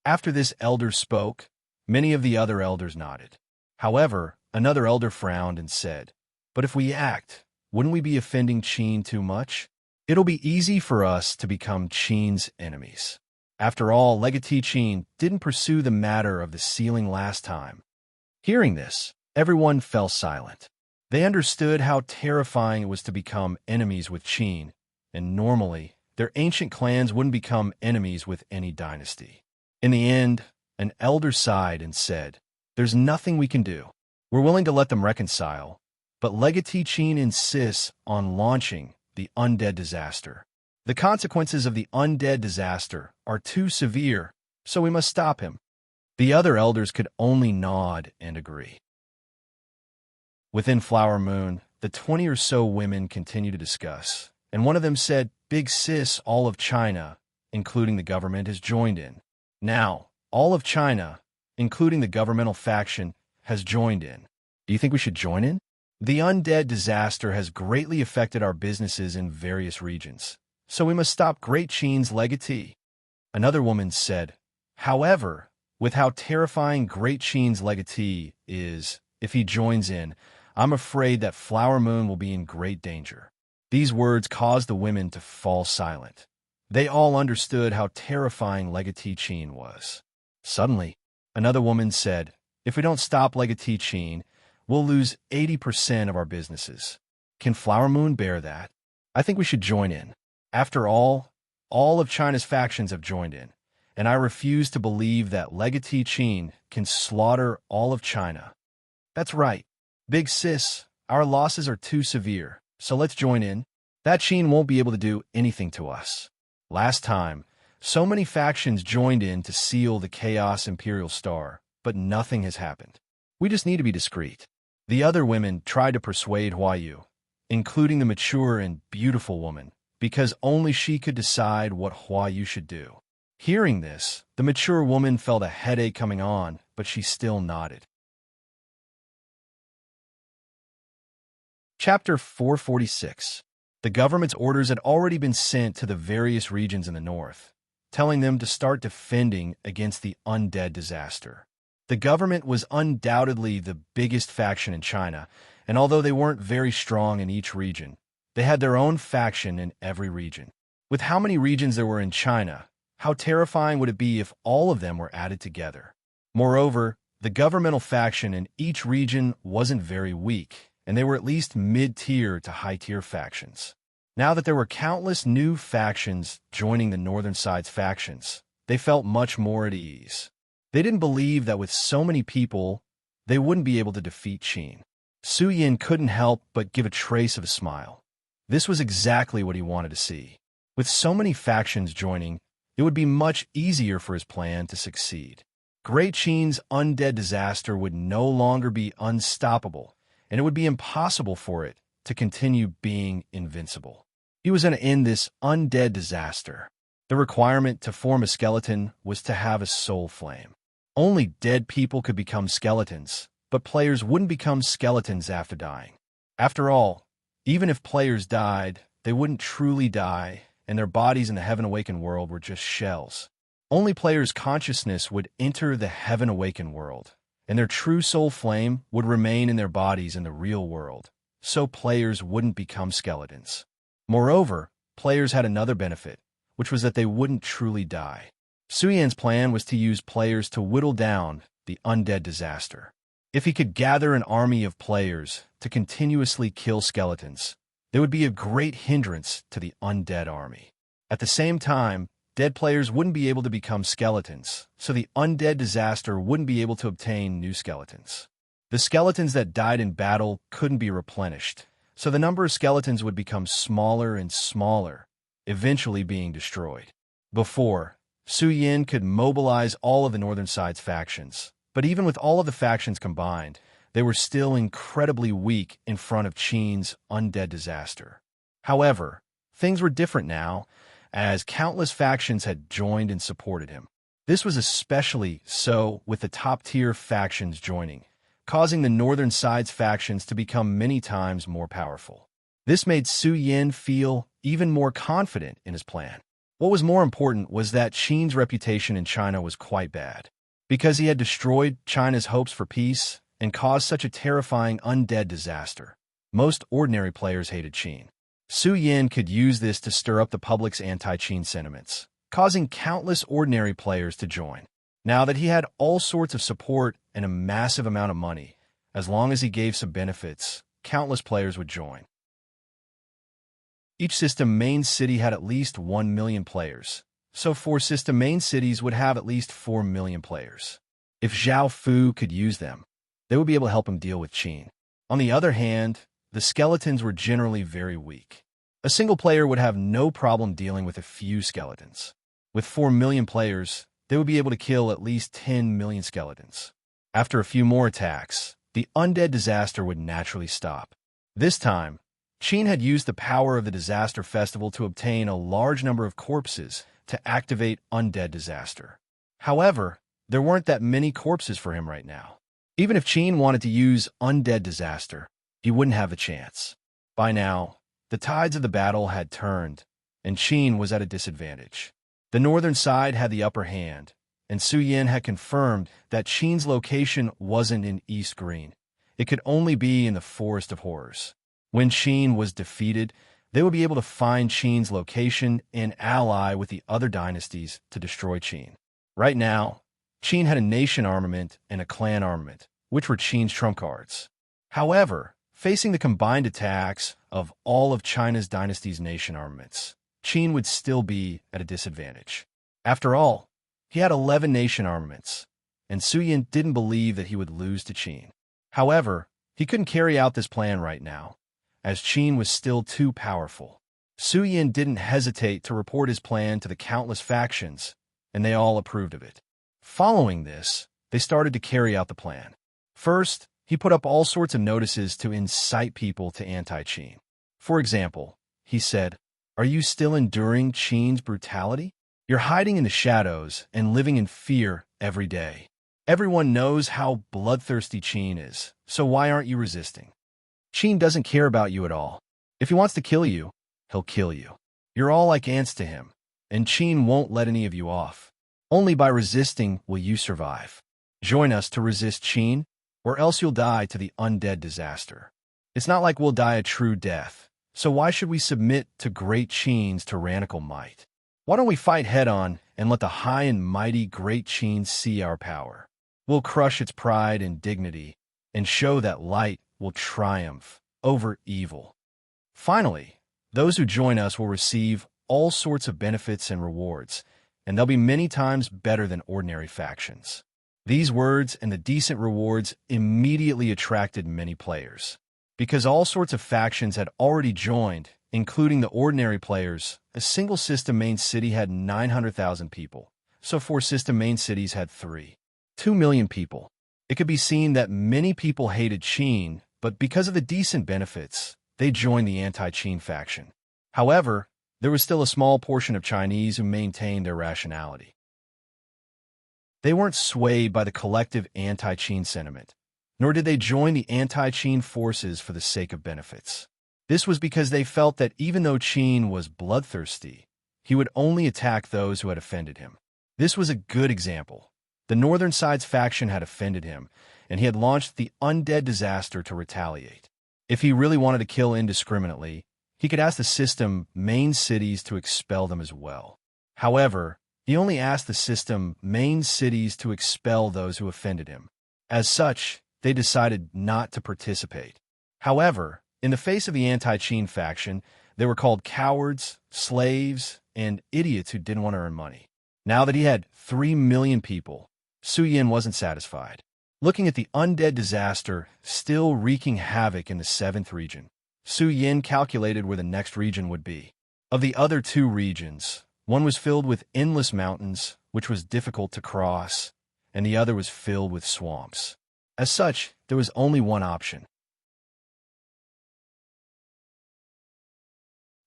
After this elder spoke, many of the other elders nodded. However, another elder frowned and said, "But if we act, wouldn't we be offending Qin too much? It'll be easy for us to become Qin's enemies." After all, Legatee Qin didn't pursue the matter of the sealing last time. Hearing this, everyone fell silent. They understood how terrifying it was to become enemies with Qin, and normally, their ancient clans wouldn't become enemies with any dynasty. In the end, an elder sighed and said, "There's nothing we can do. We're willing to let them reconcile, but Legatee Qin insists on launching the undead disaster. The consequences of the undead disaster are too severe, so we must stop him." The other elders could only nod and agree. Within Flower Moon, the 20 or so women continued to discuss, and one of them said, "Big sis, all of China, including the government, has joined in. Now, all of China, including the governmental faction, has joined in. Do you think we should join in? The undead disaster has greatly affected our businesses in various regions, so we must stop Great Qin's legatee." Another woman said, "However, with how terrifying Great Qin's legatee is, if he joins in, I'm afraid that Flower Moon will be in great danger." These words caused the women to fall silent. They all understood how terrifying Legatee Qin was. Suddenly, another woman said, "If we don't stop Legatee Qin, we'll lose 80% of our businesses. Can Flower Moon bear that? I think we should join in. After all of China's factions have joined in, and I refuse to believe that Legatee Qin can slaughter all of China." "That's right. Big sis, our losses are too severe, so let's join in. That Qin won't be able to do anything to us. Last time, so many factions joined in to seal the Chaos Imperial Star, but nothing has happened. We just need to be discreet." The other women tried to persuade Huayu, including the mature and beautiful woman, because only she could decide what Huayu should do. Hearing this, the mature woman felt a headache coming on, but she still nodded. Chapter 446. The government's orders had already been sent to the various regions in the north, telling them to start defending against the undead disaster. The government was undoubtedly the biggest faction in China, and although they weren't very strong in each region, they had their own faction in every region. With how many regions there were in China, how terrifying would it be if all of them were added together? Moreover, the governmental faction in each region wasn't very weak, and they were at least mid-tier to high-tier factions. Now that there were countless new factions joining the northern side's factions, they felt much more at ease. They didn't believe that with so many people, they wouldn't be able to defeat Qin. Su Yin couldn't help but give a trace of a smile. This was exactly what he wanted to see. With so many factions joining, it would be much easier for his plan to succeed. Great Qin's undead disaster would no longer be unstoppable, and it would be impossible for it to continue being invincible. He was going to end this undead disaster. The requirement to form a skeleton was to have a soul flame. Only dead people could become skeletons, but players wouldn't become skeletons after dying. After all, even if players died, they wouldn't truly die, and their bodies in the Heaven Awakened world were just shells. Only players' consciousness would enter the Heaven Awakened world, and their true soul flame would remain in their bodies in the real world, so players wouldn't become skeletons. Moreover, players had another benefit, which was that they wouldn't truly die. Su Yan's plan was to use players to whittle down the undead disaster. If he could gather an army of players to continuously kill skeletons, there would be a great hindrance to the undead army. At the same time, dead players wouldn't be able to become skeletons, so the undead disaster wouldn't be able to obtain new skeletons. The skeletons that died in battle couldn't be replenished, so the number of skeletons would become smaller and smaller, eventually being destroyed. Before, Su Yin could mobilize all of the northern side's factions, but even with all of the factions combined, they were still incredibly weak in front of Qin's undead disaster. However, things were different now, as countless factions had joined and supported him. This was especially so with the top-tier factions joining, causing the northern side's factions to become many times more powerful. This made Su Yin feel even more confident in his plan. What was more important was that Qin's reputation in China was quite bad. Because he had destroyed China's hopes for peace and caused such a terrifying undead disaster, most ordinary players hated Qin. Su Yin could use this to stir up the public's anti-Qin sentiments, causing countless ordinary players to join. Now that he had all sorts of support and a massive amount of money, as long as he gave some benefits, countless players would join. Each system main city had at least 1 million players, so 4 system main cities would have at least 4 million players. If Zhao Fu could use them, they would be able to help him deal with Qin. On the other hand, the skeletons were generally very weak. A single player would have no problem dealing with a few skeletons. With 4 million players, they would be able to kill at least 10 million skeletons. After a few more attacks, the undead disaster would naturally stop. This time, Qin had used the power of the disaster festival to obtain a large number of corpses to activate undead disaster. However, there weren't that many corpses for him right now. Even if Qin wanted to use undead disaster, he wouldn't have the chance. By now, the tides of the battle had turned, and Qin was at a disadvantage. The northern side had the upper hand, and Su Yin had confirmed that Qin's location wasn't in East Green. It could only be in the Forest of Horrors. When Qin was defeated, they would be able to find Qin's location and ally with the other dynasties to destroy Qin. Right now, Qin had a nation armament and a clan armament, which were Qin's trump cards. However, facing the combined attacks of all of China's dynasty's nation armaments, Qin would still be at a disadvantage. After all, he had 11 nation armaments, and Su Yin didn't believe that he would lose to Qin. However, he couldn't carry out this plan right now, as Qin was still too powerful. Su Yin didn't hesitate to report his plan to the countless factions, and they all approved of it. Following this, they started to carry out the plan. First, he put up all sorts of notices to incite people to anti-Qin. For example, he said, "Are you still enduring Qin's brutality? You're hiding in the shadows and living in fear every day. Everyone knows how bloodthirsty Qin is, so why aren't you resisting? Qin doesn't care about you at all. If he wants to kill you, he'll kill you. You're all like ants to him, and Qin won't let any of you off. Only by resisting will you survive. Join us to resist Qin, or else you'll die to the undead disaster. It's not like we'll die a true death, so why should we submit to great Qin's tyrannical might? Why don't we fight head-on and let the high and mighty great Qin see our power? We'll crush its pride and dignity, and show that light will triumph over evil. Finally, those who join us will receive all sorts of benefits and rewards, and they'll be many times better than ordinary factions." These words and the decent rewards immediately attracted many players. Because all sorts of factions had already joined, including the ordinary players, a single system main city had 900,000 people, so 4 system main cities had 2 million people. It could be seen that many people hated Qin, but because of the decent benefits, they joined the anti-Qin faction. However, there was still a small portion of Chinese who maintained their rationality. They weren't swayed by the collective anti-Qin sentiment, nor did they join the anti-Qin forces for the sake of benefits. This was because they felt that even though Qin was bloodthirsty, he would only attack those who had offended him. This was a good example. The Northern Side's faction had offended him, and he had launched the undead disaster to retaliate. If he really wanted to kill indiscriminately, he could ask the system main cities to expel them as well. However, he only asked the system main cities to expel those who offended him. As such, they decided not to participate. However, in the face of the anti-Qin faction, they were called cowards, slaves, and idiots who didn't want to earn money. Now that he had 3 million people, Su Yin wasn't satisfied. Looking at the undead disaster still wreaking havoc in the 7th region, Su Yin calculated where the next region would be. Of the other 2 regions, one was filled with endless mountains, which was difficult to cross, and the other was filled with swamps. As such, there was only one option.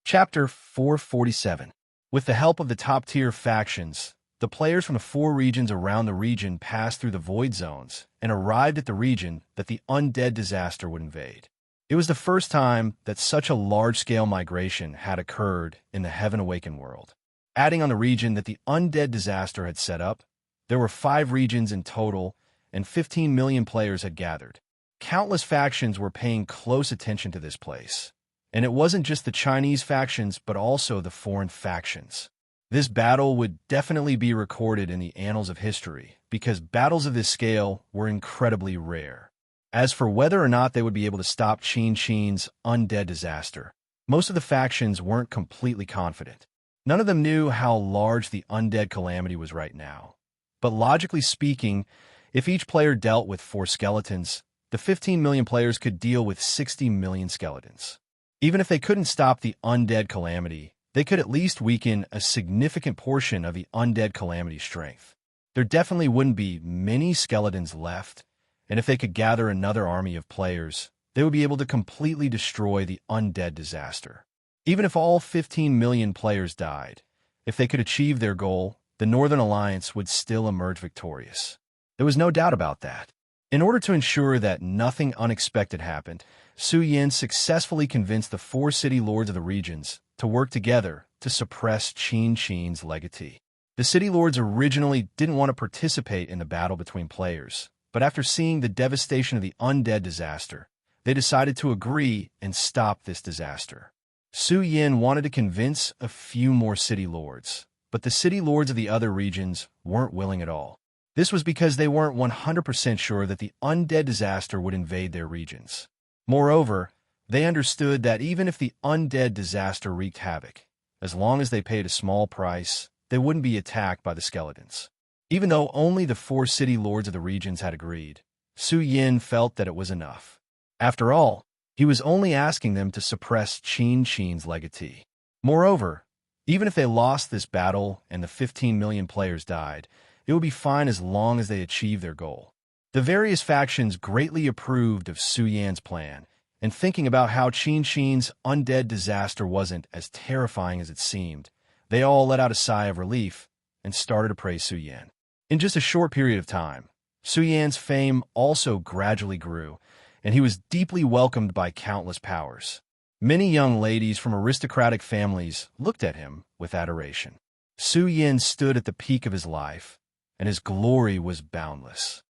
Chapter 447. With the help of the top-tier factions, the players from the 4 regions around the region passed through the void zones and arrived at the region that the undead disaster would invade. It was the first time that such a large-scale migration had occurred in the Heaven Awakened world. Adding on the region that the undead disaster had set up, there were 5 regions in total, and 15 million players had gathered. Countless factions were paying close attention to this place. And it wasn't just the Chinese factions, but also the foreign factions. This battle would definitely be recorded in the annals of history, because battles of this scale were incredibly rare. As for whether or not they would be able to stop Qin's undead disaster, most of the factions weren't completely confident. None of them knew how large the undead calamity was right now. But logically speaking, if each player dealt with 4 skeletons, the 15 million players could deal with 60 million skeletons. Even if they couldn't stop the undead calamity, they could at least weaken a significant portion of the undead calamity's strength. There definitely wouldn't be many skeletons left, and if they could gather another army of players, they would be able to completely destroy the undead disaster. Even if all 15 million players died, if they could achieve their goal, the Northern Alliance would still emerge victorious. There was no doubt about that. In order to ensure that nothing unexpected happened, Su Yin successfully convinced the 4 city lords of the regions to work together to suppress Qin's legatee. The city lords originally didn't want to participate in the battle between players, but after seeing the devastation of the undead disaster, they decided to agree and stop this disaster. Su Yin wanted to convince a few more city lords, but the city lords of the other regions weren't willing at all. This was because they weren't 100% sure that the undead disaster would invade their regions. Moreover, they understood that even if the undead disaster wreaked havoc, as long as they paid a small price, they wouldn't be attacked by the skeletons. Even though only the 4 city lords of the regions had agreed, Su Yin felt that it was enough. After all, he was only asking them to suppress Qin's legatee. Moreover, even if they lost this battle and the 15 million players died, it would be fine as long as they achieved their goal. The various factions greatly approved of Su Yan's plan, and thinking about how Qin's undead disaster wasn't as terrifying as it seemed, they all let out a sigh of relief and started to praise Su Yan. In just a short period of time, Su Yan's fame also gradually grew, and he was deeply welcomed by countless powers. Many young ladies from aristocratic families looked at him with adoration. Su Yan stood at the peak of his life, and his glory was boundless.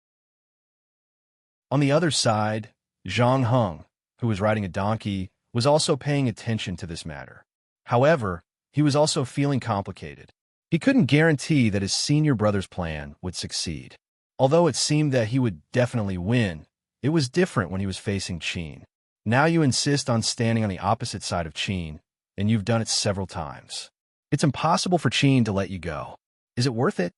On the other side, Zhang Heng, who was riding a donkey, was also paying attention to this matter. However, he was also feeling complicated. He couldn't guarantee that his senior brother's plan would succeed. Although it seemed that he would definitely win, it was different when he was facing Qin. Now you insist on standing on the opposite side of Qin, and you've done it several times. It's impossible for Qin to let you go. Is it worth it?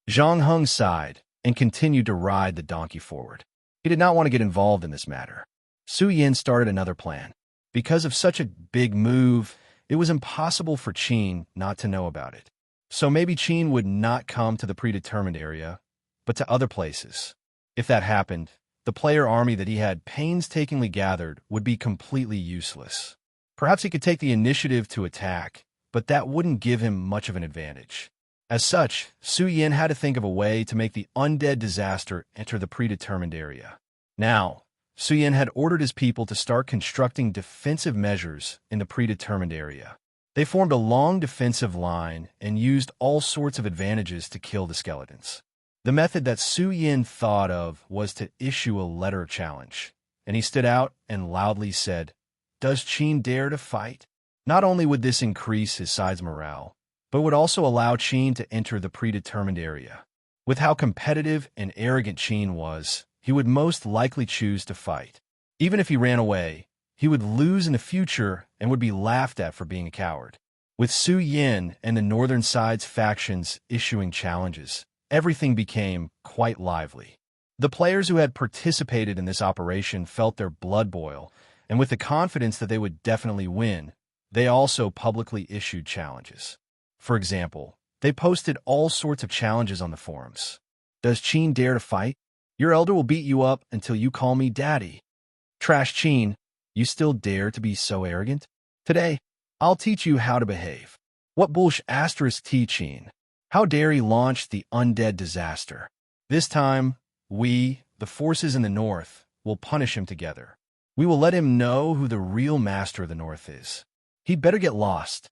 Zhang Heng sighed and continued to ride the donkey forward. He did not want to get involved in this matter. Su Yan started another plan. Because of such a big move, it was impossible for Qin not to know about it. So maybe Qin would not come to the predetermined area, but to other places. If that happened, the player army that he had painstakingly gathered would be completely useless. Perhaps he could take the initiative to attack, but that wouldn't give him much of an advantage. As such, Su Yan had to think of a way to make the undead disaster enter the predetermined area. Now, Su Yan had ordered his people to start constructing defensive measures in the predetermined area. They formed a long defensive line and used all sorts of advantages to kill the skeletons. The method that Su Yan thought of was to issue a letter of challenge, and he stood out and loudly said, "Does Qin dare to fight?" Not only would this increase his side's morale, but would also allow Qin to enter the predetermined area. With how competitive and arrogant Qin was, he would most likely choose to fight. Even if he ran away, he would lose in the future and would be laughed at for being a coward. With Su Yan and the northern side's factions issuing challenges, everything became quite lively. The players who had participated in this operation felt their blood boil, and with the confidence that they would definitely win, they also publicly issued challenges. For example, they posted all sorts of challenges on the forums. Does Qin dare to fight? Your elder will beat you up until you call me daddy. Trash Qin, you still dare to be so arrogant? Today, I'll teach you how to behave. What bullsh asterisk T Qin? How dare he launch the undead disaster? This time, we, the forces in the north, will punish him together. We will let him know who the real master of the north is. He'd better get lost.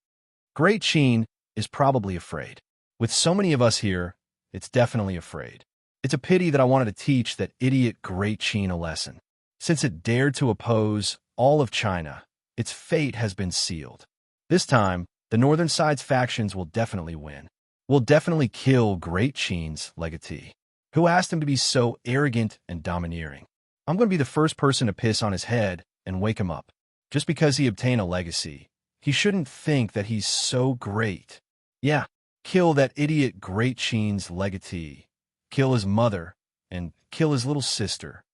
Great Qin is probably afraid. With so many of us here, it's definitely afraid. It's a pity that I wanted to teach that idiot Great Qin a lesson. Since it dared to oppose all of China, its fate has been sealed. This time, the northern side's factions will definitely win. We'll definitely kill Great Qin's legatee. Who asked him to be so arrogant and domineering? I'm going to be the first person to piss on his head and wake him up. Just because he obtained a legacy, he shouldn't think that he's so great. Yeah, kill that idiot Great Qin's legatee. Kill his mother, and kill his little sister.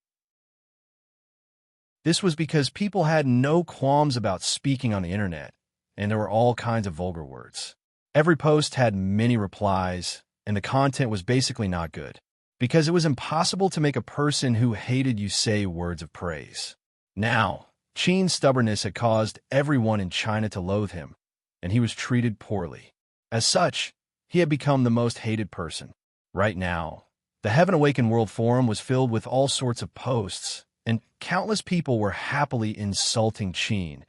This was because people had no qualms about speaking on the internet, and there were all kinds of vulgar words. Every post had many replies, and the content was basically not good, because it was impossible to make a person who hated you say words of praise. Now, Qin's stubbornness had caused everyone in China to loathe him, and he was treated poorly. As such, he had become the most hated person. Right now, the Heaven Awakened World Forum was filled with all sorts of posts, and countless people were happily insulting Qin,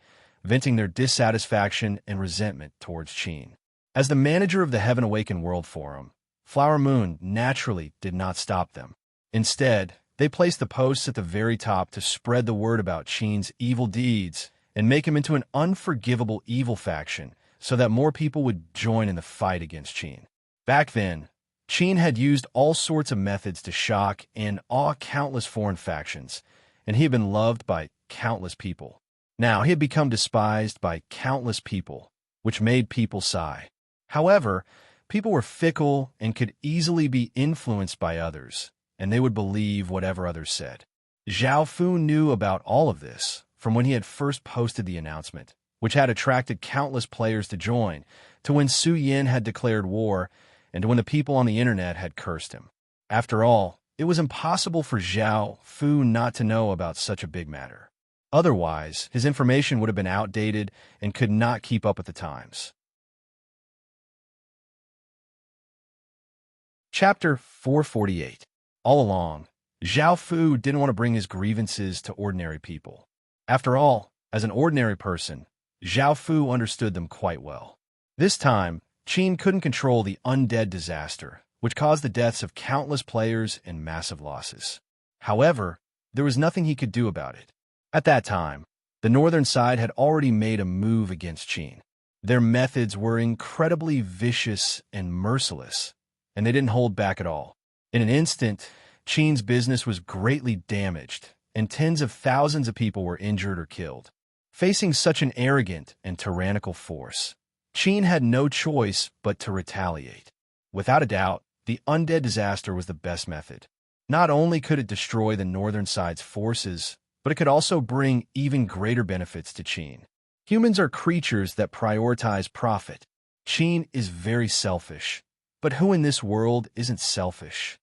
venting their dissatisfaction and resentment towards Qin. As the manager of the Heaven Awakened World Forum, Flower Moon naturally did not stop them. Instead, they placed the posts at the very top to spread the word about Qin's evil deeds and make him into an unforgivable evil faction so that more people would join in the fight against Qin. Back then, Qin had used all sorts of methods to shock and awe countless foreign factions, and he had been loved by countless people. Now he had become despised by countless people, which made people sigh. However, people were fickle and could easily be influenced by others, and they would believe whatever others said. Zhao Fu knew about all of this from when he had first posted the announcement, which had attracted countless players to join, to when Su Yan had declared war, and when the people on the internet had cursed him. After all, it was impossible for Zhao Fu not to know about such a big matter. Otherwise, his information would have been outdated and could not keep up with the times. Chapter 448. All along, Zhao Fu didn't want to bring his grievances to ordinary people. After all, as an ordinary person, Zhao Fu understood them quite well. This time, Qin couldn't control the undead disaster, which caused the deaths of countless players and massive losses. However, there was nothing he could do about it. At that time, the northern side had already made a move against Qin. Their methods were incredibly vicious and merciless, and they didn't hold back at all. In an instant, Qin's business was greatly damaged, and tens of thousands of people were injured or killed. Facing such an arrogant and tyrannical force, Qin had no choice but to retaliate. Without a doubt, the undead disaster was the best method. Not only could it destroy the northern side's forces, but it could also bring even greater benefits to Qin. Humans are creatures that prioritize profit. Qin is very selfish, but who in this world isn't selfish?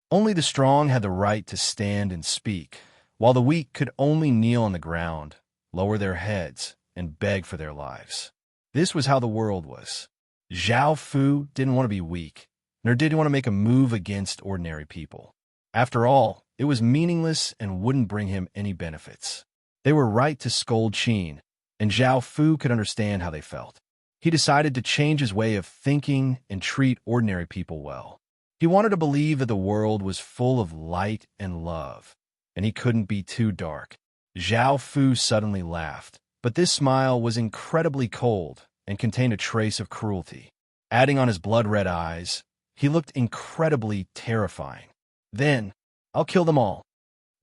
Only the strong had the right to stand and speak, while the weak could only kneel on the ground, lower their heads, and beg for their lives. This was how the world was. Zhao Fu didn't want to be weak, nor did he want to make a move against ordinary people. After all, it was meaningless and wouldn't bring him any benefits. They were right to scold Qin, and Zhao Fu could understand how they felt. He decided to change his way of thinking and treat ordinary people well. He wanted to believe that the world was full of light and love, and he couldn't be too dark. Zhao Fu suddenly laughed, but this smile was incredibly cold and contained a trace of cruelty. Adding on his blood-red eyes, he looked incredibly terrifying. Then, I'll kill them all.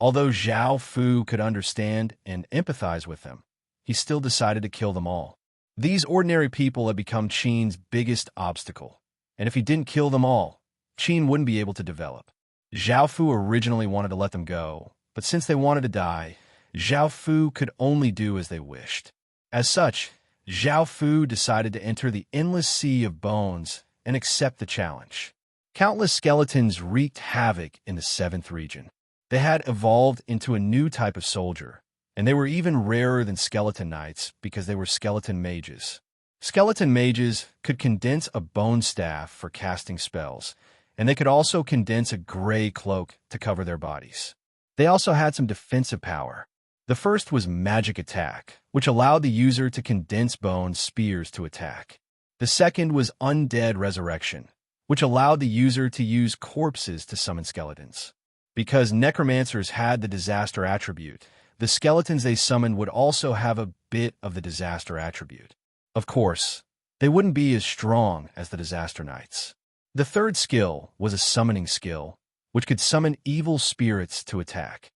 Although Zhao Fu could understand and empathize with them, he still decided to kill them all. These ordinary people had become Qin's biggest obstacle, and if he didn't kill them all, Qin wouldn't be able to develop. Zhao Fu originally wanted to let them go, but since they wanted to die, Zhao Fu could only do as they wished. As such, Zhao Fu decided to enter the endless sea of bones and accept the challenge. Countless skeletons wreaked havoc in the 7th region. They had evolved into a new type of soldier, and they were even rarer than skeleton knights because they were skeleton mages. Skeleton mages could condense a bone staff for casting spells, and they could also condense a gray cloak to cover their bodies. They also had some defensive power. The first was magic attack, which allowed the user to condense bone spears to attack. The second was undead resurrection, which allowed the user to use corpses to summon skeletons. Because necromancers had the disaster attribute, the skeletons they summoned would also have a bit of the disaster attribute. Of course, they wouldn't be as strong as the disaster knights. The third skill was a summoning skill, which could summon evil spirits to attack.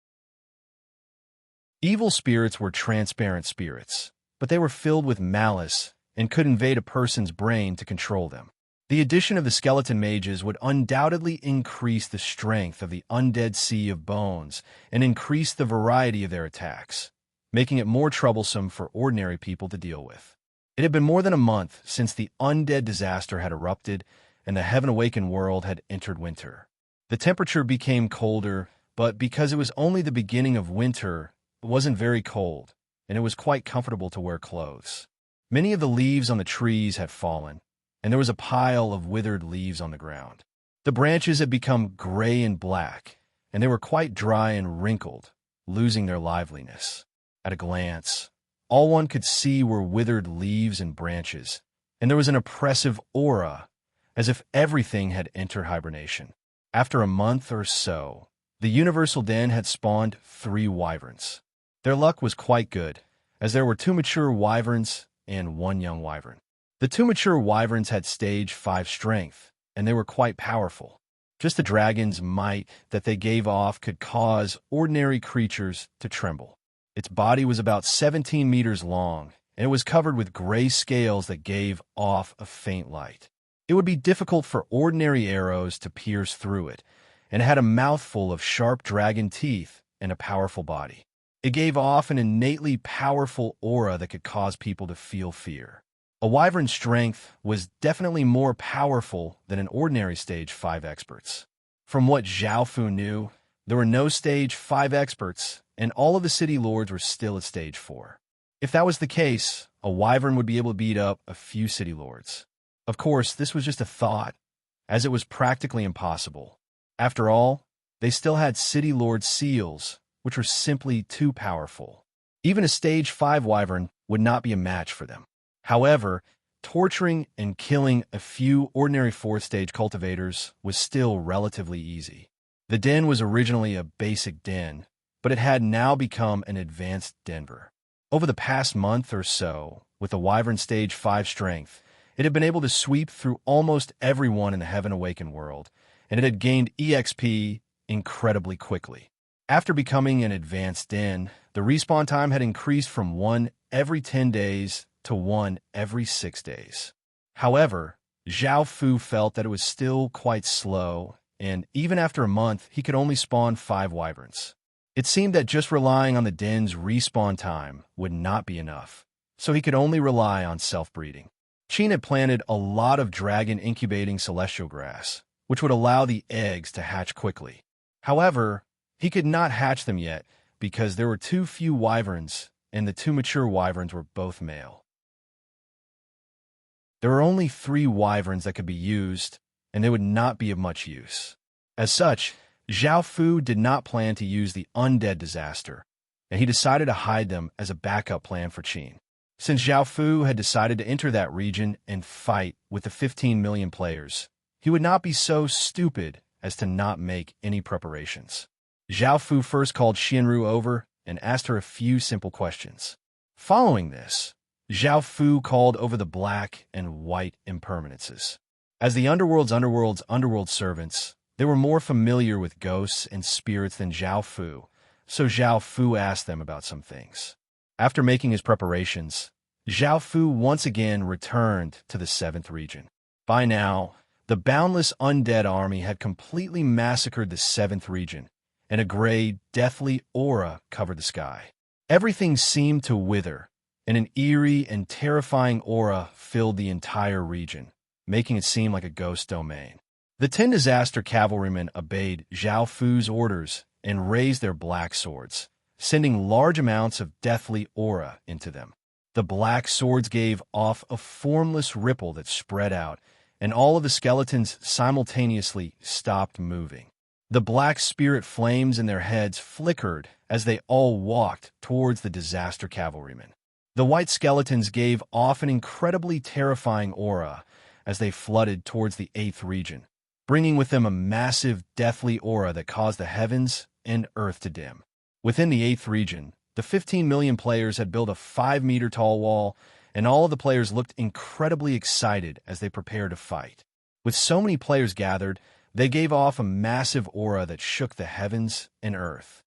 Evil spirits were transparent spirits, but they were filled with malice and could invade a person's brain to control them. The addition of the skeleton mages would undoubtedly increase the strength of the undead sea of bones and increase the variety of their attacks, making it more troublesome for ordinary people to deal with. It had been more than a month since the undead disaster had erupted and the Heaven-Awakened world had entered winter. The temperature became colder, but because it was only the beginning of winter, it wasn't very cold, and it was quite comfortable to wear clothes. Many of the leaves on the trees had fallen, and there was a pile of withered leaves on the ground. The branches had become gray and black, and they were quite dry and wrinkled, losing their liveliness. At a glance, all one could see were withered leaves and branches, and there was an oppressive aura, as if everything had entered hibernation. After a month or so, the Universal Den had spawned 3 wyverns. Their luck was quite good, as there were 2 mature wyverns and 1 young wyvern. The 2 mature wyverns had stage 5 strength, and they were quite powerful. Just the dragon's might that they gave off could cause ordinary creatures to tremble. Its body was about 17 meters long, and it was covered with gray scales that gave off a faint light. It would be difficult for ordinary arrows to pierce through it, and it had a mouthful of sharp dragon teeth and a powerful body. It gave off an innately powerful aura that could cause people to feel fear. A wyvern's strength was definitely more powerful than an ordinary Stage 5 expert's. From what Zhao Fu knew, there were no Stage 5 experts, and all of the city lords were still at Stage 4. If that was the case, a wyvern would be able to beat up a few city lords. Of course, this was just a thought, as it was practically impossible. After all, they still had city lord seals, which were simply too powerful. Even a Stage 5 wyvern would not be a match for them. However, torturing and killing a few ordinary 4th stage cultivators was still relatively easy. The den was originally a basic den, but it had now become an advanced denver. Over the past month or so, with the wyvern Stage 5 strength, it had been able to sweep through almost everyone in the Heaven Awakened world, and it had gained EXP incredibly quickly. After becoming an advanced den, the respawn time had increased from 1 every 10 days to 1 every 6 days. However, Zhao Fu felt that it was still quite slow, and even after a month, he could only spawn 5 wyverns. It seemed that just relying on the den's respawn time would not be enough, so he could only rely on self-breeding. Qin had planted a lot of dragon incubating celestial grass, which would allow the eggs to hatch quickly. However, he could not hatch them yet because there were too few wyverns, and the 2 mature wyverns were both male. There were only 3 wyverns that could be used, and they would not be of much use. As such, Zhao Fu did not plan to use the undead disaster, and he decided to hide them as a backup plan for Qin. Since Zhao Fu had decided to enter that region and fight with the 15 million players, he would not be so stupid as to not make any preparations. Zhao Fu first called Xianru over and asked her a few simple questions. Following this, Zhao Fu called over the black and white impermanences. As the underworld's underworld servants, they were more familiar with ghosts and spirits than Zhao Fu, so Zhao Fu asked them about some things. After making his preparations, Zhao Fu once again returned to the 7th region. By now, the boundless undead army had completely massacred the 7th region, and a gray, deathly aura covered the sky. Everything seemed to wither, and an eerie and terrifying aura filled the entire region, making it seem like a ghost domain. The 10 disaster cavalrymen obeyed Zhao Fu's orders and raised their black swords, sending large amounts of deathly aura into them. The black swords gave off a formless ripple that spread out, and all of the skeletons simultaneously stopped moving. The black spirit flames in their heads flickered as they all walked towards the disaster cavalrymen. The white skeletons gave off an incredibly terrifying aura as they flooded towards the 8th region, bringing with them a massive deathly aura that caused the heavens and earth to dim. Within the 8th region, the 15 million players had built a 5-meter-tall wall, and all of the players looked incredibly excited as they prepared to fight. With so many players gathered, they gave off a massive aura that shook the heavens and earth.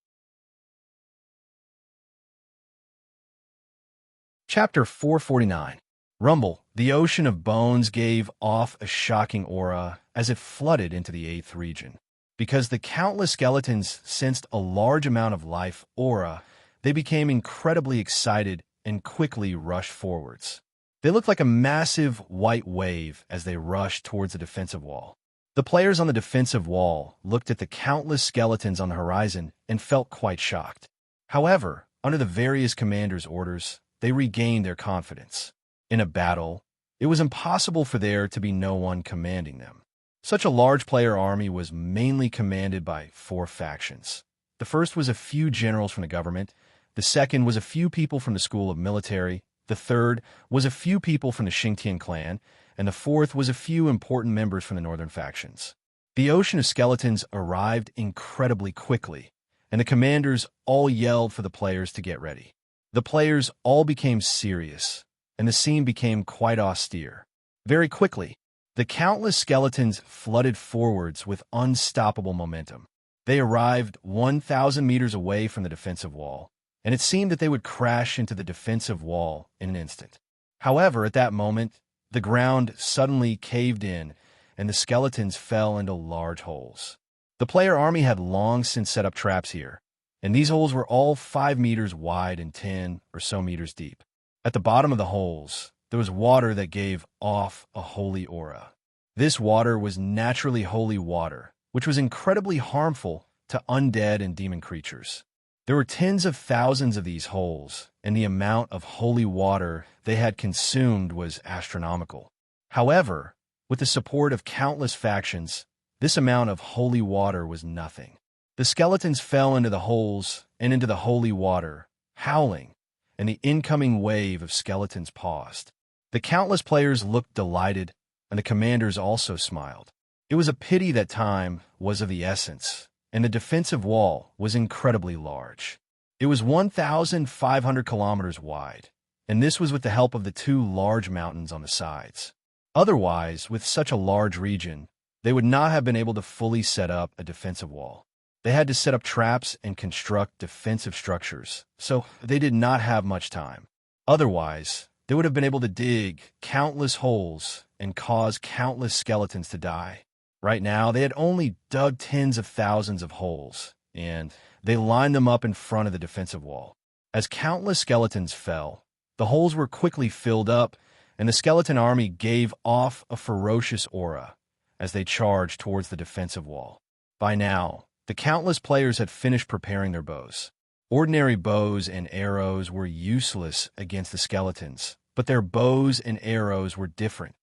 Chapter 449. Rumble. The ocean of bones gave off a shocking aura as it flooded into the 8th region. Because the countless skeletons sensed a large amount of life aura, they became incredibly excited and quickly rushed forwards. They looked like a massive white wave as they rushed towards the defensive wall. The players on the defensive wall looked at the countless skeletons on the horizon and felt quite shocked. However, under the various commanders' orders, they regained their confidence. In a battle, it was impossible for there to be no one commanding them. Such a large player army was mainly commanded by 4 factions. The first was a few generals from the government, the second was a few people from the School of Military, the third was a few people from the Xingtian clan, and the fourth was a few important members from the northern factions. The ocean of skeletons arrived incredibly quickly, and the commanders all yelled for the players to get ready. The players all became serious, and the scene became quite austere. Very quickly, the countless skeletons flooded forwards with unstoppable momentum. They arrived 1,000 meters away from the defensive wall, and it seemed that they would crash into the defensive wall in an instant. However, at that moment, the ground suddenly caved in, and the skeletons fell into large holes. The player army had long since set up traps here, and these holes were all 5 meters wide and 10 or so meters deep. At the bottom of the holes, there was water that gave off a holy aura. This water was naturally holy water, which was incredibly harmful to undead and demon creatures. There were tens of thousands of these holes, and the amount of holy water they had consumed was astronomical. However, with the support of countless factions, this amount of holy water was nothing. The skeletons fell into the holes and into the holy water, howling, and the incoming wave of skeletons paused. The countless players looked delighted, and the commanders also smiled. It was a pity that time was of the essence, and the defensive wall was incredibly large. It was 1,500 kilometers wide, and this was with the help of the two large mountains on the sides. Otherwise, with such a large region, they would not have been able to fully set up a defensive wall. They had to set up traps and construct defensive structures, so they did not have much time. Otherwise, they would have been able to dig countless holes and cause countless skeletons to die. Right now, they had only dug tens of thousands of holes, and they lined them up in front of the defensive wall. As countless skeletons fell, the holes were quickly filled up, and the skeleton army gave off a ferocious aura as they charged towards the defensive wall. By now, the countless players had finished preparing their bows. Ordinary bows and arrows were useless against the skeletons, but their bows and arrows were different.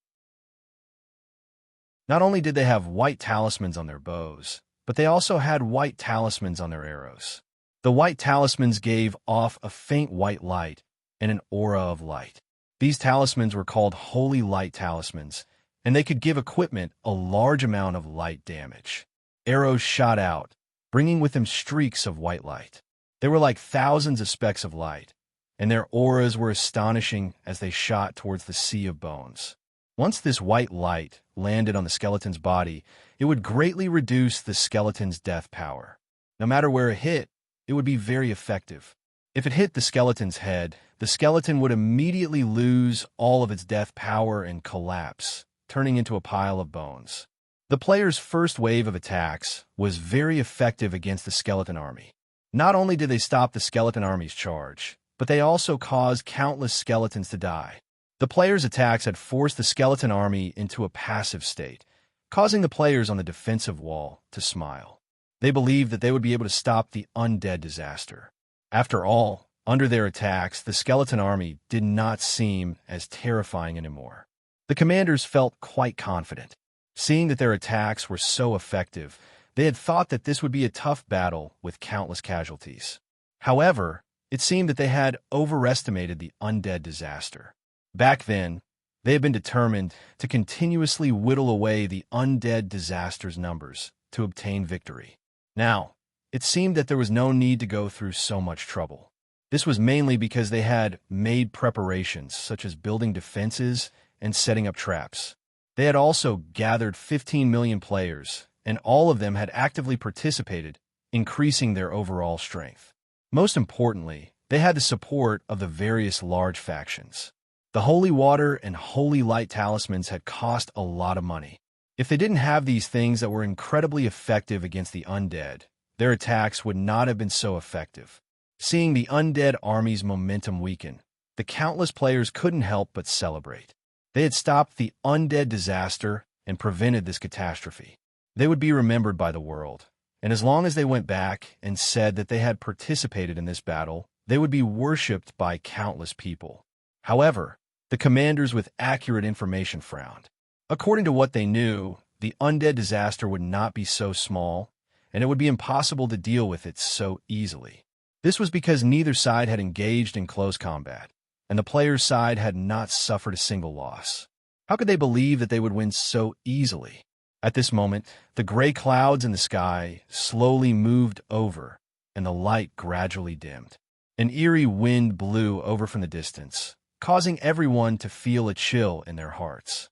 Not only did they have white talismans on their bows, but they also had white talismans on their arrows. The white talismans gave off a faint white light and an aura of light. These talismans were called holy light talismans, and they could give equipment a large amount of light damage. Arrows shot out, bringing with them streaks of white light. They were like thousands of specks of light, and their auras were astonishing as they shot towards the sea of bones. Once this white light landed on the skeleton's body, it would greatly reduce the skeleton's death power. No matter where it hit, it would be very effective. If it hit the skeleton's head, the skeleton would immediately lose all of its death power and collapse, turning into a pile of bones. The player's first wave of attacks was very effective against the skeleton army. Not only did they stop the skeleton army's charge, but they also caused countless skeletons to die. The players' attacks had forced the skeleton army into a passive state, causing the players on the defensive wall to smile. They believed that they would be able to stop the undead disaster. After all, under their attacks, the skeleton army did not seem as terrifying anymore. The commanders felt quite confident. Seeing that their attacks were so effective, they had thought that this would be a tough battle with countless casualties. However, it seemed that they had overestimated the undead disaster. Back then, they had been determined to continuously whittle away the undead disaster's numbers to obtain victory. Now, it seemed that there was no need to go through so much trouble. This was mainly because they had made preparations, such as building defenses and setting up traps. They had also gathered 15 million players, and all of them had actively participated, increasing their overall strength. Most importantly, they had the support of the various large factions. The holy water and holy light talismans had cost a lot of money. If they didn't have these things that were incredibly effective against the undead, their attacks would not have been so effective. Seeing the undead army's momentum weaken, the countless players couldn't help but celebrate. They had stopped the undead disaster and prevented this catastrophe. They would be remembered by the world, and as long as they went back and said that they had participated in this battle, they would be worshipped by countless people. However, the commanders with accurate information frowned. According to what they knew, the undead disaster would not be so small, and it would be impossible to deal with it so easily. This was because neither side had engaged in close combat, and the player's side had not suffered a single loss. How could they believe that they would win so easily? At this moment, the gray clouds in the sky slowly moved over, and the light gradually dimmed. An eerie wind blew over from the distance, causing everyone to feel a chill in their hearts.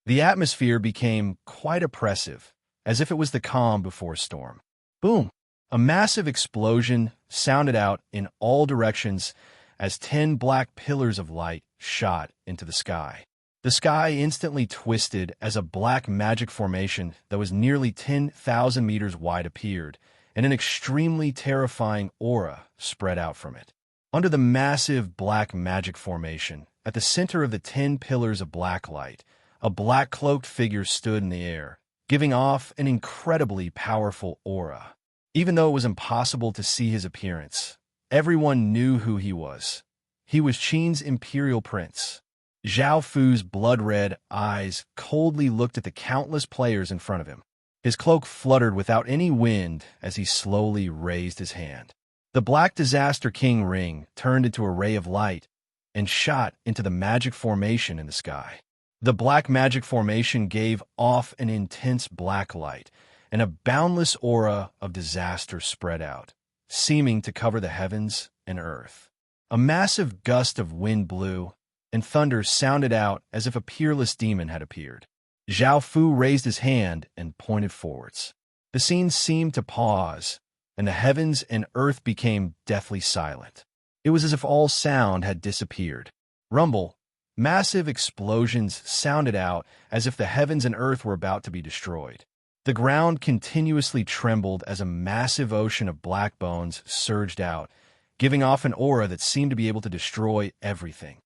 The atmosphere became quite oppressive, as if it was the calm before a storm. Boom! A massive explosion sounded out in all directions as 10 black pillars of light shot into the sky. The sky instantly twisted as a black magic formation that was nearly 10,000 meters wide appeared, and an extremely terrifying aura spread out from it. Under the massive black magic formation, at the center of the 10 pillars of black light, a black-cloaked figure stood in the air, giving off an incredibly powerful aura. Even though it was impossible to see his appearance, everyone knew who he was. He was Qin's imperial prince. Zhao Fu's blood-red eyes coldly looked at the countless players in front of him. His cloak fluttered without any wind as he slowly raised his hand. The Black Disaster King ring turned into a ray of light and shot into the magic formation in the sky. The black magic formation gave off an intense black light, and a boundless aura of disaster spread out, seeming to cover the heavens and earth. A massive gust of wind blew, and thunder sounded out as if a peerless demon had appeared. Zhao Fu raised his hand and pointed forwards. The scene seemed to pause, and the heavens and earth became deathly silent. It was as if all sound had disappeared. Rumble, massive explosions sounded out as if the heavens and earth were about to be destroyed. The ground continuously trembled as a massive ocean of black bones surged out, giving off an aura that seemed to be able to destroy everything.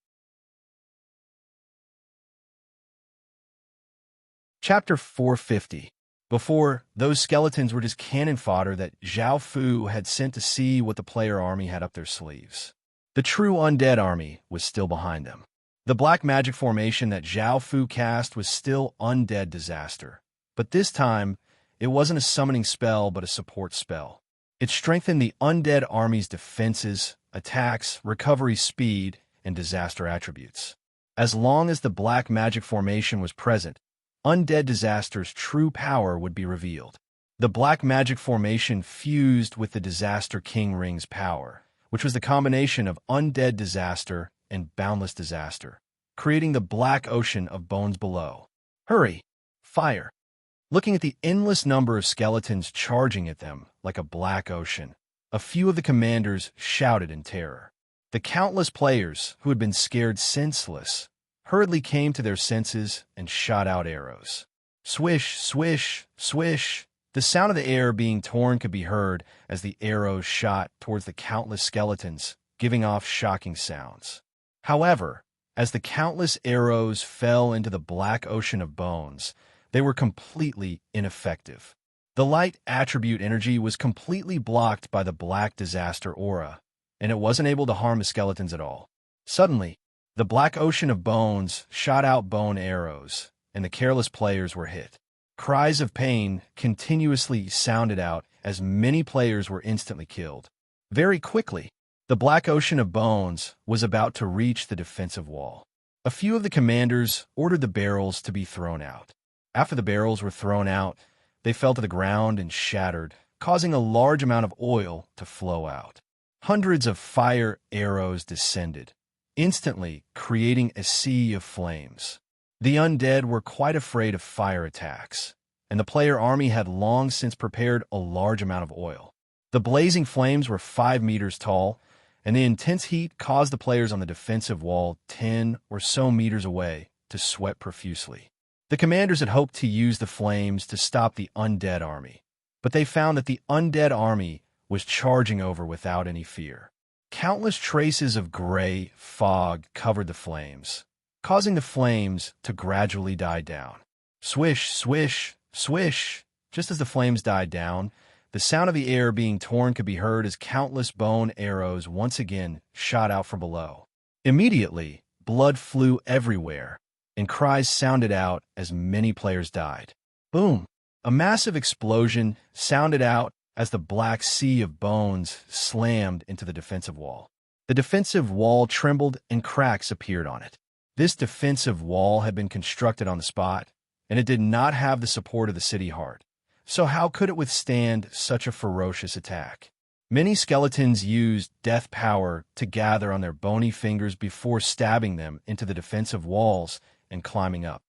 Chapter 450. Before, those skeletons were just cannon fodder that Zhao Fu had sent to see what the player army had up their sleeves. The true undead army was still behind them. The black magic formation that Zhao Fu cast was still undead disaster, but this time, it wasn't a summoning spell but a support spell. It strengthened the undead army's defenses, attacks, recovery speed, and disaster attributes. As long as the black magic formation was present, undead disaster's true power would be revealed. The black magic formation fused with the Disaster King ring's power, which was the combination of undead disaster and boundless disaster, creating the black ocean of bones below. Hurry! Fire! Looking at the endless number of skeletons charging at them like a black ocean, a few of the commanders shouted in terror. The countless players, who had been scared senseless, hurriedly came to their senses and shot out arrows. Swish, swish, swish. The sound of the air being torn could be heard as the arrows shot towards the countless skeletons, giving off shocking sounds. However, as the countless arrows fell into the black ocean of bones, they were completely ineffective. The light attribute energy was completely blocked by the black disaster aura, and it wasn't able to harm the skeletons at all. Suddenly, the black ocean of bones shot out bone arrows, and the careless players were hit. Cries of pain continuously sounded out as many players were instantly killed. Very quickly, the black ocean of bones was about to reach the defensive wall. A few of the commanders ordered the barrels to be thrown out. After the barrels were thrown out, they fell to the ground and shattered, causing a large amount of oil to flow out. Hundreds of fire arrows descended, instantly creating a sea of flames. The undead were quite afraid of fire attacks, and the player army had long since prepared a large amount of oil. The blazing flames were 5 meters tall, and the intense heat caused the players on the defensive wall 10 or so meters away to sweat profusely. The commanders had hoped to use the flames to stop the undead army, but they found that the undead army was charging over without any fear. Countless traces of gray fog covered the flames, causing the flames to gradually die down. Swish, swish, swish. Just as the flames died down, the sound of the air being torn could be heard as countless bone arrows once again shot out from below. Immediately, blood flew everywhere, and cries sounded out as many players died. Boom! A massive explosion sounded out as the black sea of bones slammed into the defensive wall. The defensive wall trembled and cracks appeared on it. This defensive wall had been constructed on the spot, and it did not have the support of the city heart. So how could it withstand such a ferocious attack? Many skeletons used death power to gather on their bony fingers before stabbing them into the defensive walls and climbing up.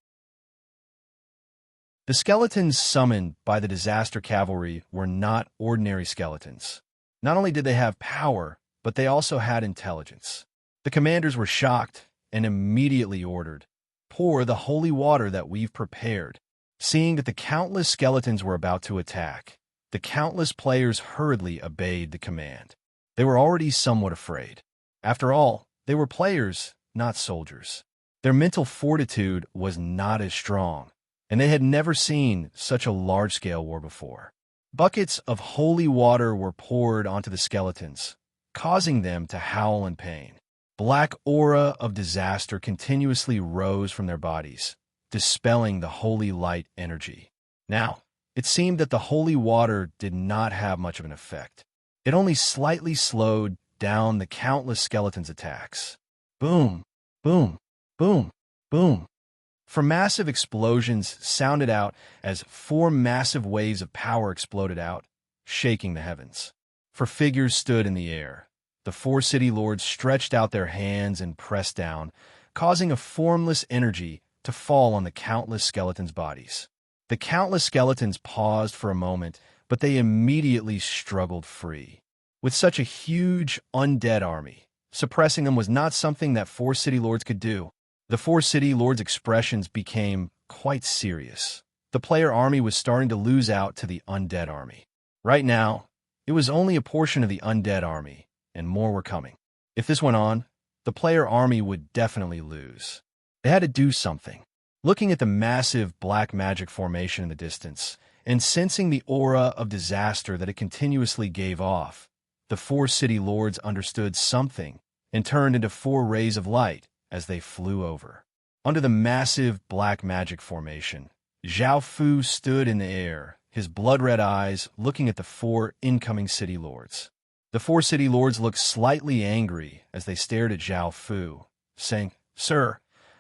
The skeletons summoned by the disaster cavalry were not ordinary skeletons. Not only did they have power, but they also had intelligence. The commanders were shocked and immediately ordered, "Pour the holy water that we've prepared." Seeing that the countless skeletons were about to attack, the countless players hurriedly obeyed the command. They were already somewhat afraid. After all, they were players, not soldiers. Their mental fortitude was not as strong, and they had never seen such a large-scale war before. Buckets of holy water were poured onto the skeletons, causing them to howl in pain. Black aura of disaster continuously rose from their bodies, dispelling the holy light energy. Now, it seemed that the holy water did not have much of an effect. It only slightly slowed down the countless skeletons' attacks. Boom, boom, boom, boom. For massive explosions sounded out as 4 massive waves of power exploded out, shaking the heavens. For figures stood in the air. The 4 city lords stretched out their hands and pressed down, causing a formless energy to fall on the countless skeletons' bodies. The countless skeletons paused for a moment, but they immediately struggled free. With such a huge undead army, suppressing them was not something that 4 city lords could do. The 4 city lords' expressions became quite serious. The player army was starting to lose out to the undead army. Right now, it was only a portion of the undead army, and more were coming. If this went on, the player army would definitely lose. They had to do something. Looking at the massive black magic formation in the distance, and sensing the aura of disaster that it continuously gave off, the 4 city lords understood something and turned into 4 rays of light as they flew over. Under the massive black magic formation, Zhao Fu stood in the air, his blood-red eyes looking at the 4 incoming city lords. The 4 city lords looked slightly angry as they stared at Zhao Fu, saying, "Sir,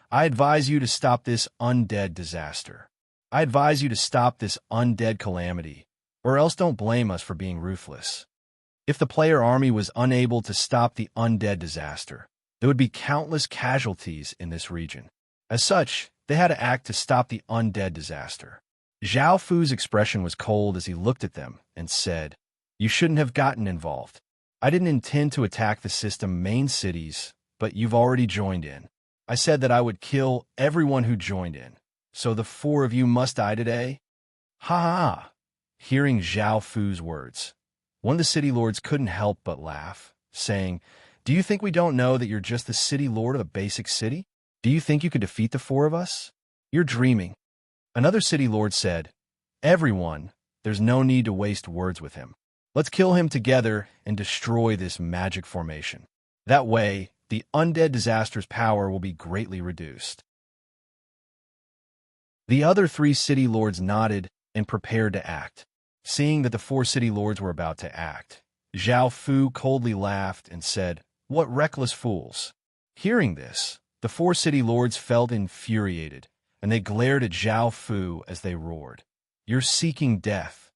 I advise you to stop this undead disaster. I advise you to stop this undead calamity, or else don't blame us for being ruthless." If the player army was unable to stop the undead disaster, there would be countless casualties in this region. As such, they had to act to stop the undead disaster. Zhao Fu's expression was cold as he looked at them and said, "You shouldn't have gotten involved. I didn't intend to attack the system main cities, but you've already joined in. I said that I would kill everyone who joined in, so the 4 of you must die today?" Ha ha! Hearing Zhao Fu's words, one of the city lords couldn't help but laugh, saying, "Do you think we don't know that you're just the city lord of a basic city? Do you think you could defeat the 4 of us? You're dreaming." Another city lord said, "Everyone, there's no need to waste words with him. Let's kill him together and destroy this magic formation. That way, the undead disaster's power will be greatly reduced." The other 3 city lords nodded and prepared to act. Seeing that the 4 city lords were about to act, Zhao Fu coldly laughed and said, "What reckless fools." Hearing this, the 4 city lords felt infuriated, and they glared at Zhao Fu as they roared, "You're seeking death."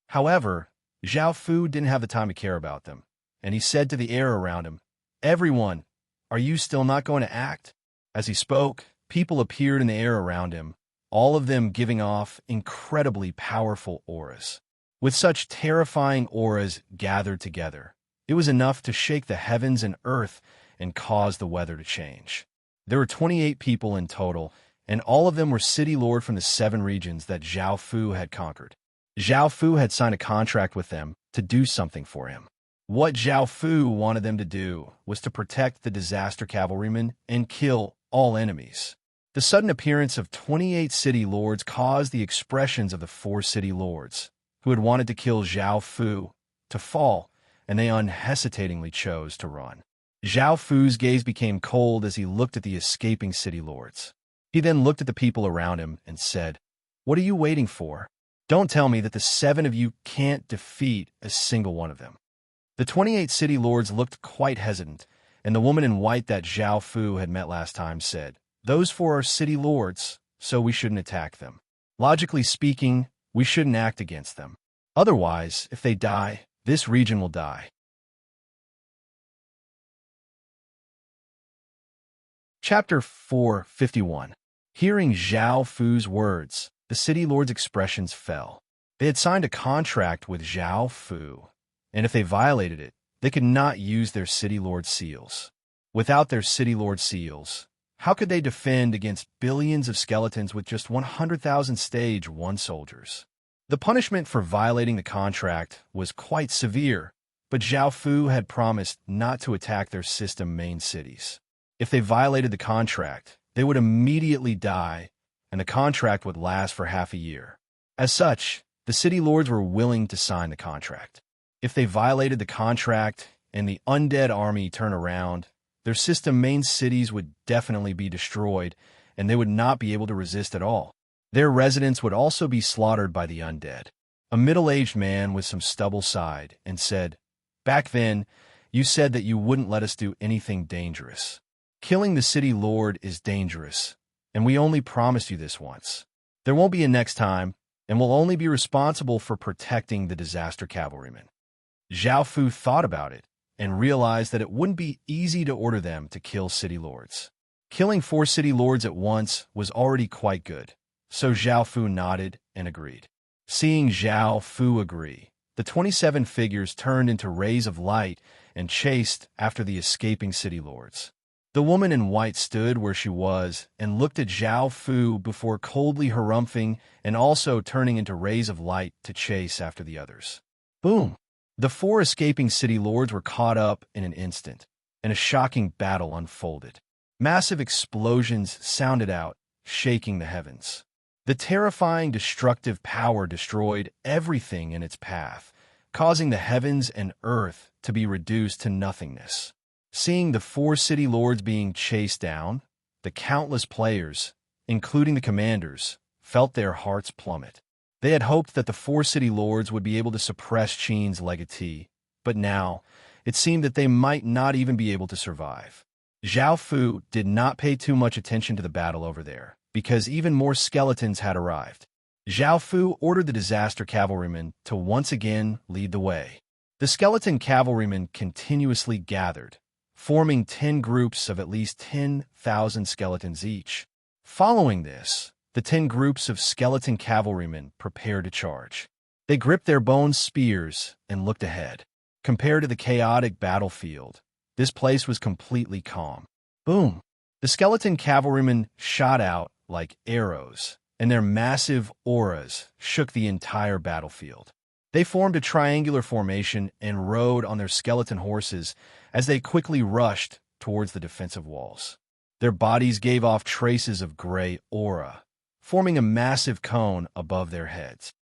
However, Zhao Fu didn't have the time to care about them, and he said to the air around him, "Everyone, are you still not going to act?" As he spoke, people appeared in the air around him, all of them giving off incredibly powerful auras. With such terrifying auras gathered together, it was enough to shake the heavens and earth and cause the weather to change. There were 28 people in total, and all of them were city lord from the 7 regions that Zhao Fu had conquered. Zhao Fu had signed a contract with them to do something for him. What Zhao Fu wanted them to do was to protect the disaster cavalrymen and kill all enemies. The sudden appearance of 28 city lords caused the expressions of the 4 city lords, who had wanted to kill Zhao Fu, to fall, and they unhesitatingly chose to run. Zhao Fu's gaze became cold as he looked at the escaping city lords. He then looked at the people around him and said, "What are you waiting for? Don't tell me that the 7 of you can't defeat a single one of them." The 28 city lords looked quite hesitant, and the woman in white that Zhao Fu had met last time said, "Those 4 are city lords, so we shouldn't attack them. Logically speaking, we shouldn't act against them. Otherwise, if they die, this region will die." Chapter 451. Hearing Zhao Fu's words, the city lords' expressions fell. They had signed a contract with Zhao Fu, and if they violated it, they could not use their city lord seals. Without their city lord seals, how could they defend against billions of skeletons with just 100,000 stage 1 soldiers? The punishment for violating the contract was quite severe, But Zhao Fu had promised not to attack their system main cities. If they violated the contract, they would immediately die, and the contract would last for half a year. As such, the city lords were willing to sign the contract. If they violated the contract and the undead army turned around, their system main cities would definitely be destroyed, and they would not be able to resist at all. Their residents would also be slaughtered by the undead. A middle-aged man with some stubble sighed and said, "Back then, you said that you wouldn't let us do anything dangerous. Killing the city lord is dangerous, and we only promised you this once. There won't be a next time, and we'll only be responsible for protecting the disaster cavalrymen." Zhao Fu thought about it and realized that it wouldn't be easy to order them to kill city lords. Killing 4 city lords at once was already quite good, so Zhao Fu nodded and agreed. Seeing Zhao Fu agree, the 27 figures turned into rays of light and chased after the escaping city lords. The woman in white stood where she was and looked at Zhao Fu before coldly harumphing and also turning into rays of light to chase after the others. Boom! The 4 escaping city lords were caught up in an instant, and a shocking battle unfolded. Massive explosions sounded out, shaking the heavens. The terrifying, destructive power destroyed everything in its path, causing the heavens and earth to be reduced to nothingness. Seeing the 4 city lords being chased down, the countless players, including the commanders, felt their hearts plummet. They had hoped that the 4 city lords would be able to suppress Qin's legatee, but now it seemed that they might not even be able to survive. Zhao Fu did not pay too much attention to the battle over there, because even more skeletons had arrived. Zhao Fu ordered the disaster cavalrymen to once again lead the way. The skeleton cavalrymen continuously gathered, forming 10 groups of at least 10,000 skeletons each. Following this, the 10 groups of skeleton cavalrymen prepared to charge. They gripped their bone spears and looked ahead. Compared to the chaotic battlefield, this place was completely calm. Boom! The skeleton cavalrymen shot out like arrows, and their massive auras shook the entire battlefield. They formed a triangular formation and rode on their skeleton horses as they quickly rushed towards the defensive walls. Their bodies gave off traces of gray aura, forming a massive cone above their heads.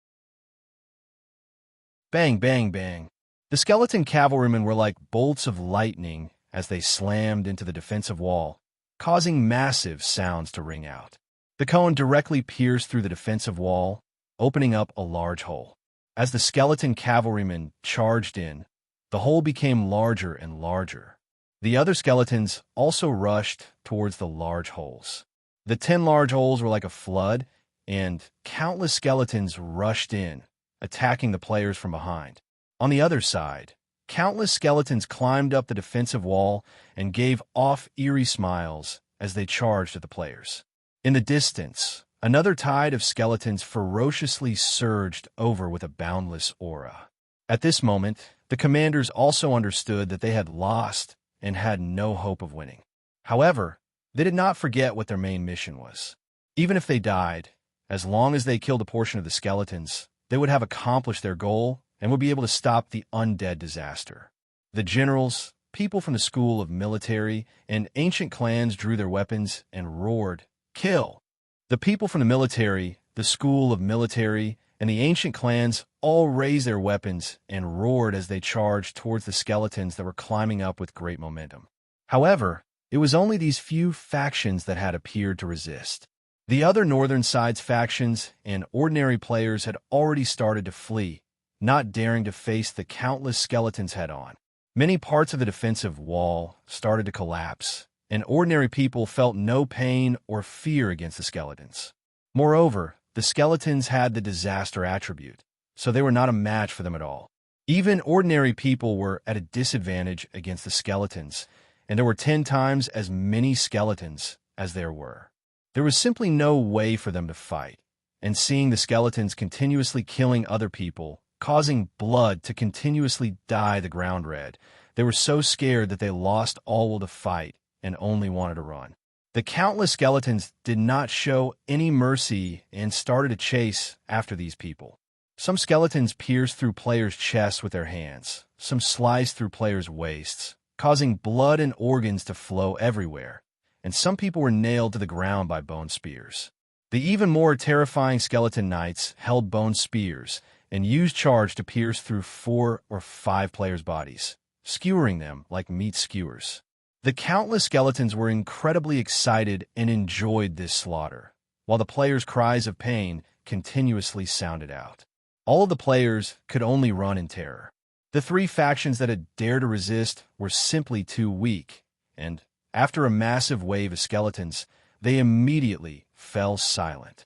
Bang, bang, bang. The skeleton cavalrymen were like bolts of lightning as they slammed into the defensive wall, causing massive sounds to ring out. The cone directly pierced through the defensive wall, opening up a large hole. As the skeleton cavalrymen charged in, the hole became larger and larger. The other skeletons also rushed towards the large holes. The 10 large holes were like a flood, and countless skeletons rushed in, attacking the players from behind. On the other side, countless skeletons climbed up the defensive wall and gave off eerie smiles as they charged at the players. In the distance, another tide of skeletons ferociously surged over with a boundless aura. At this moment, the commanders also understood that they had lost and had no hope of winning. However, they did not forget what their main mission was. Even if they died, as long as they killed a portion of the skeletons, they would have accomplished their goal and would be able to stop the undead disaster. The generals, people from the school of military, and ancient clans drew their weapons and roared, "Kill!" The people from the military, the school of military, and the ancient clans all raised their weapons and roared as they charged towards the skeletons that were climbing up with great momentum. However, it was only these few factions that had appeared to resist. The other northern side's factions and ordinary players had already started to flee, not daring to face the countless skeletons head-on. Many parts of the defensive wall started to collapse, and ordinary people felt no pain or fear against the skeletons. Moreover, the skeletons had the disaster attribute, so they were not a match for them at all. Even ordinary people were at a disadvantage against the skeletons, and there were 10 times as many skeletons as there were. There was simply no way for them to fight, and seeing the skeletons continuously killing other people, causing blood to continuously dye the ground red, they were so scared that they lost all will to fight and only wanted to run. The countless skeletons did not show any mercy and started to chase after these people. Some skeletons pierced through players' chests with their hands, some sliced through players' waists, causing blood and organs to flow everywhere, and some people were nailed to the ground by bone spears. The even more terrifying skeleton knights held bone spears and used charge to pierce through 4 or 5 players' bodies, skewering them like meat skewers. The countless skeletons were incredibly excited and enjoyed this slaughter, while the players' cries of pain continuously sounded out. All of the players could only run in terror. The 3 factions that had dared to resist were simply too weak, and, after a massive wave of skeletons, they immediately fell silent.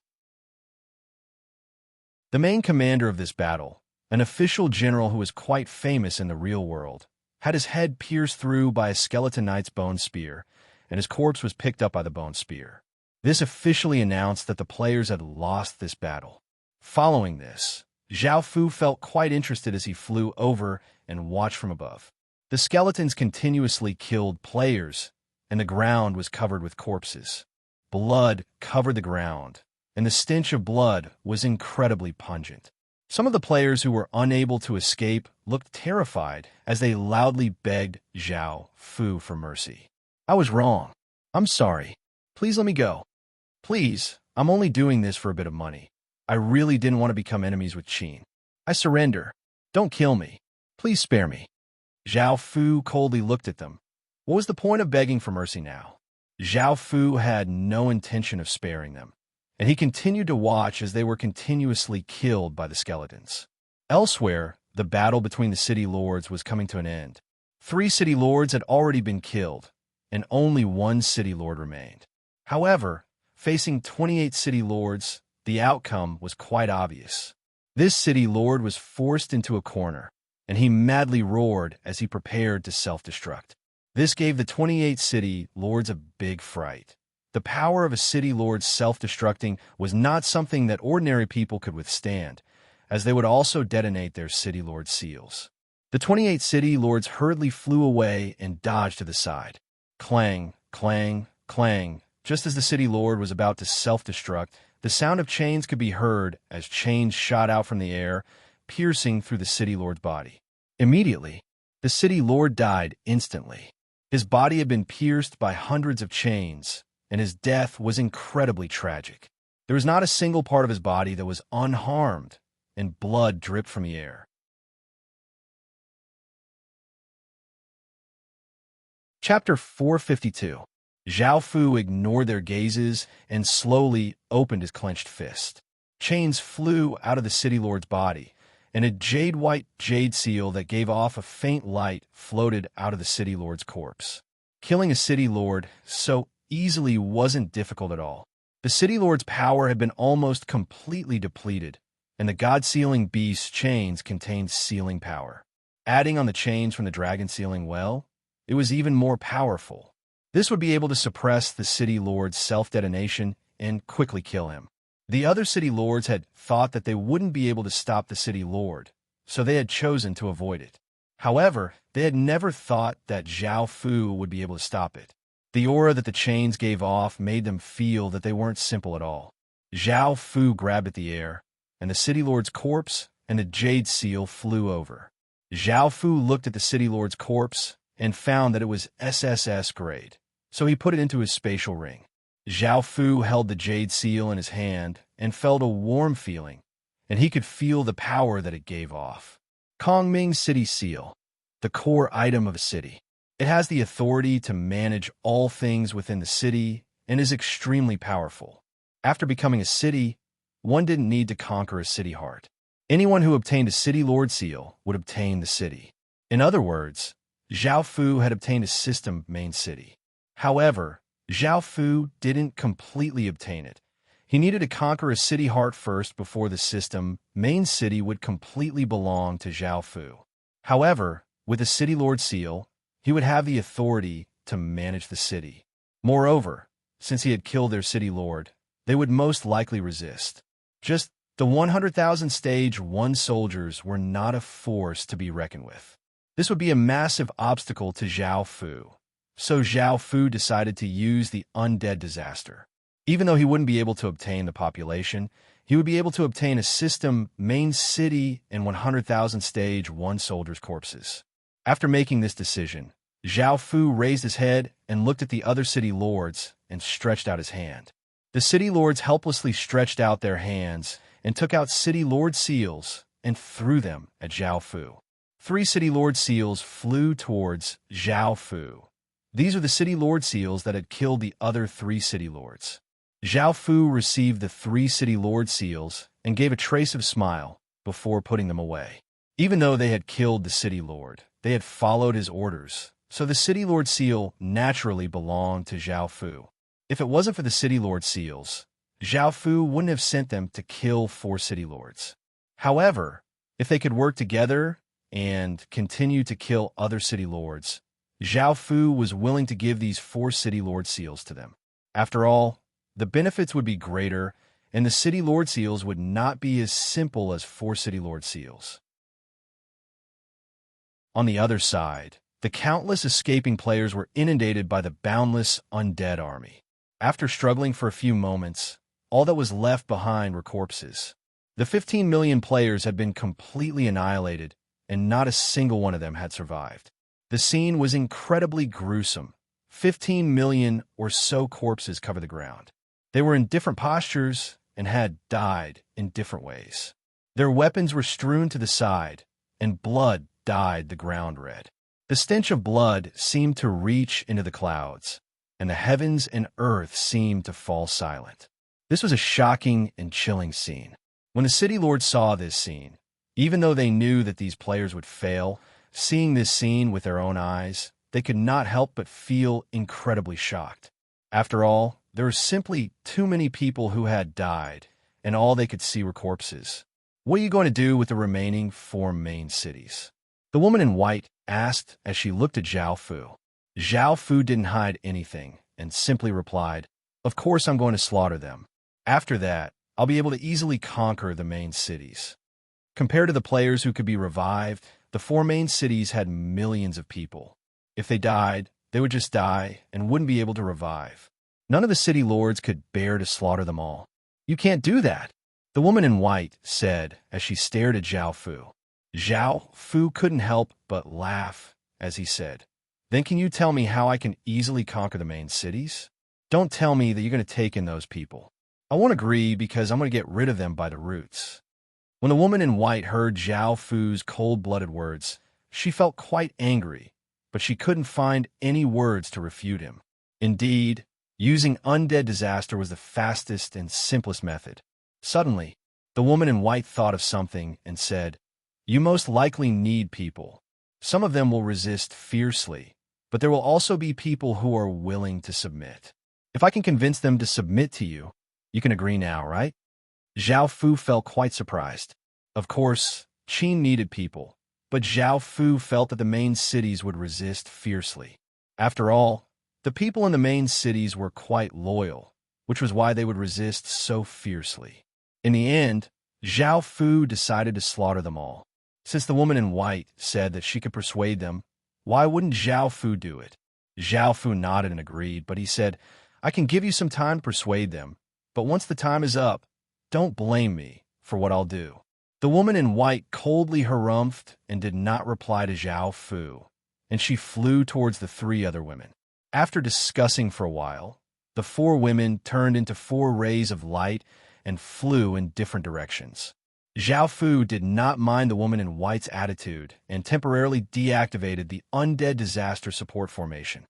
The main commander of this battle, an official general who was quite famous in the real world, had his head pierced through by a skeleton knight's bone spear, and his corpse was picked up by the bone spear. This officially announced that the players had lost this battle. Following this, Zhao Fu felt quite interested as he flew over and watched from above. The skeletons continuously killed players, and the ground was covered with corpses. Blood covered the ground, and the stench of blood was incredibly pungent. Some of the players who were unable to escape looked terrified as they loudly begged Zhao Fu for mercy. "I was wrong. I'm sorry. Please let me go. Please, I'm only doing this for a bit of money. I really didn't want to become enemies with Qin. I surrender. Don't kill me. Please spare me." Zhao Fu coldly looked at them. What was the point of begging for mercy now? Zhao Fu had no intention of sparing them, and he continued to watch as they were continuously killed by the skeletons. Elsewhere, the battle between the city lords was coming to an end. 3 city lords had already been killed, and only 1 city lord remained. However, facing 28 city lords, the outcome was quite obvious. This city lord was forced into a corner, and he madly roared as he prepared to self-destruct. This gave the 28 city lords a big fright. The power of a city lord self-destructing was not something that ordinary people could withstand, as they would also detonate their city lord seals. The 28 city lords hurriedly flew away and dodged to the side. Clang, clang, clang. Just as the city lord was about to self-destruct, the sound of chains could be heard as chains shot out from the air, piercing through the city lord's body. Immediately, the city lord died instantly. His body had been pierced by hundreds of chains, and his death was incredibly tragic. There was not a single part of his body that was unharmed, and blood dripped from the air. Chapter 452. Zhao Fu ignored their gazes and slowly opened his clenched fist. Chains flew out of the city lord's body, and a jade-white jade seal that gave off a faint light floated out of the city lord's corpse. Killing a city lord so easily wasn't difficult at all. The city lord's power had been almost completely depleted, and the god-sealing beast's chains contained sealing power. Adding on the chains from the dragon sealing well, it was even more powerful. This would be able to suppress the city lord's self-detonation and quickly kill him. The other city lords had thought that they wouldn't be able to stop the city lord, so they had chosen to avoid it. However, they had never thought that Zhao Fu would be able to stop it. The aura that the chains gave off made them feel that they weren't simple at all. Zhao Fu grabbed at the air, and the city lord's corpse and the jade seal flew over. Zhao Fu looked at the city lord's corpse and found that it was SSS grade, so he put it into his spatial ring. Zhao Fu held the jade seal in his hand and felt a warm feeling, and he could feel the power that it gave off. Kongming City Seal, the core item of a city. It has the authority to manage all things within the city and is extremely powerful. After becoming a city, one didn't need to conquer a city heart. Anyone who obtained a city lord seal would obtain the city. In other words, Zhao Fu had obtained a system main city. However, Zhao Fu didn't completely obtain it. He needed to conquer a city heart first before the system main city would completely belong to Zhao Fu. However, with a city lord seal, he would have the authority to manage the city. Moreover, since he had killed their city lord, they would most likely resist. Just the 100,000 stage 1 soldiers were not a force to be reckoned with. This would be a massive obstacle to Zhao Fu. So Zhao Fu decided to use the undead disaster. Even though he wouldn't be able to obtain the population, he would be able to obtain a system, main city, and 100,000 stage 1 soldiers' corpses. After making this decision, Zhao Fu raised his head and looked at the other city lords and stretched out his hand. The city lords helplessly stretched out their hands and took out city lord seals and threw them at Zhao Fu. 3 city lord seals flew towards Zhao Fu. These are the city lord seals that had killed the other 3 city lords. Zhao Fu received the 3 city lord seals and gave a trace of smile before putting them away. Even though they had killed the city lord, they had followed his orders, so the city lord seal naturally belonged to Zhao Fu. If it wasn't for the city lord seals, Zhao Fu wouldn't have sent them to kill 4 city lords. However, if they could work together and continue to kill other city lords, Zhao Fu was willing to give these 4 city lord seals to them. After all, the benefits would be greater, and the city lord seals would not be as simple as 4 city lord seals. On the other side, the countless escaping players were inundated by the boundless undead army. After struggling for a few moments, all that was left behind were corpses. The 15 million players had been completely annihilated, and not a single one of them had survived. The scene was incredibly gruesome. 15 million or so corpses covered the ground. They were in different postures and had died in different ways. Their weapons were strewn to the side, and blood dyed the ground red. The stench of blood seemed to reach into the clouds, and the heavens and earth seemed to fall silent. This was a shocking and chilling scene. When the city lords saw this scene, even though they knew that these players would fail, seeing this scene with their own eyes, they could not help but feel incredibly shocked. After all, there were simply too many people who had died, and all they could see were corpses. What are you going to do with the remaining 4 main cities? The woman in white asked as she looked at Zhao Fu. Zhao Fu didn't hide anything and simply replied, "Of course I'm going to slaughter them. After that, I'll be able to easily conquer the main cities." Compared to the players who could be revived, the 4 main cities had millions of people. If they died, they would just die and wouldn't be able to revive. None of the city lords could bear to slaughter them all. "You can't do that," the woman in white said as she stared at Zhao Fu. Zhao Fu couldn't help but laugh as he said, "Then can you tell me how I can easily conquer the main cities? Don't tell me that you're going to take in those people. I won't agree because I'm going to get rid of them by the roots." When the woman in white heard Zhao Fu's cold-blooded words, she felt quite angry, but she couldn't find any words to refute him. Indeed, using undead disaster was the fastest and simplest method. Suddenly, the woman in white thought of something and said, "You most likely need people. Some of them will resist fiercely, but there will also be people who are willing to submit. If I can convince them to submit to you, you can agree now, right?" Zhao Fu felt quite surprised. Of course, Qin needed people, but Zhao Fu felt that the main cities would resist fiercely. After all, the people in the main cities were quite loyal, which was why they would resist so fiercely. In the end, Zhao Fu decided to slaughter them all. Since the woman in white said that she could persuade them, why wouldn't Zhao Fu do it? Zhao Fu nodded and agreed, but he said, "I can give you some time to persuade them, but once the time is up, don't blame me for what I'll do." The woman in white coldly harumphed and did not reply to Zhao Fu, and she flew towards the 3 other women. After discussing for a while, the 4 women turned into 4 rays of light and flew in different directions. Zhao Fu did not mind the woman in white's attitude and temporarily deactivated the undead disaster support formation.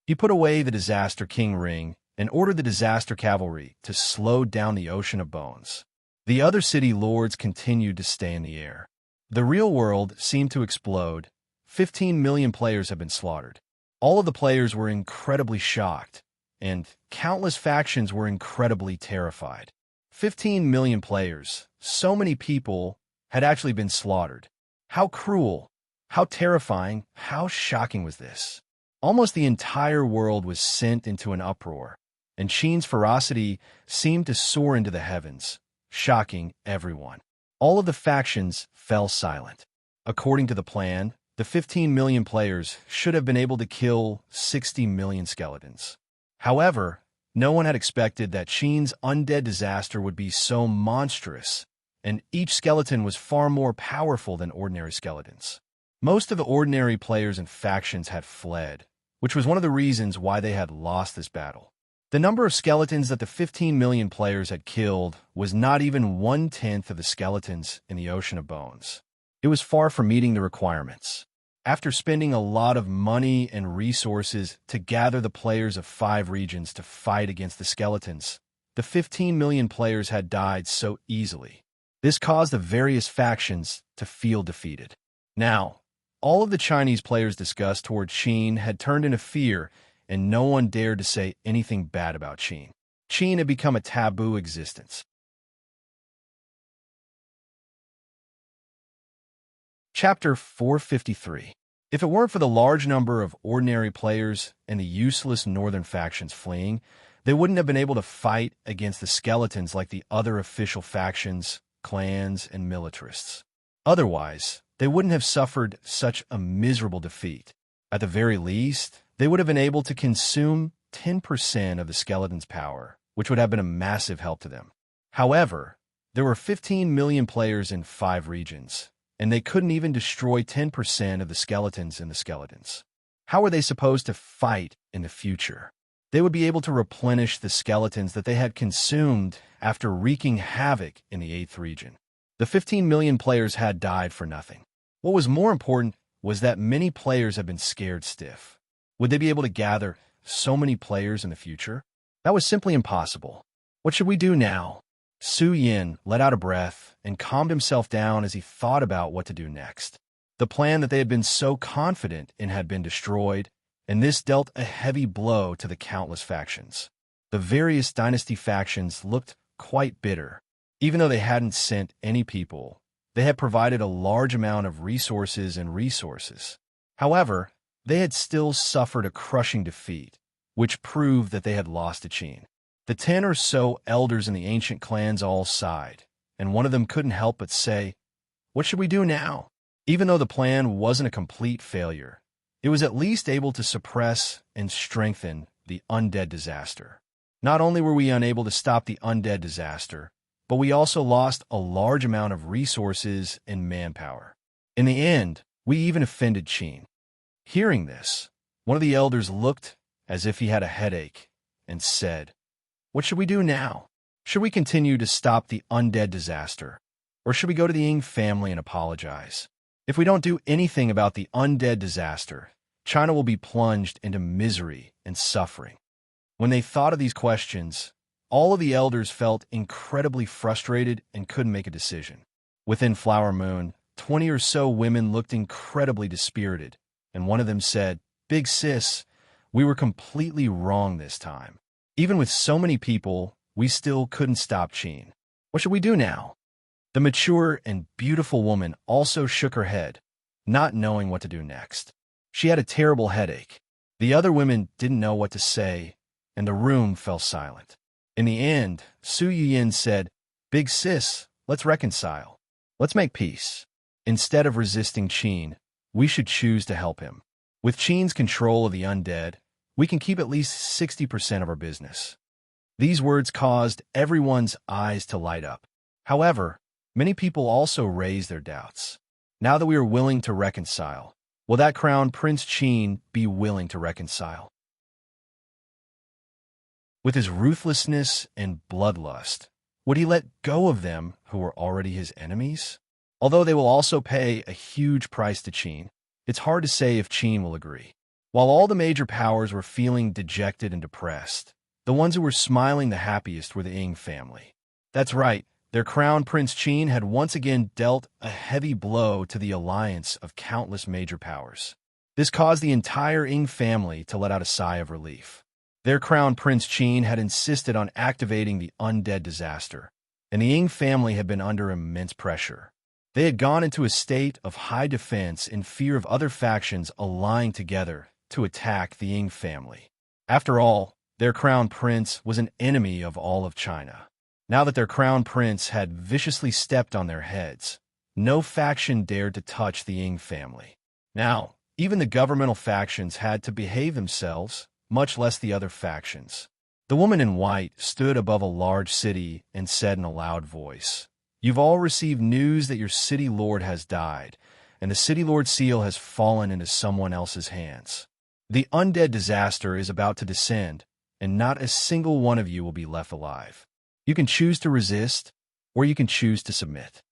He put away the disaster king ring and ordered the disaster cavalry to slow down the ocean of bones. The other city lords continued to stay in the air. The real world seemed to explode. 15 million players have been slaughtered. All of the players were incredibly shocked, and countless factions were incredibly terrified. 15 million players, so many people, had actually been slaughtered. How cruel, how terrifying, how shocking was this? Almost the entire world was sent into an uproar, and Qin's ferocity seemed to soar into the heavens, shocking everyone. All of the factions fell silent. According to the plan, the 15 million players should have been able to kill 60 million skeletons. However, no one had expected that Qin's undead disaster would be so monstrous, and each skeleton was far more powerful than ordinary skeletons. Most of the ordinary players and factions had fled, which was one of the reasons why they had lost this battle. The number of skeletons that the 15 million players had killed was not even 1/10 of the skeletons in the Ocean of Bones. It was far from meeting the requirements. After spending a lot of money and resources to gather the players of 5 regions to fight against the skeletons, the 15 million players had died so easily. This caused the various factions to feel defeated. Now, all of the Chinese players' disgust toward Qin had turned into fear, and no one dared to say anything bad about Qin. Qin had become a taboo existence. Chapter 453. If it weren't for the large number of ordinary players and the useless northern factions fleeing, they wouldn't have been able to fight against the skeletons like the other official factions, clans, and militarists. Otherwise, they wouldn't have suffered such a miserable defeat. At the very least, they would have been able to consume 10% of the skeleton's power, which would have been a massive help to them. However, there were 15 million players in 5 regions, and they couldn't even destroy 10% of the skeletons in the skeletons. How were they supposed to fight in the future? They would be able to replenish the skeletons that they had consumed after wreaking havoc in the 8th region. The 15 million players had died for nothing. What was more important was that many players had been scared stiff. Would they be able to gather so many players in the future? That was simply impossible. What should we do now? Su Yin let out a breath and calmed himself down as he thought about what to do next. The plan that they had been so confident in had been destroyed, and this dealt a heavy blow to the countless factions. The various dynasty factions looked quite bitter. Even though they hadn't sent any people, they had provided a large amount of resources. However, they had still suffered a crushing defeat, which proved that they had lost to Qin. The 10 or so elders in the ancient clans all sighed, and one of them couldn't help but say, "What should we do now?" Even though the plan wasn't a complete failure, it was at least able to suppress and strengthen the undead disaster. Not only were we unable to stop the undead disaster, but we also lost a large amount of resources and manpower. In the end, we even offended Qin. Hearing this, one of the elders looked as if he had a headache and said, "What should we do now? Should we continue to stop the undead disaster, or should we go to the Ying family and apologize? If we don't do anything about the undead disaster, China will be plunged into misery and suffering." When they thought of these questions, all of the elders felt incredibly frustrated and couldn't make a decision. Within Flower Moon, 20 or so women looked incredibly dispirited, and one of them said, "Big sis, we were completely wrong this time. Even with so many people, we still couldn't stop Qin. What should we do now?" The mature and beautiful woman also shook her head, not knowing what to do next. She had a terrible headache. The other women didn't know what to say, and the room fell silent. In the end, Su Yin said, "Big sis, let's reconcile. Let's make peace. Instead of resisting Qin, we should choose to help him. With Qin's control of the undead, we can keep at least 60% of our business." These words caused everyone's eyes to light up. However, many people also raised their doubts. Now that we are willing to reconcile, will that crown Prince Qin be willing to reconcile? With his ruthlessness and bloodlust, would he let go of them who were already his enemies? Although they will also pay a huge price to Qin, it's hard to say if Qin will agree. While all the major powers were feeling dejected and depressed, the ones who were smiling the happiest were the Ying family. That's right, their crown Prince Qin had once again dealt a heavy blow to the alliance of countless major powers. This caused the entire Ying family to let out a sigh of relief. Their crown Prince Qin had insisted on activating the undead disaster, and the Ying family had been under immense pressure. They had gone into a state of high defense in fear of other factions allying together to attack the Ying family. After all, their crown prince was an enemy of all of China. Now that their crown prince had viciously stepped on their heads, no faction dared to touch the Ying family. Now, even the governmental factions had to behave themselves much less the other factions. The woman in white stood above a large city and said in a loud voice, "You've all received news that your city lord has died, and the city lord's seal has fallen into someone else's hands. The undead disaster is about to descend, and not a single one of you will be left alive. You can choose to resist, or you can choose to submit.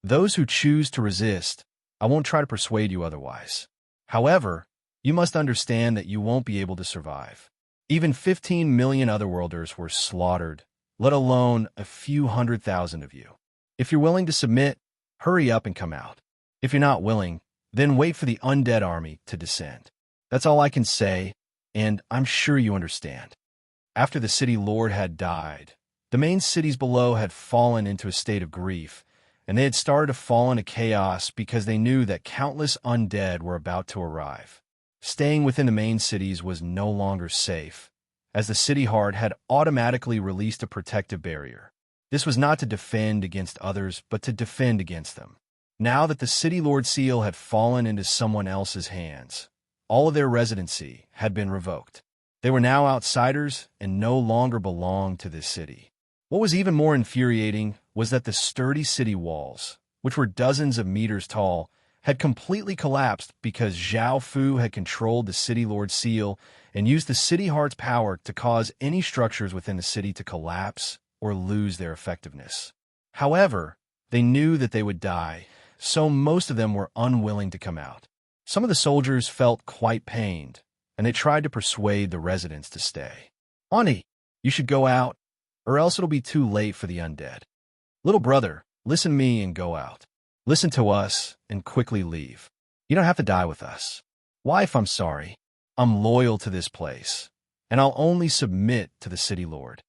Those who choose to resist, I won't try to persuade you otherwise. However, you must understand that you won't be able to survive. Even 15 million otherworlders were slaughtered, let alone a few 100,000 of you. If you're willing to submit, hurry up and come out. If you're not willing, then wait for the undead army to descend. That's all I can say, and I'm sure you understand." After the city lord had died, the main cities below had fallen into a state of grief, and they had started to fall into chaos because they knew that countless undead were about to arrive. Staying within the main cities was no longer safe, as the city heart had automatically released a protective barrier. This was not to defend against others, but to defend against them. Now that the city lord's seal had fallen into someone else's hands, all of their residency had been revoked. They were now outsiders and no longer belonged to this city. What was even more infuriating was that the sturdy city walls, which were dozens of meters tall, had completely collapsed because Zhao Fu had controlled the city lord's seal and used the city heart's power to cause any structures within the city to collapse or lose their effectiveness. However, they knew that they would die, so most of them were unwilling to come out. Some of the soldiers felt quite pained, and they tried to persuade the residents to stay. "Ani, you should go out, or else it'll be too late for the undead. Little brother, listen to me and go out. Listen to us and quickly leave. You don't have to die with us. Wife, I'm sorry. I'm loyal to this place, and I'll only submit to the city lord.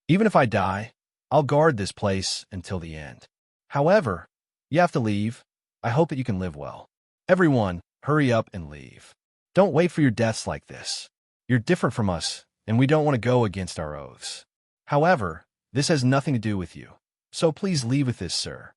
Even if I die, I'll guard this place until the end. However, you have to leave. I hope that you can live well. Everyone, hurry up and leave. Don't wait for your deaths like this. You're different from us, and we don't want to go against our oaths. However, this has nothing to do with you. So please leave with this, sir."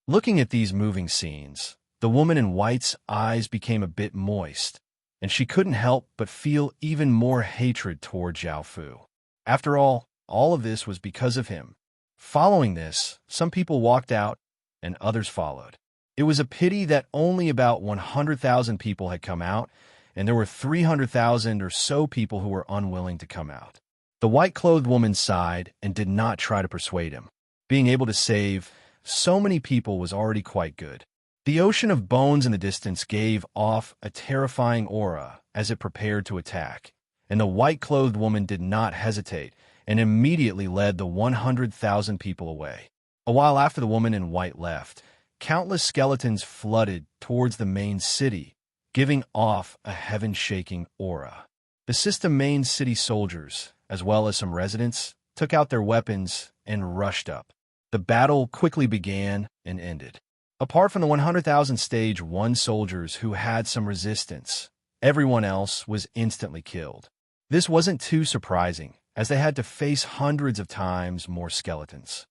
Looking at these moving scenes, the woman in white's eyes became a bit moist, and she couldn't help but feel even more hatred toward Zhao Fu. After all of this was because of him. Following this, some people walked out, and others followed. It was a pity that only about 100,000 people had come out, and there were 300,000 or so people who were unwilling to come out. The white-clothed woman sighed and did not try to persuade him. Being able to save so many people was already quite good. The ocean of bones in the distance gave off a terrifying aura as it prepared to attack, and the white-clothed woman did not hesitate and immediately led the 100,000 people away. A while after the woman in white left, countless skeletons flooded towards the main city, giving off a heaven-shaking aura. The system main city soldiers, as well as some residents, took out their weapons and rushed up. The battle quickly began and ended. Apart from the 100,000 stage 1 soldiers who had some resistance, everyone else was instantly killed. This wasn't too surprising, as they had to face hundreds of times more skeletons.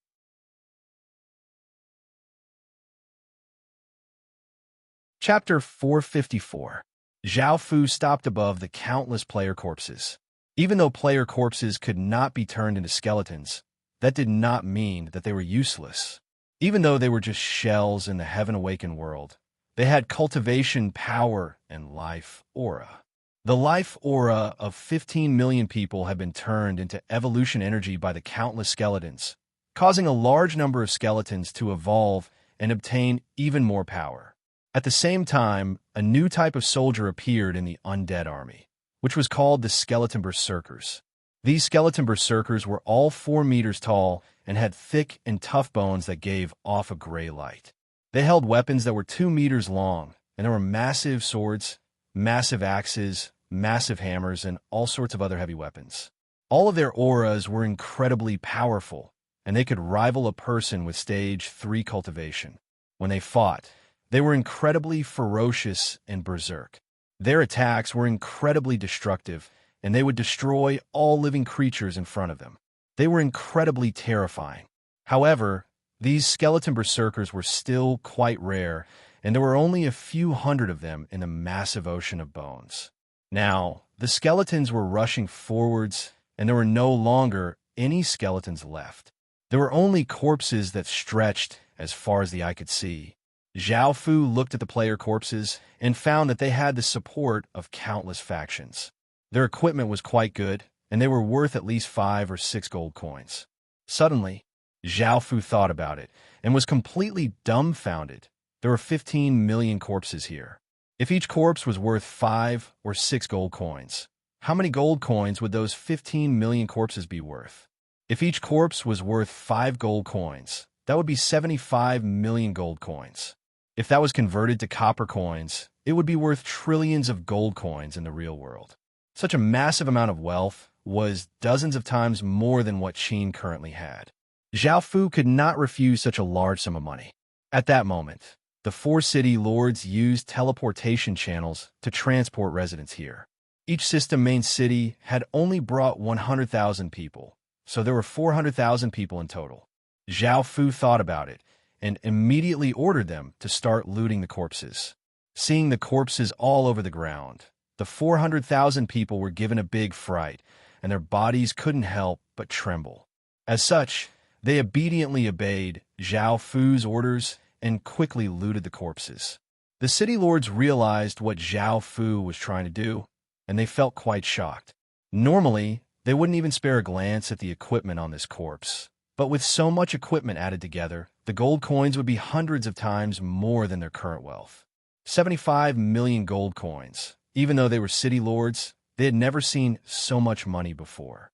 Chapter 454. Zhao Fu stopped above the countless player corpses. Even though player corpses could not be turned into skeletons, that did not mean that they were useless. Even though they were just shells in the heaven-awakened world, they had cultivation power and life aura. The life aura of 15 million people had been turned into evolution energy by the countless skeletons, causing a large number of skeletons to evolve and obtain even more power. At the same time, a new type of soldier appeared in the undead army, which was called the skeleton berserkers. These skeleton berserkers were all 4 meters tall and had thick and tough bones that gave off a gray light. They held weapons that were 2 meters long, and there were massive swords, massive axes, massive hammers, and all sorts of other heavy weapons. All of their auras were incredibly powerful, and they could rival a person with stage 3 cultivation. When they fought, they were incredibly ferocious and berserk. Their attacks were incredibly destructive, and they would destroy all living creatures in front of them. They were incredibly terrifying. However, these skeleton berserkers were still quite rare, and there were only a few hundred of them in the massive ocean of bones. Now, the skeletons were rushing forwards, and there were no longer any skeletons left. There were only corpses that stretched as far as the eye could see. Zhao Fu looked at the player corpses and found that they had the support of countless factions. Their equipment was quite good, and they were worth at least 5 or 6 gold coins. Suddenly, Zhao Fu thought about it and was completely dumbfounded. There were 15 million corpses here. If each corpse was worth 5 or 6 gold coins, how many gold coins would those 15 million corpses be worth? If each corpse was worth 5 gold coins, that would be 75 million gold coins. If that was converted to copper coins, it would be worth trillions of gold coins in the real world. Such a massive amount of wealth was dozens of times more than what Qin currently had. Zhao Fu could not refuse such a large sum of money. At that moment, the 4 city lords used teleportation channels to transport residents here. Each system main city had only brought 100,000 people, so there were 400,000 people in total. Zhao Fu thought about it and immediately ordered them to start looting the corpses. Seeing the corpses all over the ground, the 400,000 people were given a big fright, and their bodies couldn't help but tremble. As such, they obediently obeyed Zhao Fu's orders and quickly looted the corpses. The city lords realized what Zhao Fu was trying to do, and they felt quite shocked. Normally, they wouldn't even spare a glance at the equipment on this corpse. But with so much equipment added together, the gold coins would be hundreds of times more than their current wealth. 75 million gold coins. Even though they were city lords, they had never seen so much money before.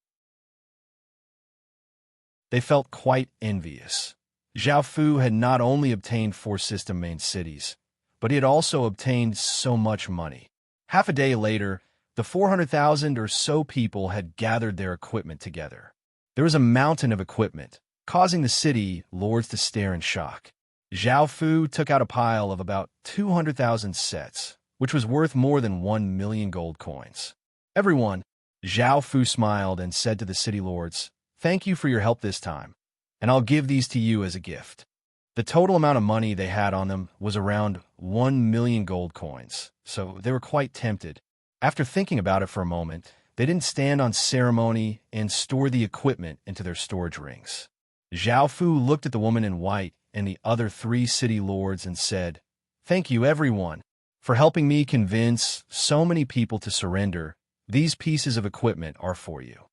They felt quite envious. Zhao Fu had not only obtained 4 system main cities, but he had also obtained so much money. Half a day later, the 400,000 or so people had gathered their equipment together. There was a mountain of equipment, causing the city lords to stare in shock. Zhao Fu took out a pile of about 200,000 sets, which was worth more than 1 million gold coins. Everyone, Zhao Fu smiled and said to the city lords, "Thank you for your help this time, and I'll give these to you as a gift." The total amount of money they had on them was around 1 million gold coins, so they were quite tempted. After thinking about it for a moment, they didn't stand on ceremony and store the equipment into their storage rings. Zhao Fu looked at the woman in white and the other 3 city lords and said, "Thank you, everyone, for helping me convince so many people to surrender. These pieces of equipment are for you."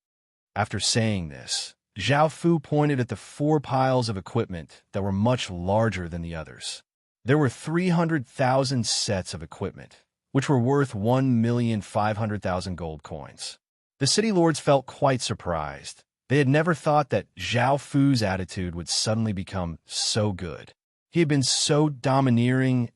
After saying this, Zhao Fu pointed at the 4 piles of equipment that were much larger than the others. There were 300,000 sets of equipment, which were worth 1,500,000 gold coins. The city lords felt quite surprised. They had never thought that Zhao Fu's attitude would suddenly become so good. He had been so domineering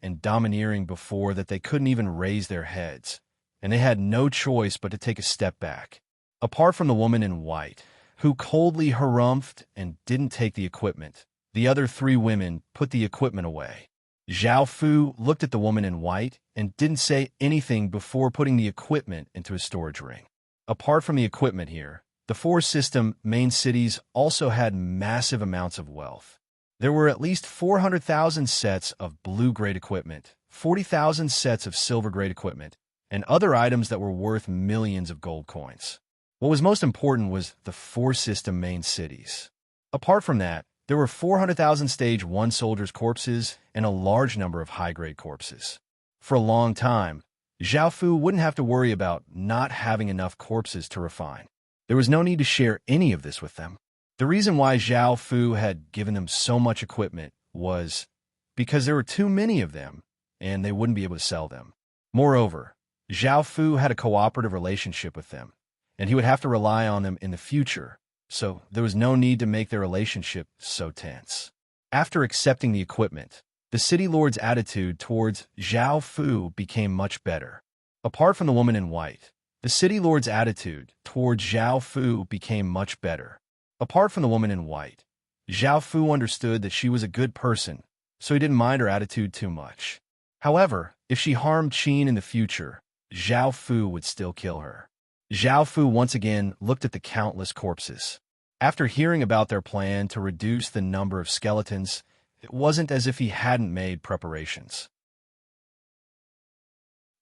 before that they couldn't even raise their heads, and they had no choice but to take a step back. Apart from the woman in white, who coldly harumphed and didn't take the equipment, the other 3 women put the equipment away. Zhao Fu looked at the woman in white and didn't say anything before putting the equipment into his storage ring. Apart from the equipment here, the 4 system main cities also had massive amounts of wealth. There were at least 400,000 sets of blue-grade equipment, 40,000 sets of silver-grade equipment, and other items that were worth millions of gold coins. What was most important was the 4 system main cities. Apart from that, there were 400,000 Stage 1 soldiers' corpses and a large number of high-grade corpses. For a long time, Zhao Fu wouldn't have to worry about not having enough corpses to refine. There was no need to share any of this with them. The reason why Zhao Fu had given them so much equipment was because there were too many of them, and they wouldn't be able to sell them. Moreover, Zhao Fu had a cooperative relationship with them, and he would have to rely on them in the future, so there was no need to make their relationship so tense. After accepting the equipment, the city lord's attitude towards Zhao Fu became much better. Apart from the woman in white, the city lord's attitude towards Zhao Fu became much better. Apart from the woman in white, Zhao Fu understood that she was a good person, so he didn't mind her attitude too much. However, if she harmed Qin in the future, Zhao Fu would still kill her. Zhao Fu once again looked at the countless corpses. After hearing about their plan to reduce the number of skeletons, it wasn't as if he hadn't made preparations.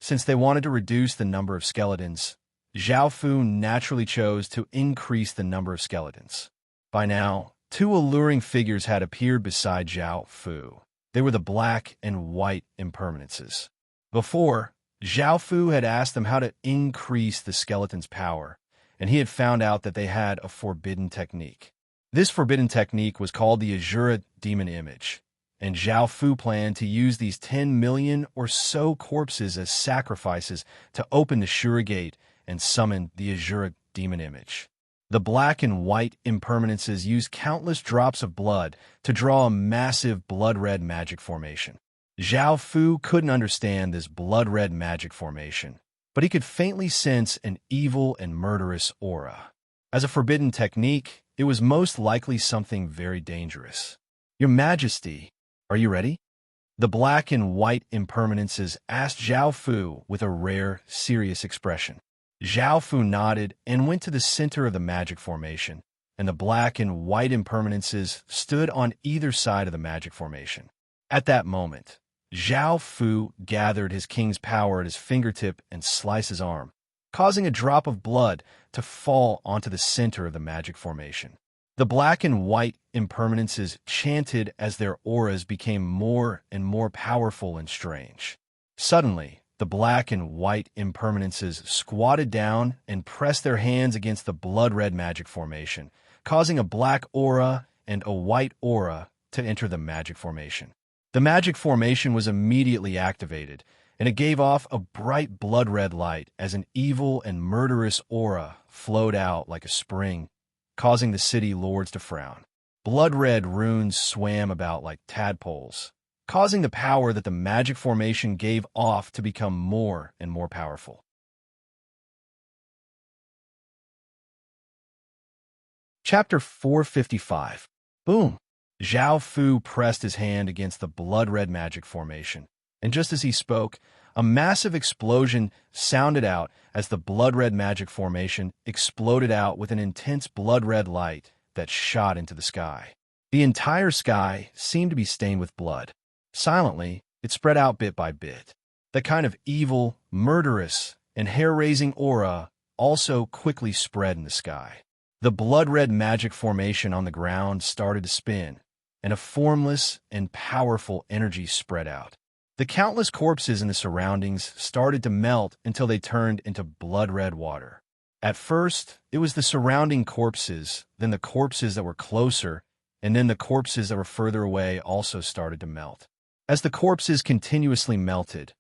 Since they wanted to reduce the number of skeletons, Zhao Fu naturally chose to increase the number of skeletons. By now, two alluring figures had appeared beside Zhao Fu. They were the black and white impermanences. Before, Zhao Fu had asked them how to increase the skeleton's power, and he had found out that they had a forbidden technique. This forbidden technique was called the Azura Demon Image, and Zhao Fu planned to use these 10 million or so corpses as sacrifices to open the Shura Gate and summon the Azura Demon Image. The black and white impermanences used countless drops of blood to draw a massive blood-red magic formation. Zhao Fu couldn't understand this blood-red magic formation, but he could faintly sense an evil and murderous aura. As a forbidden technique, it was most likely something very dangerous. "Your Majesty, are you ready?" The black and white impermanences asked Zhao Fu with a rare, serious expression. Zhao Fu nodded and went to the center of the magic formation, and the black and white impermanences stood on either side of the magic formation. At that moment, Zhao Fu gathered his king's power at his fingertip and sliced his arm, causing a drop of blood to fall onto the center of the magic formation. The black and white impermanences chanted as their auras became more and more powerful and strange. Suddenly, the black and white impermanences squatted down and pressed their hands against the blood-red magic formation, causing a black aura and a white aura to enter the magic formation. The magic formation was immediately activated, and it gave off a bright blood-red light as an evil and murderous aura flowed out like a spring, causing the city lords to frown. Blood-red runes swam about like tadpoles, causing the power that the magic formation gave off to become more and more powerful. Chapter 455. Boom! Zhao Fu pressed his hand against the blood-red magic formation, and just as he spoke, a massive explosion sounded out as the blood-red magic formation exploded out with an intense blood-red light that shot into the sky. The entire sky seemed to be stained with blood. Silently, it spread out bit by bit. The kind of evil, murderous, and hair-raising aura also quickly spread in the sky. The blood-red magic formation on the ground started to spin, and a formless and powerful energy spread out. The countless corpses in the surroundings started to melt until they turned into blood-red water. At first, it was the surrounding corpses, then the corpses that were closer, and then the corpses that were further away also started to melt. As the corpses continuously melted,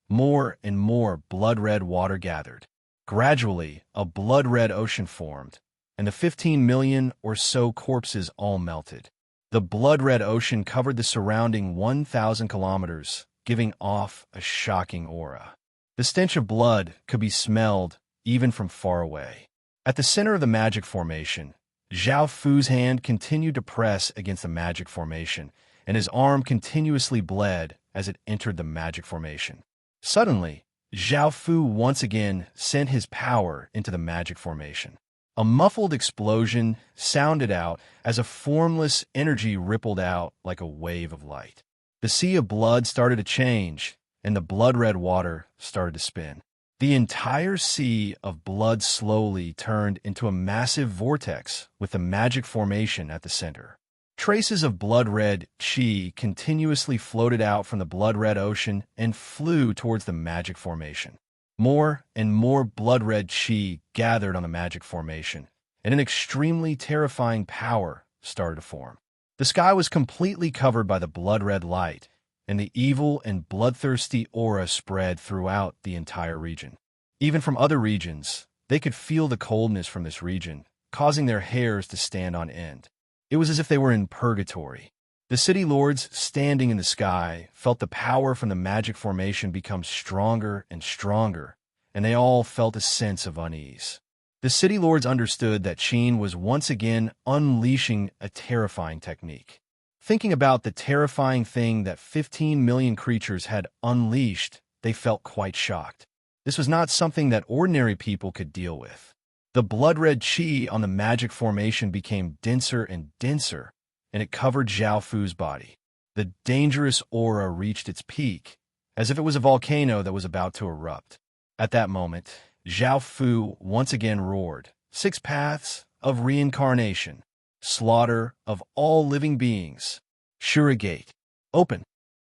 more and more blood-red water gathered. Gradually, a blood-red ocean formed, and the 15 million or so corpses all melted. The blood-red ocean covered the surrounding 1,000 kilometers, giving off a shocking aura. The stench of blood could be smelled even from far away. At the center of the magic formation, Zhao Fu's hand continued to press against the magic formation, and his arm continuously bled as it entered the magic formation. Suddenly, Zhao Fu once again sent his power into the magic formation. A muffled explosion sounded out as a formless energy rippled out like a wave of light. The sea of blood started to change, and the blood-red water started to spin. The entire sea of blood slowly turned into a massive vortex with the magic formation at the center. Traces of blood-red chi continuously floated out from the blood-red ocean and flew towards the magic formation. More and more blood-red chi gathered on the magic formation, and an extremely terrifying power started to form. The sky was completely covered by the blood-red light, and the evil and bloodthirsty aura spread throughout the entire region. Even from other regions, they could feel the coldness from this region, causing their hairs to stand on end. It was as if they were in purgatory. The city lords standing in the sky felt the power from the magic formation become stronger and stronger, and they all felt a sense of unease. The city lords understood that Qin was once again unleashing a terrifying technique. Thinking about the terrifying thing that 15 million creatures had unleashed, they felt quite shocked. This was not something that ordinary people could deal with. The blood-red chi on the magic formation became denser and denser, and it covered Zhao Fu's body. The dangerous aura reached its peak as if it was a volcano that was about to erupt. At that moment, Zhao Fu once again roared, "Six paths of reincarnation, slaughter of all living beings. Shura Gate, open."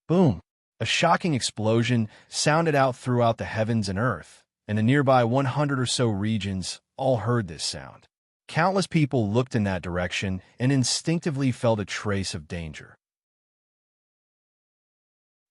Boom! A shocking explosion sounded out throughout the heavens and earth, and the nearby 100 or so regions all heard this sound. Countless people looked in that direction and instinctively felt a trace of danger.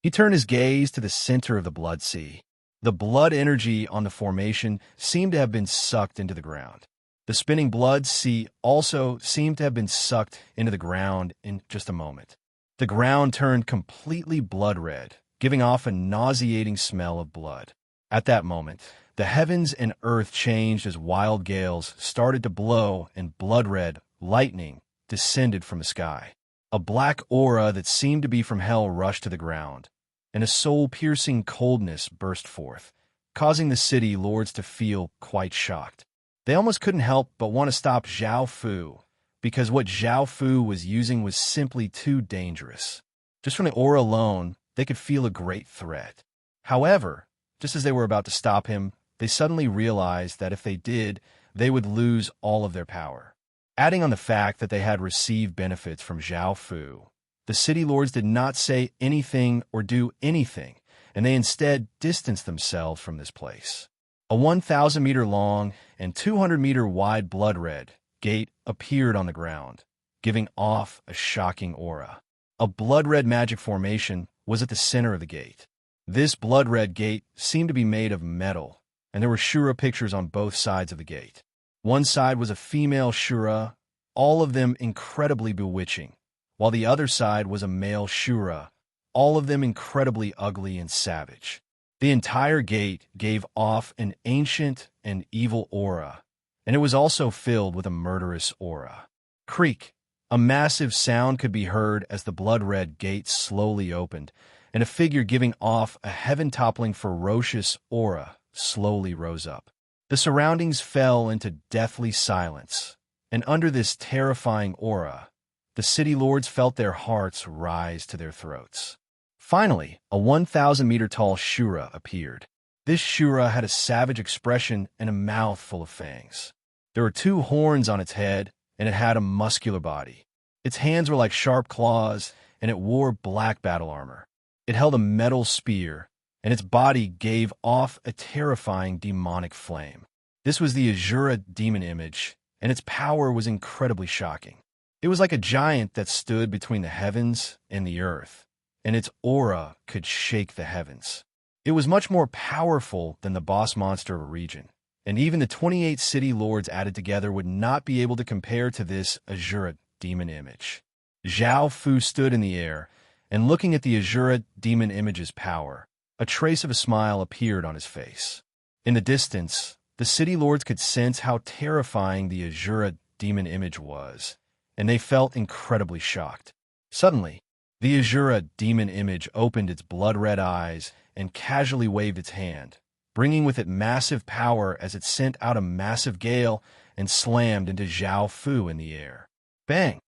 He turned his gaze to the center of the blood sea. The blood energy on the formation seemed to have been sucked into the ground. The spinning blood sea also seemed to have been sucked into the ground in just a moment. The ground turned completely blood red, giving off a nauseating smell of blood. At that moment, the heavens and earth changed as wild gales started to blow and blood-red lightning descended from the sky. A black aura that seemed to be from hell rushed to the ground, and a soul-piercing coldness burst forth, causing the city lords to feel quite shocked. They almost couldn't help but want to stop Zhao Fu, because what Zhao Fu was using was simply too dangerous. Just from the aura alone, they could feel a great threat. However, just as they were about to stop him, they suddenly realized that if they did, they would lose all of their power. Adding on the fact that they had received benefits from Zhao Fu, the city lords did not say anything or do anything, and they instead distanced themselves from this place. A 1,000-meter long and 200-meter wide blood-red gate appeared on the ground, giving off a shocking aura. A blood-red magic formation was at the center of the gate. This blood-red gate seemed to be made of metal, and there were Shura pictures on both sides of the gate. One side was a female Shura, all of them incredibly bewitching, while the other side was a male Shura, all of them incredibly ugly and savage. The entire gate gave off an ancient and evil aura, and it was also filled with a murderous aura. Creak! A massive sound could be heard as the blood-red gate slowly opened, and a figure giving off a heaven-toppling ferocious aura slowly rose up. The surroundings fell into deathly silence, and under this terrifying aura, the city lords felt their hearts rise to their throats. Finally, a 1,000-meter-tall Shura appeared. This Shura had a savage expression and a mouth full of fangs. There were 2 horns on its head, and it had a muscular body. Its hands were like sharp claws, and it wore black battle armor. It held a metal spear, and its body gave off a terrifying demonic flame. This was the Azura demon image, and its power was incredibly shocking. It was like a giant that stood between the heavens and the earth, and its aura could shake the heavens. It was much more powerful than the boss monster of a region, and even the 28 city lords added together would not be able to compare to this Azura demon image. Zhao Fu stood in the air, and looking at the Azura demon image's power, a trace of a smile appeared on his face. In the distance, the city lords could sense how terrifying the Azura demon image was, and they felt incredibly shocked. Suddenly, the Azura demon image opened its blood-red eyes and casually waved its hand, bringing with it massive power as it sent out a massive gale and slammed into Zhao Fu in the air. Bang!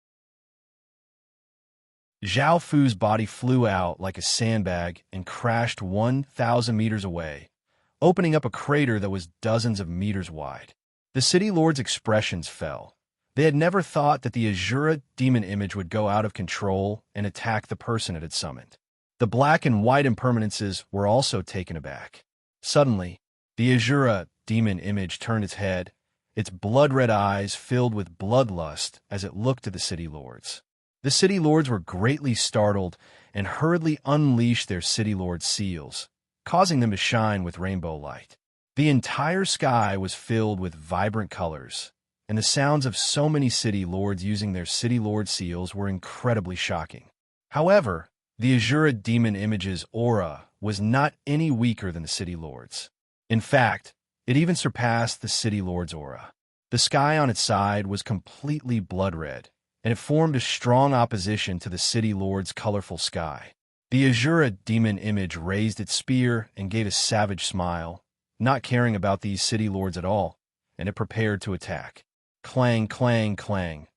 Zhao Fu's body flew out like a sandbag and crashed 1,000 meters away, opening up a crater that was dozens of meters wide. The city lords' expressions fell. They had never thought that the Azura demon image would go out of control and attack the person it had summoned. The black and white impermanences were also taken aback. Suddenly, the Azura demon image turned its head, its blood-red eyes filled with bloodlust as it looked to the city lords. The city lords were greatly startled and hurriedly unleashed their city lord seals, causing them to shine with rainbow light. The entire sky was filled with vibrant colors, and the sounds of so many city lords using their city lord seals were incredibly shocking. However, the Azura demon image's aura was not any weaker than the city lords. In fact, it even surpassed the city lord's aura. The sky on its side was completely blood-red, and it formed a strong opposition to the city lord's colorful sky. The Azura demon image raised its spear and gave a savage smile, not caring about these city lords at all, and it prepared to attack. Clang, clang, clang.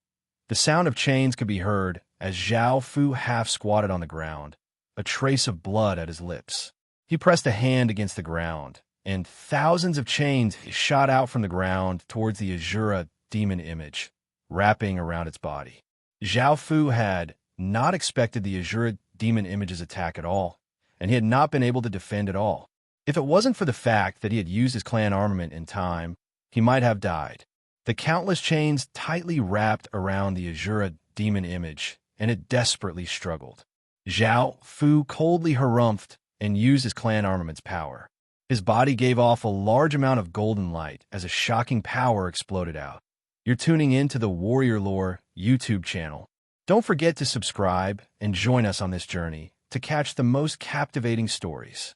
The sound of chains could be heard as Zhao Fu half-squatted on the ground, a trace of blood at his lips. He pressed a hand against the ground, and thousands of chains shot out from the ground towards the Azura demon image, wrapping around its body. Zhao Fu had not expected the Azura demon image's attack at all, and he had not been able to defend at all. If it wasn't for the fact that he had used his clan armament in time, he might have died. The countless chains tightly wrapped around the Azura demon image, and it desperately struggled. Zhao Fu coldly harumphed and used his clan armament's power. His body gave off a large amount of golden light as a shocking power exploded out. You're tuning in to the Warrior Lore YouTube channel. Don't forget to subscribe and join us on this journey to catch the most captivating stories.